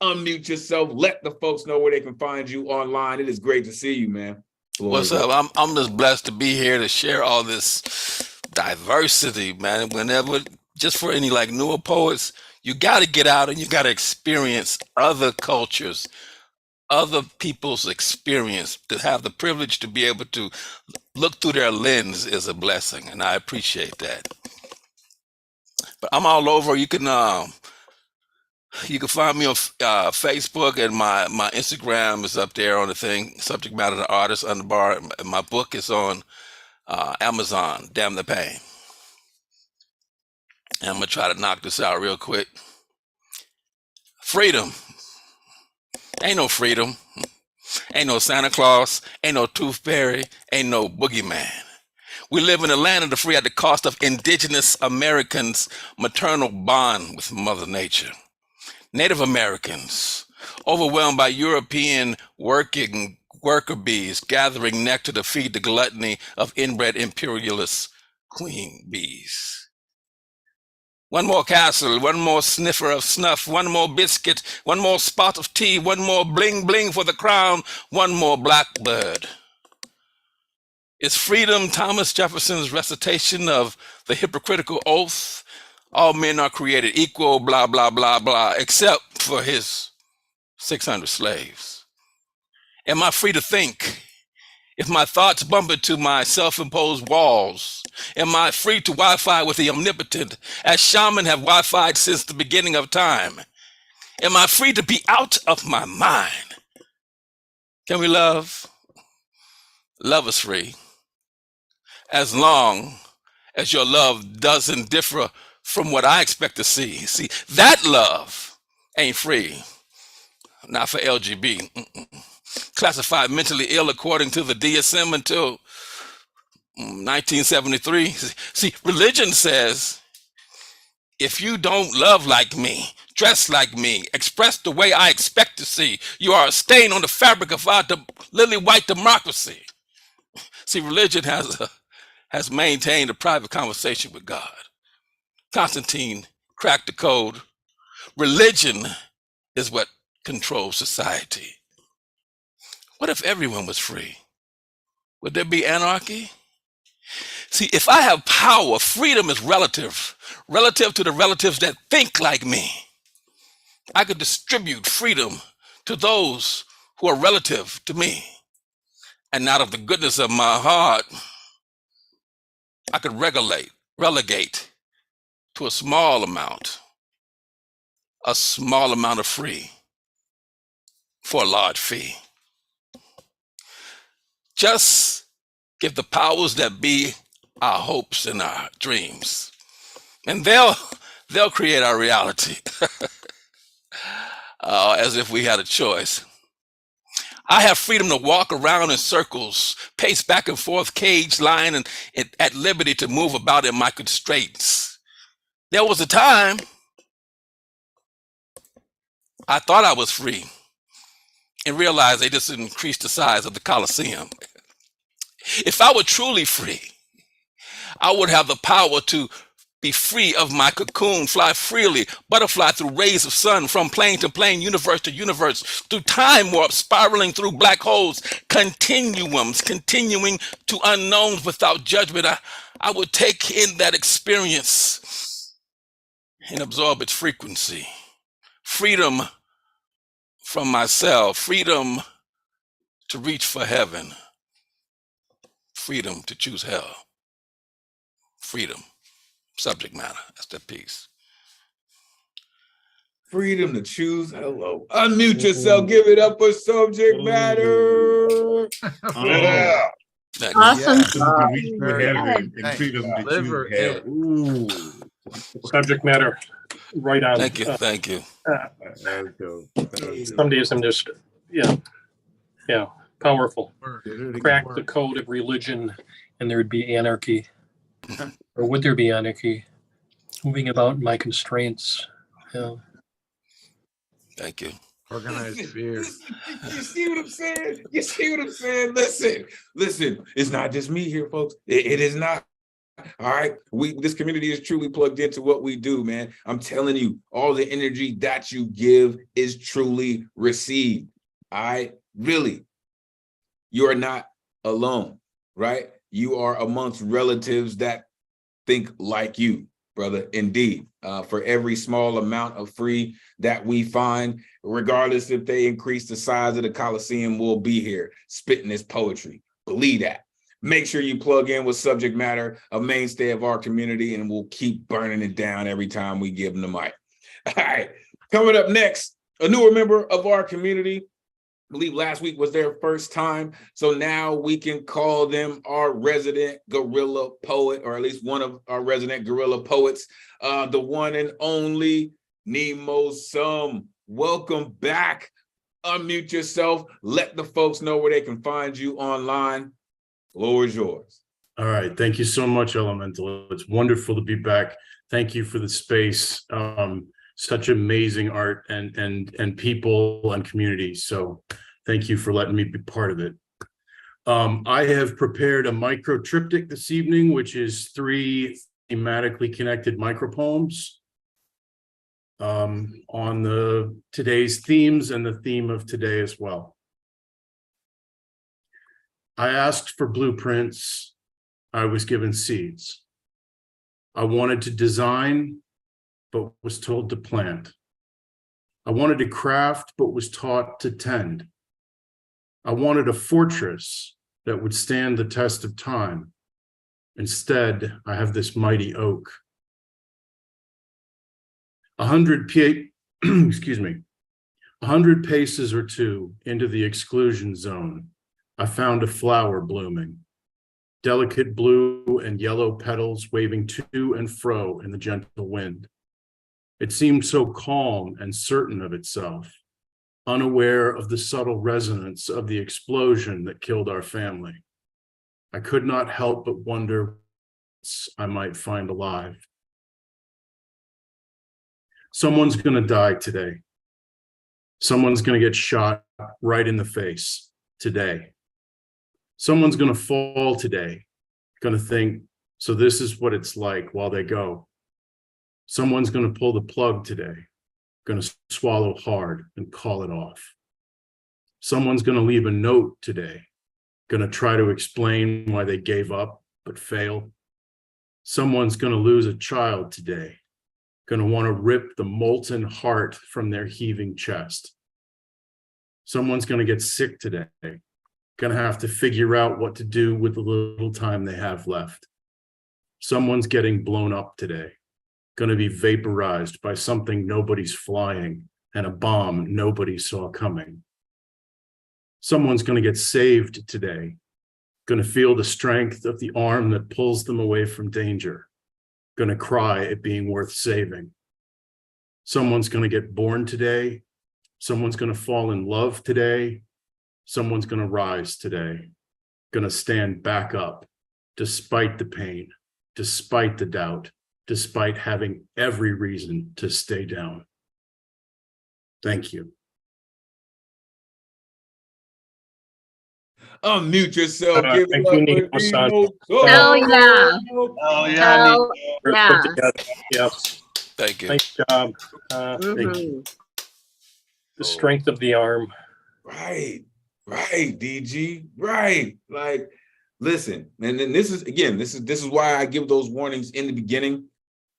Unmute yourself. Let the folks know where they can find you online. It is great to see you, man. What's up? I'm just blessed to be here to share all this diversity, man. Whenever, just for any like newer poets, you got to get out and you got to experience other cultures, other people's experience. To have the privilege to be able to look through their lens is a blessing, and I appreciate that. But I'm all over. You can find me on Facebook, and my Instagram is up there on the thing. Subject Matter the Artist Underbar. And my book is on Amazon. Damn the Pain. And I'm gonna try to knock this out real quick. Freedom. Ain't no freedom. Ain't no Santa Claus. Ain't no Tooth Fairy. Ain't no boogeyman. We live in the land of the free at the cost of indigenous Americans' maternal bond with Mother Nature. Native Americans, overwhelmed by European worker bees, gathering nectar to feed the gluttony of inbred imperialist queen bees. One more castle, one more sniffer of snuff, one more biscuit, one more spot of tea, one more bling bling for the crown, one more blackbird. Is freedom Thomas Jefferson's recitation of the hypocritical oath? All men are created equal, blah, blah, blah, blah, except for his 600 slaves. Am I free to think? If my thoughts bump into my self-imposed walls, am I free to Wi-Fi with the omnipotent, as shaman have Wi-Fi'd since the beginning of time? Am I free to be out of my mind? Can we love? Love is free. As long as your love doesn't differ from what I expect to see. See, that love ain't free. Not for LGB. Classified mentally ill according to the DSM until 1973. See, religion says, if you don't love like me, dress like me, express the way I expect to see, you are a stain on the fabric of our lily white democracy. See, religion has maintained a private conversation with God. Constantine cracked the code. Religion is what controls society. What if everyone was free? Would there be anarchy? See, if I have power, freedom is relative to the relatives that think like me. I could distribute freedom to those who are relative to me. And out of the goodness of my heart, I could relegate to a small amount of free for a large fee. Just give the powers that be our hopes and our dreams, and they'll create our reality as if we had a choice. I have freedom to walk around in circles, pace back and forth, cage lying and at liberty to move about in my constraints. There was a time I thought I was free and realized they just increased the size of the Colosseum. If I were truly free, I would have the power to be free of my cocoon, fly freely, butterfly through rays of sun, from plane to plane, universe to universe, through time warp, spiraling through black holes, continuums, continuing to unknowns without judgment. I would take in that experience and absorb its frequency. Freedom from myself, freedom to reach for heaven, freedom to choose hell, freedom, subject matter, that's the piece. Freedom to choose. Hello. Unmute yourself. Give it up for subject matter. Yeah. Awesome. Subject matter, right on. Thank you. Thank you. Some days I'm just, yeah, powerful. Crack the code of religion and there'd be anarchy. Or would there be anarchy? Moving about my constraints. Yeah. Thank you. Organized fear. You see what I'm saying? You see what I'm saying? Listen, it's not just me here, folks. It is not. All right. This community is truly plugged into what we do, man. I'm telling you, all the energy that you give is truly received. All right. Really. You are not alone, right? You are amongst relatives that think like you, brother. Indeed. For every small amount of free that we find, regardless if they increase the size of the Coliseum, we'll be here spitting this poetry. Believe that. Make sure you plug in with subject matter, a mainstay of our community, and we'll keep burning it down every time we give them the mic. All right, coming up next, a newer member of our community. I believe last week was their first time, so now we can call them our resident guerrilla poet, or at least one of our resident guerrilla poets, the one and only Elemen2al. Welcome back. Unmute yourself. Let the folks know where they can find you online. Floor is yours. All right. Thank you so much, Elemen2al. It's wonderful to be back. Thank you for the space. Such amazing art and people and community. So thank you for letting me be part of it. I have prepared a micro triptych this evening, which is 3 thematically connected micropoems on today's themes and the theme of today as well. I asked for blueprints. I was given seeds. I wanted to design, but was told to plant. I wanted to craft, but was taught to tend. I wanted a fortress that would stand the test of time. Instead, I have this mighty oak. 100 paces or 2 into the exclusion zone, I found a flower blooming. Delicate blue and yellow petals waving to and fro in the gentle wind. It seemed so calm and certain of itself, unaware of the subtle resonance of the explosion that killed our family. I could not help but wonder what I might find alive. Someone's going to die today. Someone's going to get shot right in the face today. Someone's going to fall today, going to think, so this is what it's like while they go. Someone's going to pull the plug today, going to swallow hard and call it off. Someone's going to leave a note today, going to try to explain why they gave up but failed. Someone's going to lose a child today, going to want to rip the molten heart from their heaving chest. Someone's going to get sick today, going to have to figure out what to do with the little time they have left. Someone's getting blown up today, going to be vaporized by something nobody's flying and a bomb nobody saw coming. Someone's going to get saved today, going to feel the strength of the arm that pulls them away from danger, going to cry at being worth saving. Someone's going to get born today. Someone's going to fall in love today. Someone's going to rise today, going to stand back up despite the pain, despite the doubt, despite having every reason to stay down. Thank you. Unmute yourself. Give Thank it you, up for Elemen2al. Elemen2al. Hell yeah. Oh yeah. Hell yeah. Yes. Thank you. Nice job. Thank you. The strength of the arm. Right, DG, right. Like, listen, and then this is why I give those warnings in the beginning.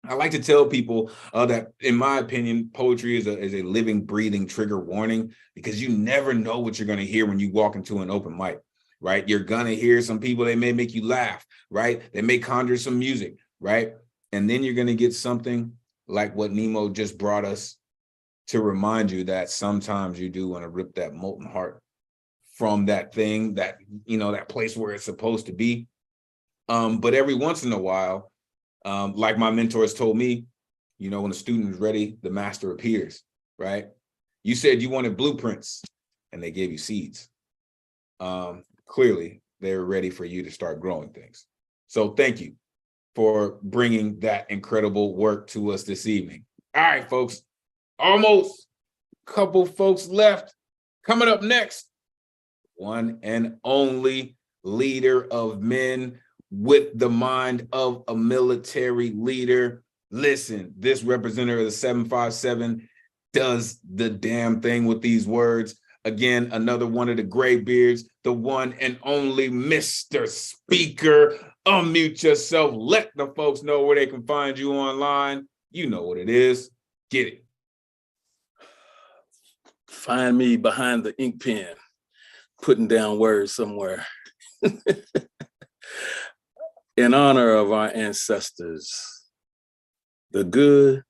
I like to tell people that, in my opinion, poetry is a living, breathing trigger warning, because you never know what you're going to hear when you walk into an open mic, right? You're going to hear some people, they may make you laugh, right? They may conjure some music, right? And then you're going to get something like what Nemo just brought us to remind you that sometimes you do want to rip that molten heart from that thing, that, that place where it's supposed to be. But every once in a while, like my mentors told me, when a student is ready, the master appears, right? You said you wanted blueprints and they gave you seeds. Clearly, they were ready for you to start growing things. So thank you for bringing that incredible work to us this evening. All right, folks, almost a couple folks left. Coming up next, one and only leader of men with the mind of a military leader. Listen, this representative of the 757 does the damn thing with these words. Again, another one of the gray beards, the one and only Mr. Speaker. Unmute yourself. Let the folks know where they can find you online. You know what it is. Get it. Find me behind the ink pen, putting down words somewhere. In honor of our ancestors, the good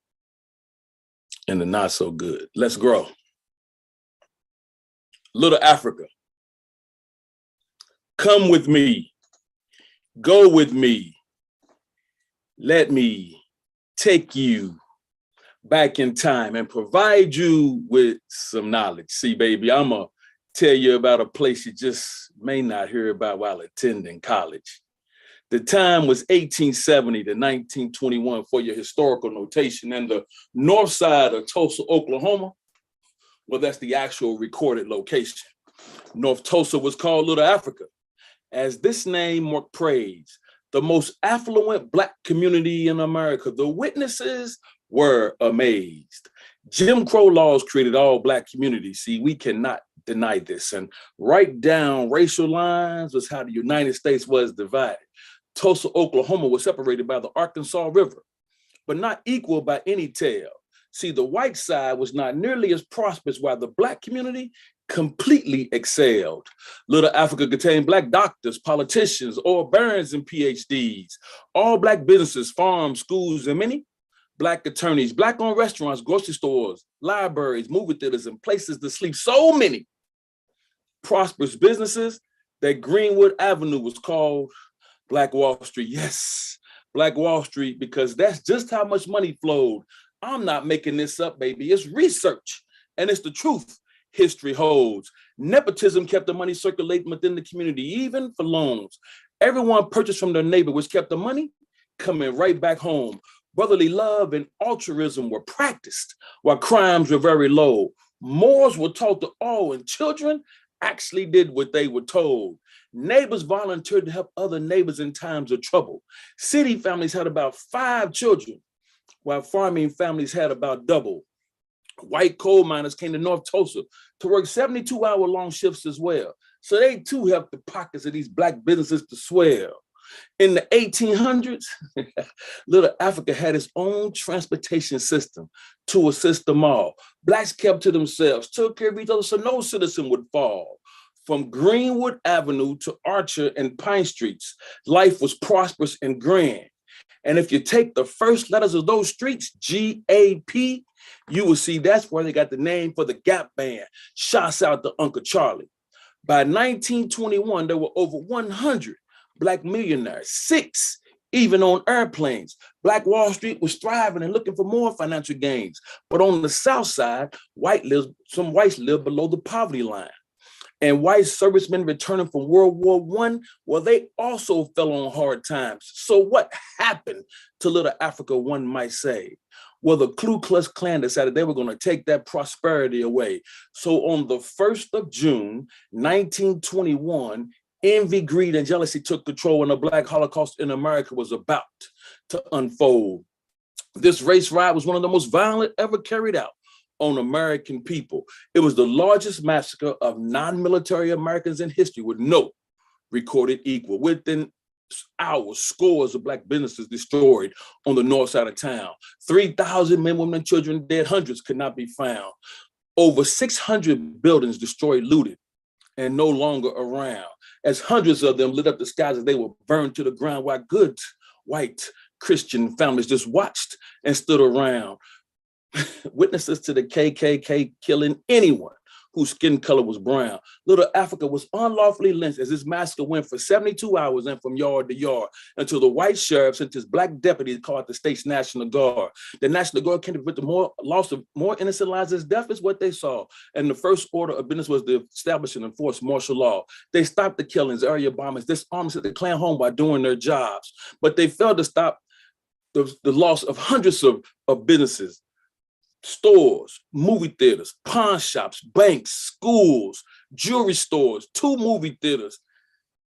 and the not so good. Let's grow. Little Africa, come with me, go with me. Let me take you back in time and provide you with some knowledge. See, baby, I'm gonna tell you about a place you just may not hear about while attending college. The time was 1870 to 1921 for your historical notation, and the north side of Tulsa, Oklahoma, well, that's the actual recorded location. North Tulsa was called Little Africa, as this name more praise the most affluent Black community in America. The witnesses were amazed. Jim Crow laws created all Black communities. See, we cannot deny this. And right down racial lines was how the United States was divided. Tulsa, Oklahoma was separated by the Arkansas River, but not equal by any tale. See, the white side was not nearly as prosperous, while the Black community completely excelled. Little Africa contained Black doctors, politicians, oil barons, and PhDs, all Black businesses, farms, schools, and many Black attorneys, Black-owned restaurants, grocery stores, libraries, movie theaters, and places to sleep. So many prosperous businesses that Greenwood Avenue was called Black Wall Street. Yes, Black Wall Street, because that's just how much money flowed. I'm not making this up, baby. It's research, and it's the truth. History holds. Nepotism kept the money circulating within the community, even for loans. Everyone purchased from their neighbor, which kept the money coming right back home. Brotherly love and altruism were practiced, while crimes were very low. Morals were taught to all, and children actually did what they were told. Neighbors volunteered to help other neighbors in times of trouble. City families had about 5 children, while farming families had about double. White coal miners came to North Tulsa to work 72-hour-long shifts as well. So they too helped the pockets of these Black businesses to swell. In the 1800s, Little Africa had its own transportation system to assist them all. Blacks kept to themselves, took care of each other so no citizen would fall. From Greenwood Avenue to Archer and Pine Streets, life was prosperous and grand. And if you take the first letters of those streets, G-A-P, you will see that's where they got the name for the Gap Band. Shouts out to Uncle Charlie. By 1921, there were over 100 Black millionaires, 6 even on airplanes. Black Wall Street was thriving and looking for more financial gains. But on the South Side, some whites lived below the poverty line. And white servicemen returning from World War I, well, they also fell on hard times. So what happened to Little Africa, one might say? Well, the Ku Klux Klan decided they were going to take that prosperity away. So on the 1st of June, 1921, envy, greed, and jealousy took control, and the Black Holocaust in America was about to unfold. This race riot was one of the most violent ever carried out on American people. It was the largest massacre of non-military Americans in history with no recorded equal. Within hours, scores of Black businesses destroyed on the north side of town. 3,000 men, women, and children dead, hundreds could not be found. Over 600 buildings destroyed, looted, and no longer around, as hundreds of them lit up the skies as they were burned to the ground, while good white Christian families just watched and stood around. Witnesses to the KKK killing anyone whose skin color was brown. Little Africa was unlawfully lynched as this massacre went for 72 hours and from yard to yard until the white sheriff sent his Black deputies called the state's National Guard. The National Guard came to prevent the loss of more innocent lives as death is what they saw. And the first order of business was to establish and enforce martial law. They stopped the killings, area bombings, disarmed the Klan home by doing their jobs. But they failed to stop the loss of hundreds of businesses, stores, movie theaters, pawn shops, banks, schools, jewelry stores, 2 movie theaters,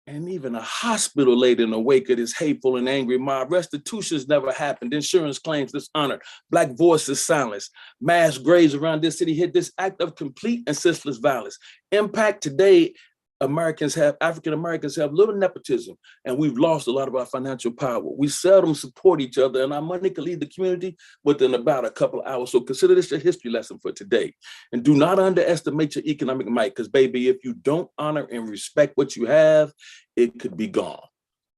and even a hospital laid in the wake of this hateful and angry mob. Restitutions never happened. Insurance claims dishonored. Black voices silenced. Mass graves around this city hid this act of complete and senseless violence. Impact today, African Americans have little nepotism, and we've lost a lot of our financial power. We seldom support each other, and our money can leave the community within about a couple of hours. So consider this a history lesson for today. And do not underestimate your economic might, because baby, if you don't honor and respect what you have, it could be gone.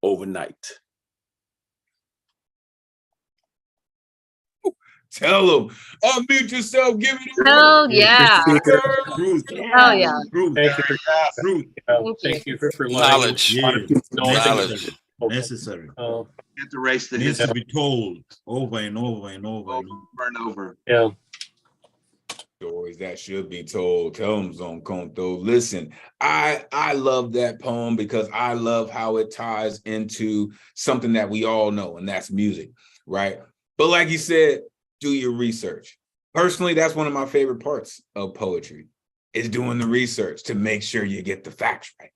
overnight. Tell them. Unmute yourself. Give it a Oh, yeah. Truth. Oh, yeah. Truth. Thank you for Truth. Thank you. for letting Knowledge. a lot of people know things. Knowledge. Necessary. Get to erase the Needs to history be told over and over and over and over. and over. Yeah. Stories that should be told. Tell them, Zone Conto. Listen, I love that poem because I love how it ties into something that we all know, and that's music, right? But like you said, do your research. Personally, that's one of my favorite parts of poetry, is doing the research to make sure you get the facts right.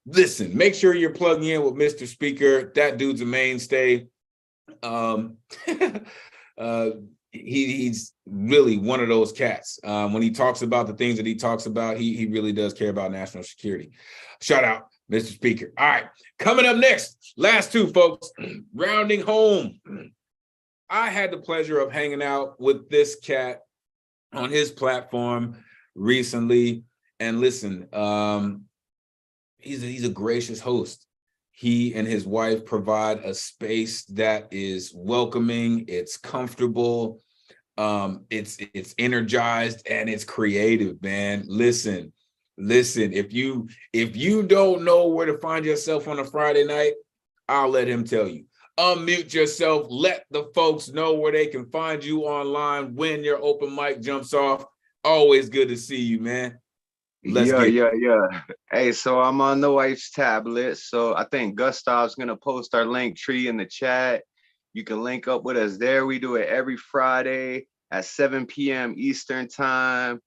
Listen, make sure you're plugging in with Mr. Speaker. That dude's a mainstay. He's really one of those cats. When he talks about the things that he talks about, he really does care about national security. Shout out, Mr. Speaker. All right, coming up next, last two, folks, rounding home. I had the pleasure of hanging out with this cat on his platform recently. And listen, he's a gracious host. He and his wife provide a space that is welcoming, it's comfortable, it's energized, and it's creative, man. Listen, if you don't know where to find yourself on a Friday night, I'll let him tell you. Unmute yourself, let the folks know where they can find you online when your open mic jumps off. Always good to see you, man. Yeah. Hey, so I'm on the wife's tablet. So I think Gustav's gonna post our link tree in the chat. You can link up with us there. We do it every Friday at 7 p.m. Eastern time.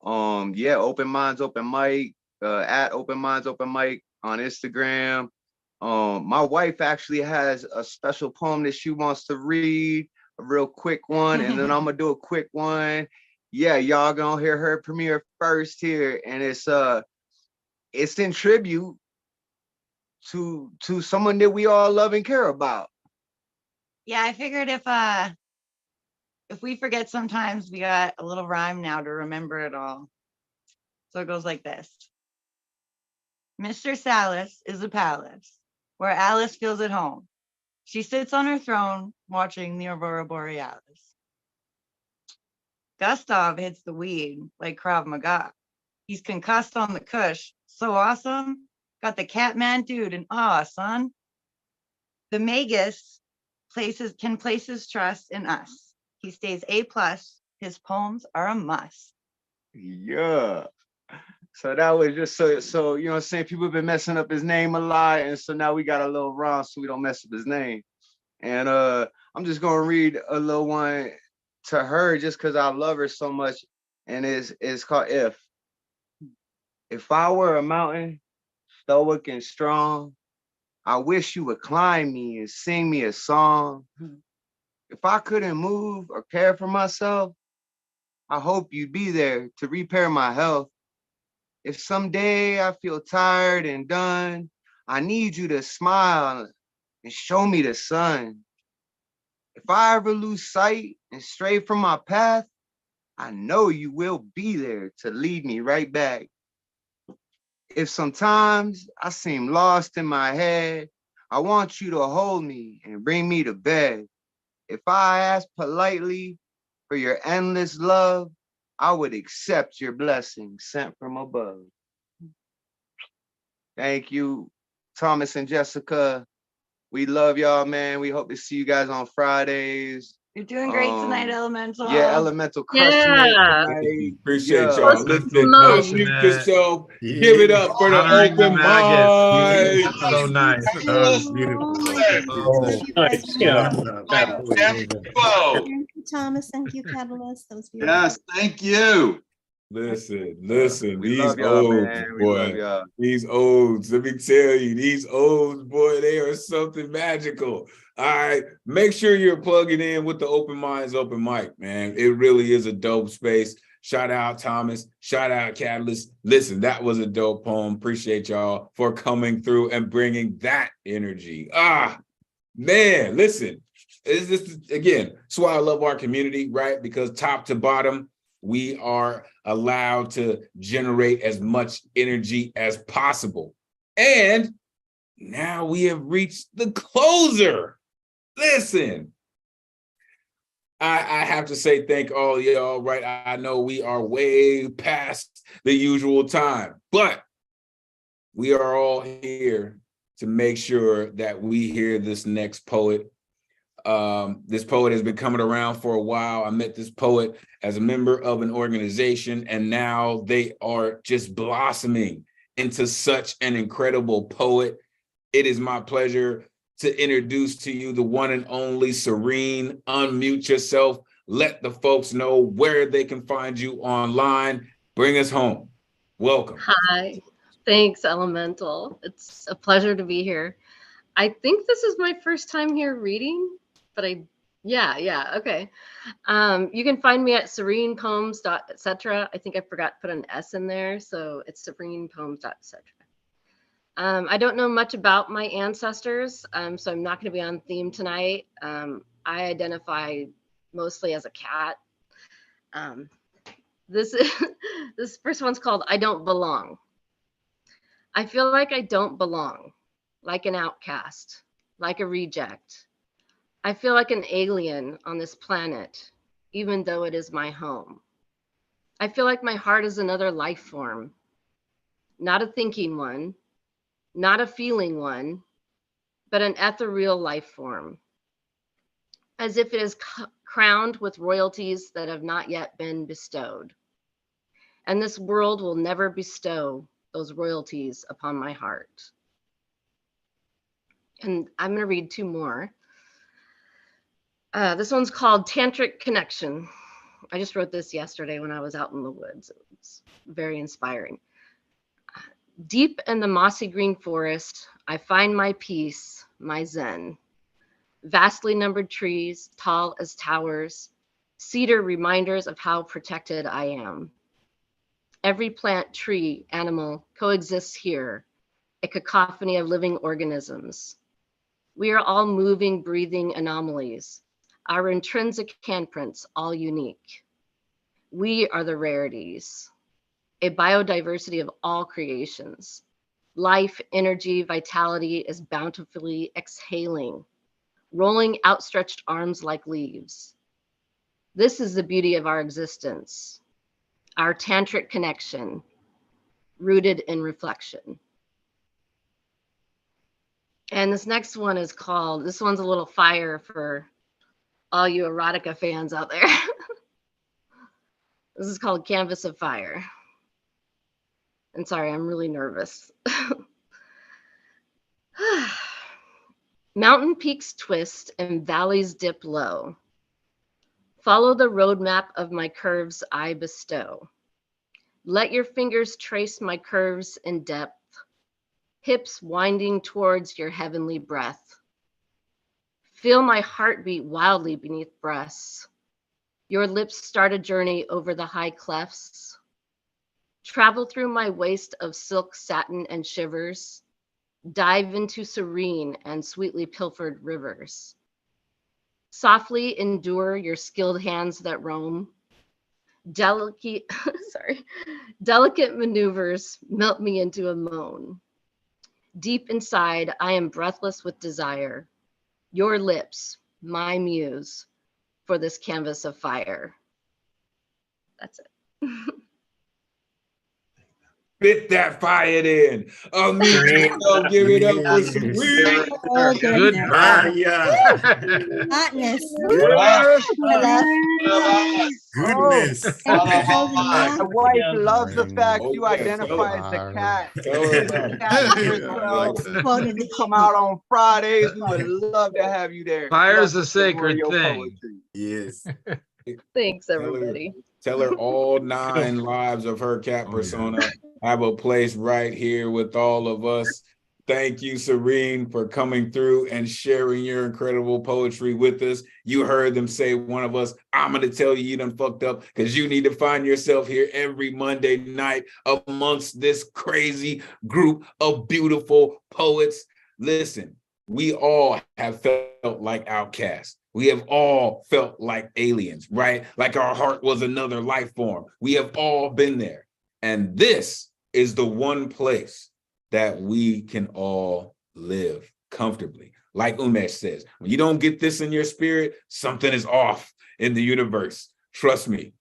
Yeah, Open Minds Open Mic, at Open Minds Open Mic on Instagram. My wife actually has a special poem that she wants to read, a real quick one, and then I'm gonna do a quick one. Yeah, y'all gonna hear her premiere first here, and it's in tribute to someone that we all love and care about. Yeah, I figured if we forget sometimes, we got a little rhyme now to remember it all. So it goes like this. Mr. Salis is a palace where Alice feels at home. She sits on her throne watching the aurora borealis. Gustav hits the weed like Krav Maga. He's concussed on the kush. So awesome. Got the Catman dude in awe, son. The Magus can place his trust in us. He stays A+. His poems are a must. Yeah. So that was just so you know what I'm saying, people have been messing up his name a lot, and so now we got a little rhyme so we don't mess up his name. And I'm just gonna read a little one to her just because I love her so much, and it's called If. If I were a mountain, stoic and strong, I wish you would climb me and sing me a song. If I couldn't move or care for myself, I hope you'd be there to repair my health. If someday I feel tired and done, I need you to smile and show me the sun. If I ever lose sight and stray from my path, I know you will be there to lead me right back. If sometimes I seem lost in my head, I want you to hold me and bring me to bed. If I ask politely for your endless love, I would accept your blessing sent from above. Thank you, Thomas and Jessica. We love y'all, man. We hope to see you guys on Fridays. You're doing great tonight, Elemental. Yeah, Elemental crushing it tonight. Appreciate Yeah. y'all. Listen, unmute yourself. Give it up for the Honoring the open Magus. mic. So nice. That was beautiful. Nice. Thank you, Thomas. Thank you, Catalyst. That was beautiful. Yes, thank you. Listen, We these love y'all, odes, man. We love boy, y'all. these odes, let me tell you, these odes, boy, they are something magical. All right, make sure you're plugging in with the Open Minds Open Mic, man. It really is a dope space. Shout out Thomas, shout out Catalyst. Listen, that was a dope poem. Appreciate y'all for coming through and bringing that energy. Man, listen, again, that's why I love our community, right? Because top to bottom, we are allowed to generate as much energy as possible. And now we have reached the closer. Listen, I have to say thank all y'all, right? I know we are way past the usual time, but we are all here to make sure that we hear this next poet. This poet has been coming around for a while. I met this poet as a member of an organization, and now they are just blossoming into such an incredible poet. It is my pleasure to introduce to you the one and only Serene. Unmute yourself. Let the folks know where they can find you online. Bring us home. Welcome. Hi. Thanks, Elemen2al. It's a pleasure to be here. I think this is my first time here reading, but yeah, okay. You can find me at serenepoems.etc. I think I forgot to put an S in there, so it's serenepoems.etc. I don't know much about my ancestors, so I'm not going to be on theme tonight. I identify mostly as a cat. This first one's called I Don't Belong. I feel like I don't belong, like an outcast, like a reject. I feel like an alien on this planet, even though it is my home. I feel like my heart is another life form, not a thinking one, not a feeling one, but an ethereal life form, as if it is crowned with royalties that have not yet been bestowed. And this world will never bestow those royalties upon my heart. And I'm going to read two more. This one's called Tantric Connection. I just wrote this yesterday when I was out in the woods. It's very inspiring. Deep in the mossy green forest, I find my peace, my zen. Vastly numbered trees, tall as towers, cedar reminders of how protected I am. Every plant, tree, animal coexists here, a cacophony of living organisms. We are all moving, breathing anomalies, our intrinsic handprints all unique. We are the rarities, a biodiversity of all creations. Life, energy, vitality is bountifully exhaling, rolling outstretched arms like leaves. This is the beauty of our existence, our tantric connection, rooted in reflection. And this next one is called, this one's a little fire for all you erotica fans out there. This is called Canvas of Fire. And sorry, I'm really nervous. Mountain peaks twist and valleys dip low. Follow the roadmap of my curves I bestow. Let your fingers trace my curves in depth, hips winding towards your heavenly breath. Feel my heartbeat wildly beneath breasts. Your lips start a journey over the high clefts. Travel through my waist of silk, satin, and shivers. Dive into serene and sweetly pilfered rivers. Softly endure your skilled hands that roam. Delicate maneuvers melt me into a moan. Deep inside, I am breathless with desire. Your lips, my muse, for this canvas of fire. That's it. Spit that fire in. Yourself, give it up for Serene. Oh, Good burn. Hotness. Goodness. My wife loves the fact Oh, you yeah, identify as the cat. Tell her about it. Cat yourself. You come out on Fridays. We would love to have you there. Fire's Love a to hear sacred your thing. poetry. Yes. Thanks, everybody. Tell her all 9 lives of her cat persona have a place right here with all of us. Thank you, Serene, for coming through and sharing your incredible poetry with us. You heard them say, one of us, I'm going to tell you, you done fucked up, because you need to find yourself here every Monday night amongst this crazy group of beautiful poets. Listen, we all have felt like outcasts. We have all felt like aliens, right? Like our heart was another life form. We have all been there. And this is the one place that we can all live comfortably. Like Umesh says, when you don't get this in your spirit, something is off in the universe. Trust me.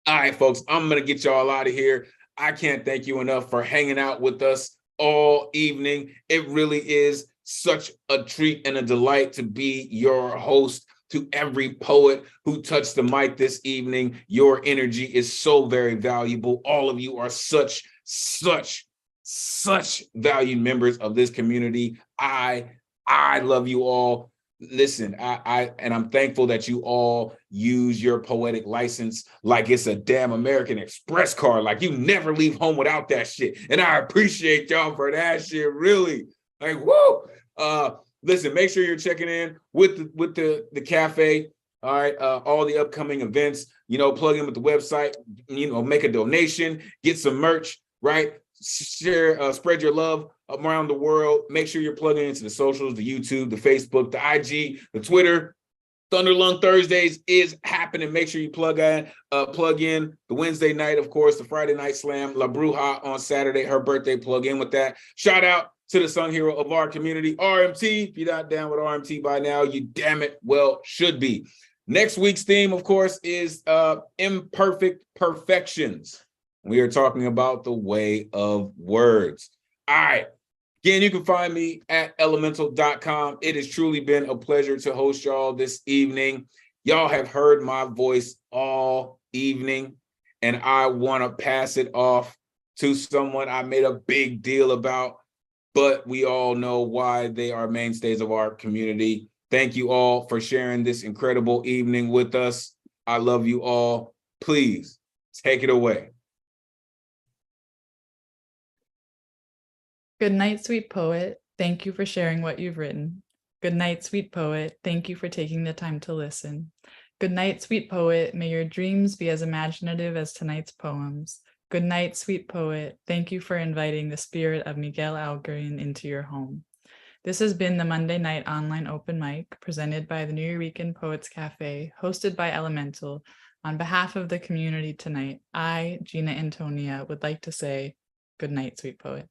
All right, folks, I'm going to get y'all out of here. I can't thank you enough for hanging out with us all evening. It really is such a treat and a delight to be your host. To every poet who touched the mic this evening, your energy is so very valuable. All of you are such valued members of this community. I love you all. Listen, I'm thankful that you all use your poetic license like it's a damn American Express card. Like you never leave home without that shit. And I appreciate y'all for that shit, really. Like, woo! Listen, make sure you're checking in with the cafe. All right, all the upcoming events, plug in with the website, make a donation, get some merch, right? Share, spread your love around the world. Make sure you're plugging into the socials, the YouTube, the Facebook, the IG, the Twitter. Thunderlung Thursdays is happening. Make sure you plug in the Wednesday night, of course, the Friday night slam, La Bruja on Saturday, her birthday, plug in with that. Shout out to the song hero of our community, RMT. If you're not down with RMT by now, you damn it well should be. Next week's theme, of course, is imperfect perfections. We are talking about the way of words. All right. Again, you can find me at Elemen2al.com. It has truly been a pleasure to host y'all this evening. Y'all have heard my voice all evening, and I want to pass it off to someone I made a big deal about, but we all know why they are mainstays of our community. Thank you all for sharing this incredible evening with us. I love you all. Please take it away. Good night, sweet poet. Thank you for sharing what you've written. Good night, sweet poet. Thank you for taking the time to listen. Good night, sweet poet. May your dreams be as imaginative as tonight's poems. Good night, sweet poet. Thank you for inviting the spirit of Miguel Algarin into your home. This has been the Monday Night Online Open Mic presented by the New Eurekan Poets Cafe, hosted by Elemen2al. On behalf of the community tonight, I, Gina Antonia, would like to say good night, sweet poet.